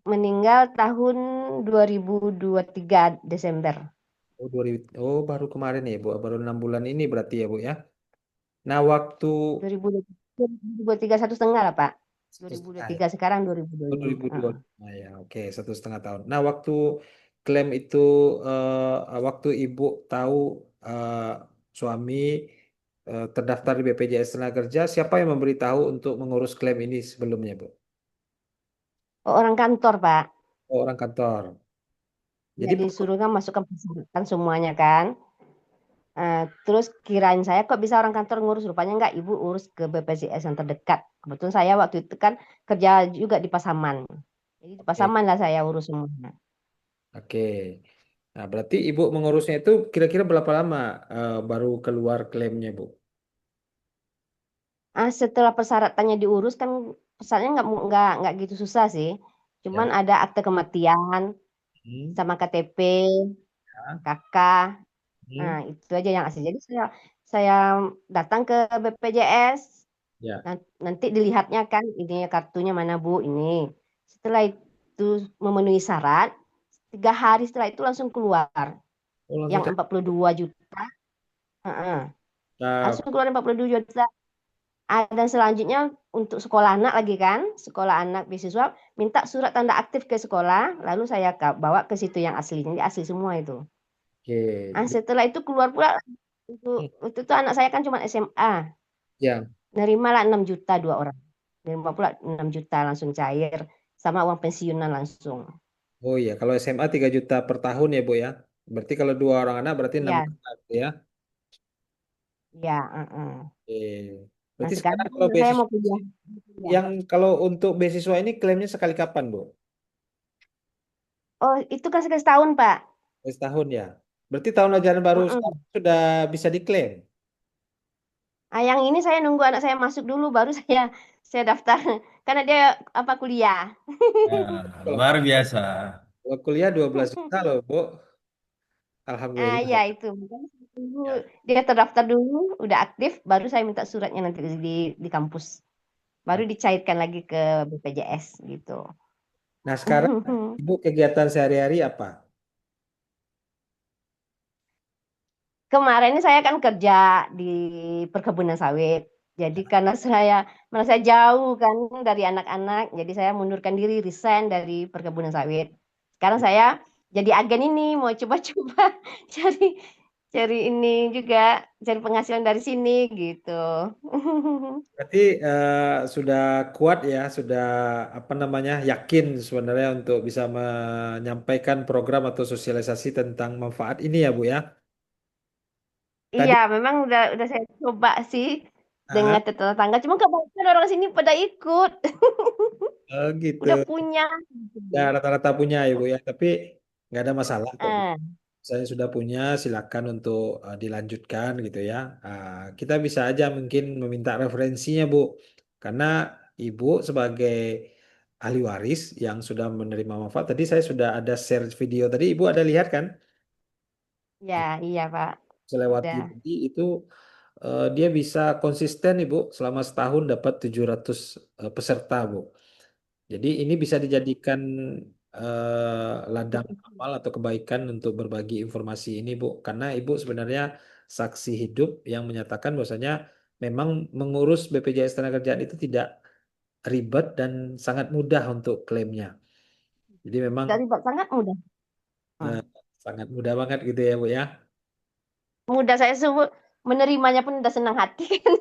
Meninggal tahun 2023 Desember. Oh, baru kemarin ya, Bu. Baru 6 bulan ini berarti ya, Bu ya. Nah, waktu 2023 1,5 lah, Pak. 2023 sekarang 2002. 2025. Nah, ya, oke, 1,5 tahun. Nah, waktu klaim itu, waktu Ibu tahu eh, suami terdaftar di BPJS Tenaga Kerja, siapa yang memberitahu untuk mengurus klaim ini sebelumnya, Bu? Orang kantor, Pak. Oh, orang kantor. Jadi, Jadi suruh kan masukkan persyaratan semuanya kan. Terus kirain saya kok bisa orang kantor ngurus, rupanya enggak, ibu urus ke BPJS yang terdekat. Kebetulan saya waktu itu kan kerja juga di Pasaman. Jadi di Pasaman lah saya urus semuanya. oke. Nah, berarti Ibu mengurusnya itu kira-kira berapa lama baru keluar klaimnya, Bu? Setelah persyaratannya diurus kan persyaratannya nggak gitu susah sih. Cuman Ya. ada akte kematian Hmm. sama KTP, Ya. KK. Nah, Hmm. itu aja yang asli. Jadi saya datang ke BPJS. Ya. Nanti dilihatnya kan ini kartunya mana Bu ini. Setelah itu memenuhi syarat, 3 hari setelah itu langsung keluar. Oh, langsung Yang 42 juta. Heeh. tetap. Langsung keluar 42 juta. Dan selanjutnya untuk sekolah anak lagi kan, sekolah anak beasiswa, minta surat tanda aktif ke sekolah, lalu saya bawa ke situ yang aslinya, jadi asli semua itu. Oke. Setelah itu keluar pula, itu tuh anak saya kan cuma SMA, Ya. nerima lah 6 juta 2 orang, nerima pula 6 juta langsung cair, sama uang pensiunan langsung. Oh iya, kalau SMA 3 juta per tahun ya, Bu ya. Berarti kalau 2 orang anak berarti 6 Iya, juta gitu ya. iya. Oke. Nah Berarti sekarang sekarang kan kalau saya mau beasiswa kuliah. kalau untuk beasiswa ini klaimnya sekali kapan, Bu? Oh itu kan sekali setahun Pak. Setahun ya. Berarti tahun ajaran baru Mm-mm. sekarang sudah bisa diklaim. Yang ini saya nunggu anak saya masuk dulu baru saya daftar karena dia apa kuliah. Nah, Kalau luar biasa. kalau kuliah 12 juta loh, Bu. Ya Alhamdulillah. itu. Makanya saya tunggu Ya. dia terdaftar dulu, udah aktif, baru saya minta suratnya nanti di kampus. Baru dicairkan lagi ke BPJS gitu. Nah, sekarang Ibu kegiatan sehari-hari apa? Kemarin ini saya kan kerja di perkebunan sawit. Jadi karena saya merasa jauh kan dari anak-anak, jadi saya mundurkan diri, resign dari perkebunan sawit. Sekarang saya jadi agen ini, mau coba-coba cari cari ini juga, cari penghasilan dari sini gitu. Berarti sudah kuat ya, sudah apa namanya, yakin sebenarnya untuk bisa menyampaikan program atau sosialisasi tentang manfaat ini ya, Bu ya. Iya, Tadi memang udah saya coba sih ah, dengan tetangga. Cuma kebanyakan orang sini pada ikut, gitu. udah punya. Ya rata-rata punya ya, Bu ya. Tapi nggak ada masalah kok, Bu. Ah, Saya sudah punya, silakan untuk dilanjutkan gitu ya. Kita bisa aja mungkin meminta referensinya, Bu. Karena Ibu sebagai ahli waris yang sudah menerima manfaat, tadi saya sudah ada share video tadi, Ibu ada lihat kan? ya, iya Pak. Selewati Udah. tadi itu dia bisa konsisten Ibu selama setahun dapat 700 peserta, Bu. Jadi ini bisa dijadikan ladang amal atau kebaikan untuk berbagi informasi ini, Bu. Karena Ibu sebenarnya saksi hidup yang menyatakan bahwasanya memang mengurus BPJS Tenagakerjaan itu tidak ribet dan sangat mudah untuk klaimnya. Jadi memang Dari Pak sangat mudah. eh, Hmm. sangat mudah banget gitu ya, Bu ya. Mudah saya sebut menerimanya pun udah senang hati kan.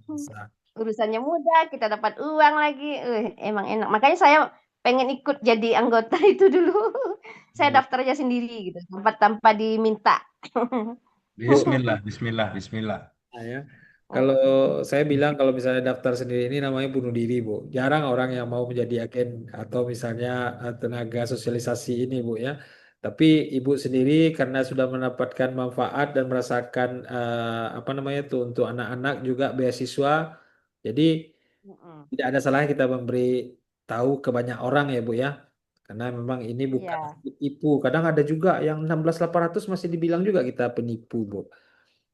Bisa. Urusannya mudah, kita dapat uang lagi. Emang enak. Makanya saya pengen ikut jadi anggota itu dulu. Saya Iya. daftar aja sendiri gitu, tanpa diminta. Bismillah, bismillah, bismillah. Nah, ya. Kalau saya bilang kalau misalnya daftar sendiri ini namanya bunuh diri, Bu. Jarang orang yang mau menjadi agen atau misalnya tenaga sosialisasi ini, Bu ya. Tapi Ibu sendiri karena sudah mendapatkan manfaat dan merasakan apa namanya tuh untuk anak-anak juga beasiswa, jadi Mm-mm. tidak ada salahnya kita memberi tahu ke banyak orang ya, Bu ya. Karena memang ini bukan Iya. tipu. Kadang ada juga yang 16.800 masih dibilang juga kita penipu, Bu.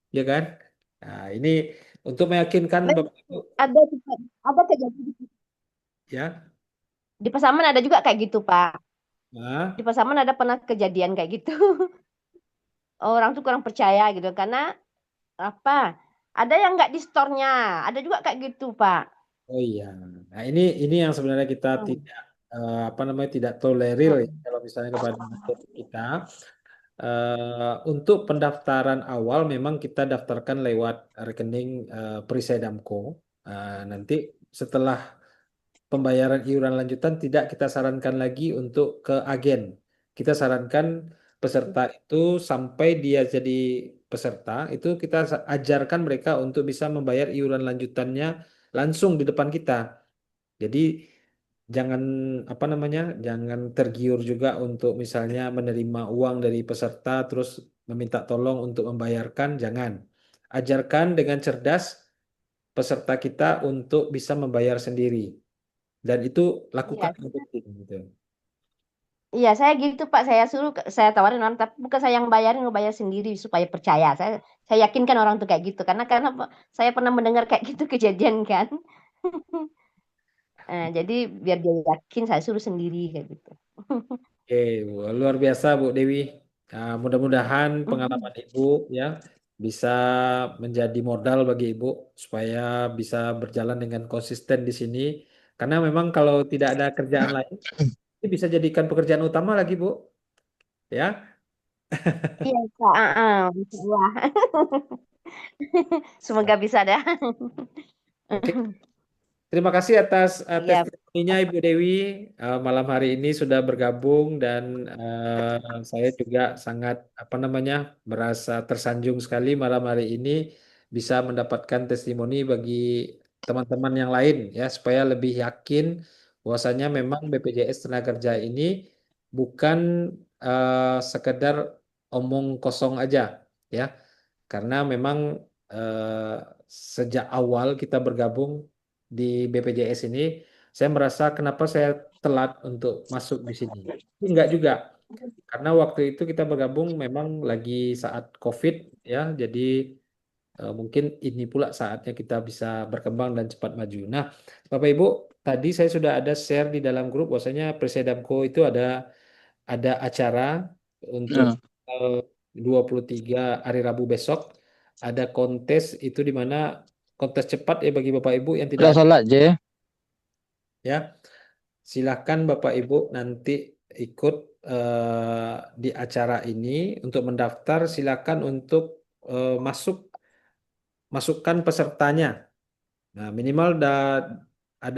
Ya kan? Nah, ini untuk meyakinkan Tapi Bapak Ibu ada juga, ada kejadian ya. di Pasaman ada juga kayak gitu, Pak. Di Nah, Pasaman ada pernah kejadian kayak gitu. Orang tuh kurang percaya gitu karena apa? Ada yang nggak di store-nya, ada juga kayak gitu, Pak. oh iya. Nah, ini yang sebenarnya kita Hmm. tidak apa namanya tidak tolerir ya, Hmm. kalau misalnya kepada nasabah kita. Untuk pendaftaran awal memang kita daftarkan lewat rekening Perisai Damko. Nanti setelah pembayaran iuran lanjutan tidak kita sarankan lagi untuk ke agen. Kita sarankan peserta itu sampai dia jadi peserta itu kita ajarkan mereka untuk bisa membayar iuran lanjutannya langsung di depan kita. Jadi jangan apa namanya, jangan tergiur juga untuk misalnya menerima uang dari peserta terus meminta tolong untuk membayarkan, jangan. Ajarkan dengan cerdas peserta kita untuk bisa membayar sendiri. Dan itu lakukan Iya, yang penting gitu. iya saya gitu Pak. Saya suruh, saya tawarin orang, tapi bukan saya yang bayarin, mau bayar sendiri supaya percaya. Saya yakinkan orang tuh kayak gitu, karena saya pernah mendengar kayak gitu kejadian kan. Jadi biar dia yakin, saya suruh sendiri kayak gitu. Oke, Bu. Luar biasa Bu Dewi. Mudah-mudahan pengalaman Ibu ya bisa menjadi modal bagi Ibu supaya bisa berjalan dengan konsisten di sini. Karena memang kalau tidak ada kerjaan lain, ini bisa jadikan pekerjaan utama lagi Bu. Ya. Iya Pak. Insya Allah. Semoga bisa dah. Oke. Terima kasih atas Iya. testimoninya Ibu Dewi. Malam hari ini sudah bergabung dan saya juga sangat apa namanya merasa tersanjung sekali malam hari ini bisa mendapatkan testimoni bagi teman-teman yang lain ya supaya lebih yakin bahwasanya memang BPJS Tenaga Kerja ini bukan sekedar omong kosong aja ya. Karena memang eh, sejak awal kita bergabung di BPJS ini, saya merasa kenapa saya telat untuk masuk di sini. Tapi enggak juga, karena waktu itu kita bergabung memang lagi saat COVID ya, jadi mungkin ini pula saatnya kita bisa berkembang dan cepat maju. Nah, Bapak Ibu, tadi saya sudah ada share di dalam grup bahwasanya Presedamko itu ada acara untuk Nah, 23 hari Rabu besok. Ada kontes itu di mana kontes cepat ya bagi Bapak Ibu yang tidak udah ada sholat je. ya. Silahkan Bapak Ibu nanti ikut di acara ini untuk mendaftar. Silakan untuk masukkan pesertanya. Nah, minimal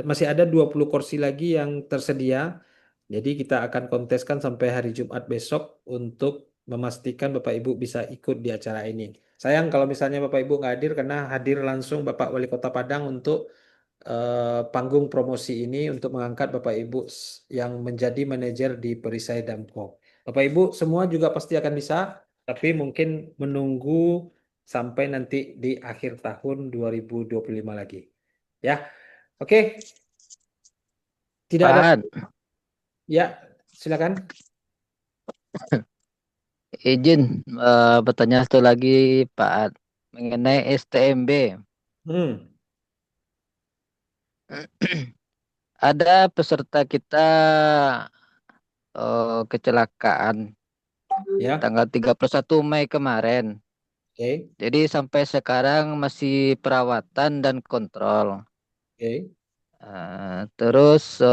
masih ada 20 kursi lagi yang tersedia. Jadi kita akan konteskan sampai hari Jumat besok untuk memastikan Bapak Ibu bisa ikut di acara ini. Sayang kalau misalnya Bapak Ibu nggak hadir karena hadir langsung Bapak Wali Kota Padang untuk panggung promosi ini untuk mengangkat Bapak Ibu yang menjadi manajer di Perisai Damko. Bapak Ibu semua juga pasti akan bisa, tapi mungkin menunggu sampai nanti di akhir tahun 2025 lagi. Ya, oke. Tidak ada, Pak, ya silakan. izin bertanya satu lagi Pak mengenai STMB. Hmm, Ada peserta kita kecelakaan ya, tanggal 31 Mei kemarin. oke, Jadi sampai sekarang masih perawatan dan kontrol. oke, Terus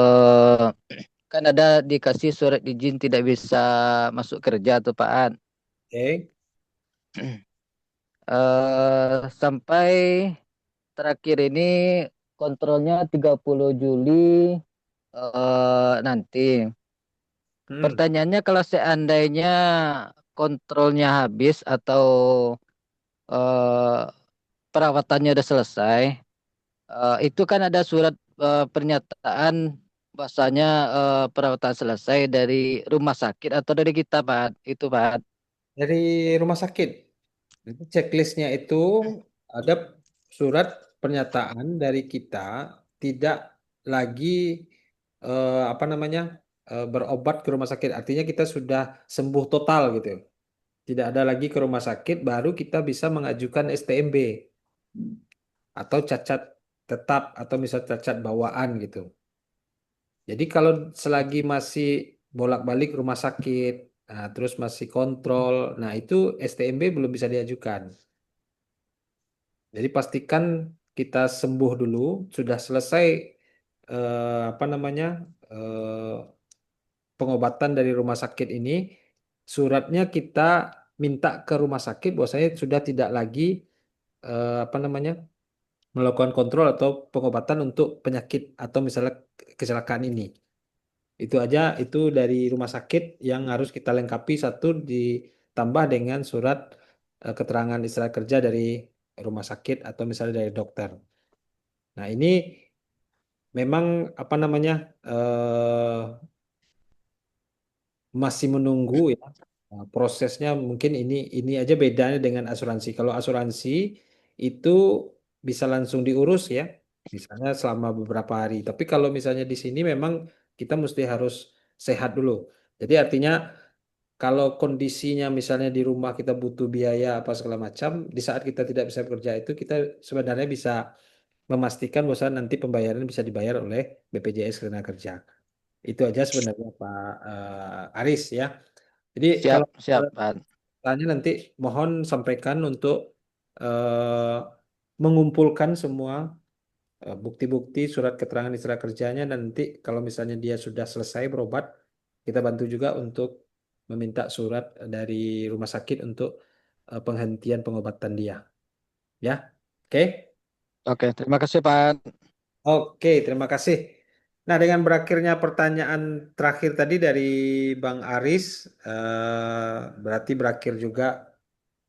kan ada dikasih surat izin tidak bisa masuk kerja tuh Pak An. oke. Sampai terakhir ini kontrolnya 30 Juli nanti. Pertanyaannya kalau seandainya kontrolnya habis atau eh, perawatannya udah selesai, itu kan ada surat pernyataan bahwasanya perawatan selesai dari rumah sakit atau dari kita, Pak. Itu, Pak. Dari rumah sakit. Nanti checklistnya itu ada surat pernyataan dari kita tidak lagi apa namanya berobat ke rumah sakit. Artinya kita sudah sembuh total gitu. Tidak ada lagi ke rumah sakit, baru kita bisa mengajukan STMB atau cacat tetap atau misal cacat bawaan gitu. Jadi kalau selagi masih bolak-balik rumah sakit, nah, terus masih kontrol, nah itu STMB belum bisa diajukan. Jadi pastikan kita sembuh dulu, sudah selesai apa namanya eh, pengobatan dari rumah sakit ini, suratnya kita minta ke rumah sakit bahwasanya sudah tidak lagi apa namanya melakukan kontrol atau pengobatan untuk penyakit atau misalnya kecelakaan ini. Itu aja, itu dari rumah sakit yang harus kita lengkapi satu ditambah dengan surat keterangan istirahat kerja dari rumah sakit atau misalnya dari dokter. Nah, ini memang apa namanya masih menunggu ya. Nah, prosesnya mungkin ini aja bedanya dengan asuransi. Kalau asuransi itu bisa langsung diurus ya, misalnya selama beberapa hari. Tapi kalau misalnya di sini memang kita mesti harus sehat dulu. Jadi artinya kalau kondisinya misalnya di rumah kita butuh biaya apa segala macam, di saat kita tidak bisa bekerja itu kita sebenarnya bisa memastikan bahwa nanti pembayaran bisa dibayar oleh BPJS Ketenagakerja. Itu aja sebenarnya Pak Aris ya. Jadi Siap, kalau siap, Pak. tanya nanti mohon sampaikan untuk eh, mengumpulkan semua bukti-bukti surat keterangan istirahat kerjanya dan nanti kalau misalnya dia sudah selesai berobat, kita bantu juga untuk meminta surat dari rumah sakit untuk penghentian pengobatan dia. Ya, oke? Oke, terima kasih, Pak. Oke, terima kasih. Nah, dengan berakhirnya pertanyaan terakhir tadi dari Bang Aris, berarti berakhir juga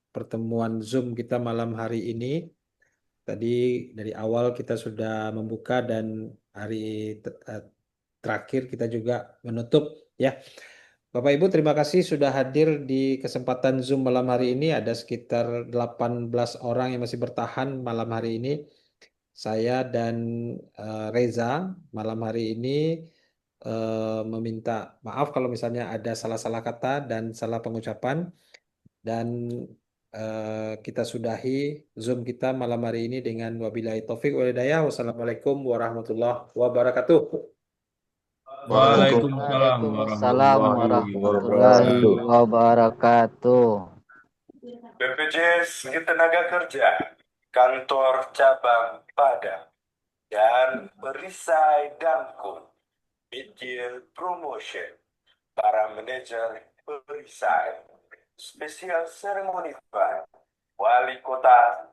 pertemuan Zoom kita malam hari ini. Tadi dari awal kita sudah membuka dan hari terakhir kita juga menutup ya. Bapak Ibu terima kasih sudah hadir di kesempatan Zoom malam hari ini. Ada sekitar 18 orang yang masih bertahan malam hari ini. Saya dan Reza malam hari ini meminta maaf kalau misalnya ada salah-salah kata dan salah pengucapan. Dan kita sudahi Zoom kita malam hari ini dengan wabillahi taufik wal hidayah. Wassalamualaikum warahmatullahi wabarakatuh. Waalaikumsalam Waalaikumsalam warahmatullahi warahmatullahi wabarakatuh. wabarakatuh. BPJS Ketenagakerja, Kantor Cabang Padang, dan Perisai Damko, Media Promotion, para manajer perisai, Special Ceremony Fund, Wali Kota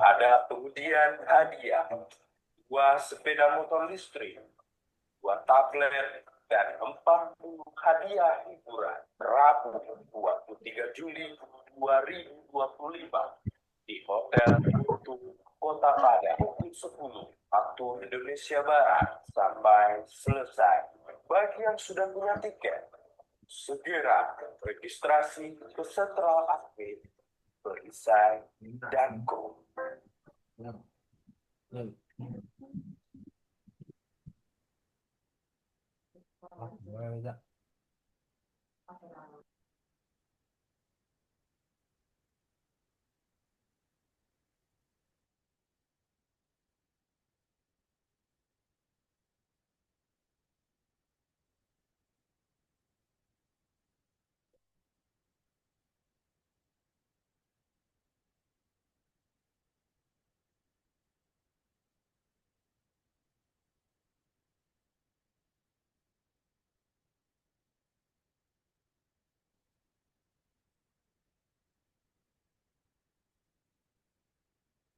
ada pengundian hadiah, 2 sepeda motor listrik, 2 tablet, dan 40 hadiah hiburan. Rabu 23 Juli 2025 di Hotel Putu Kota Padang pukul 10 waktu Indonesia Barat sampai selesai. Bagi yang sudah punya tiket, segera registrasi ke Sentral Aktif Perisai Damko. Ya.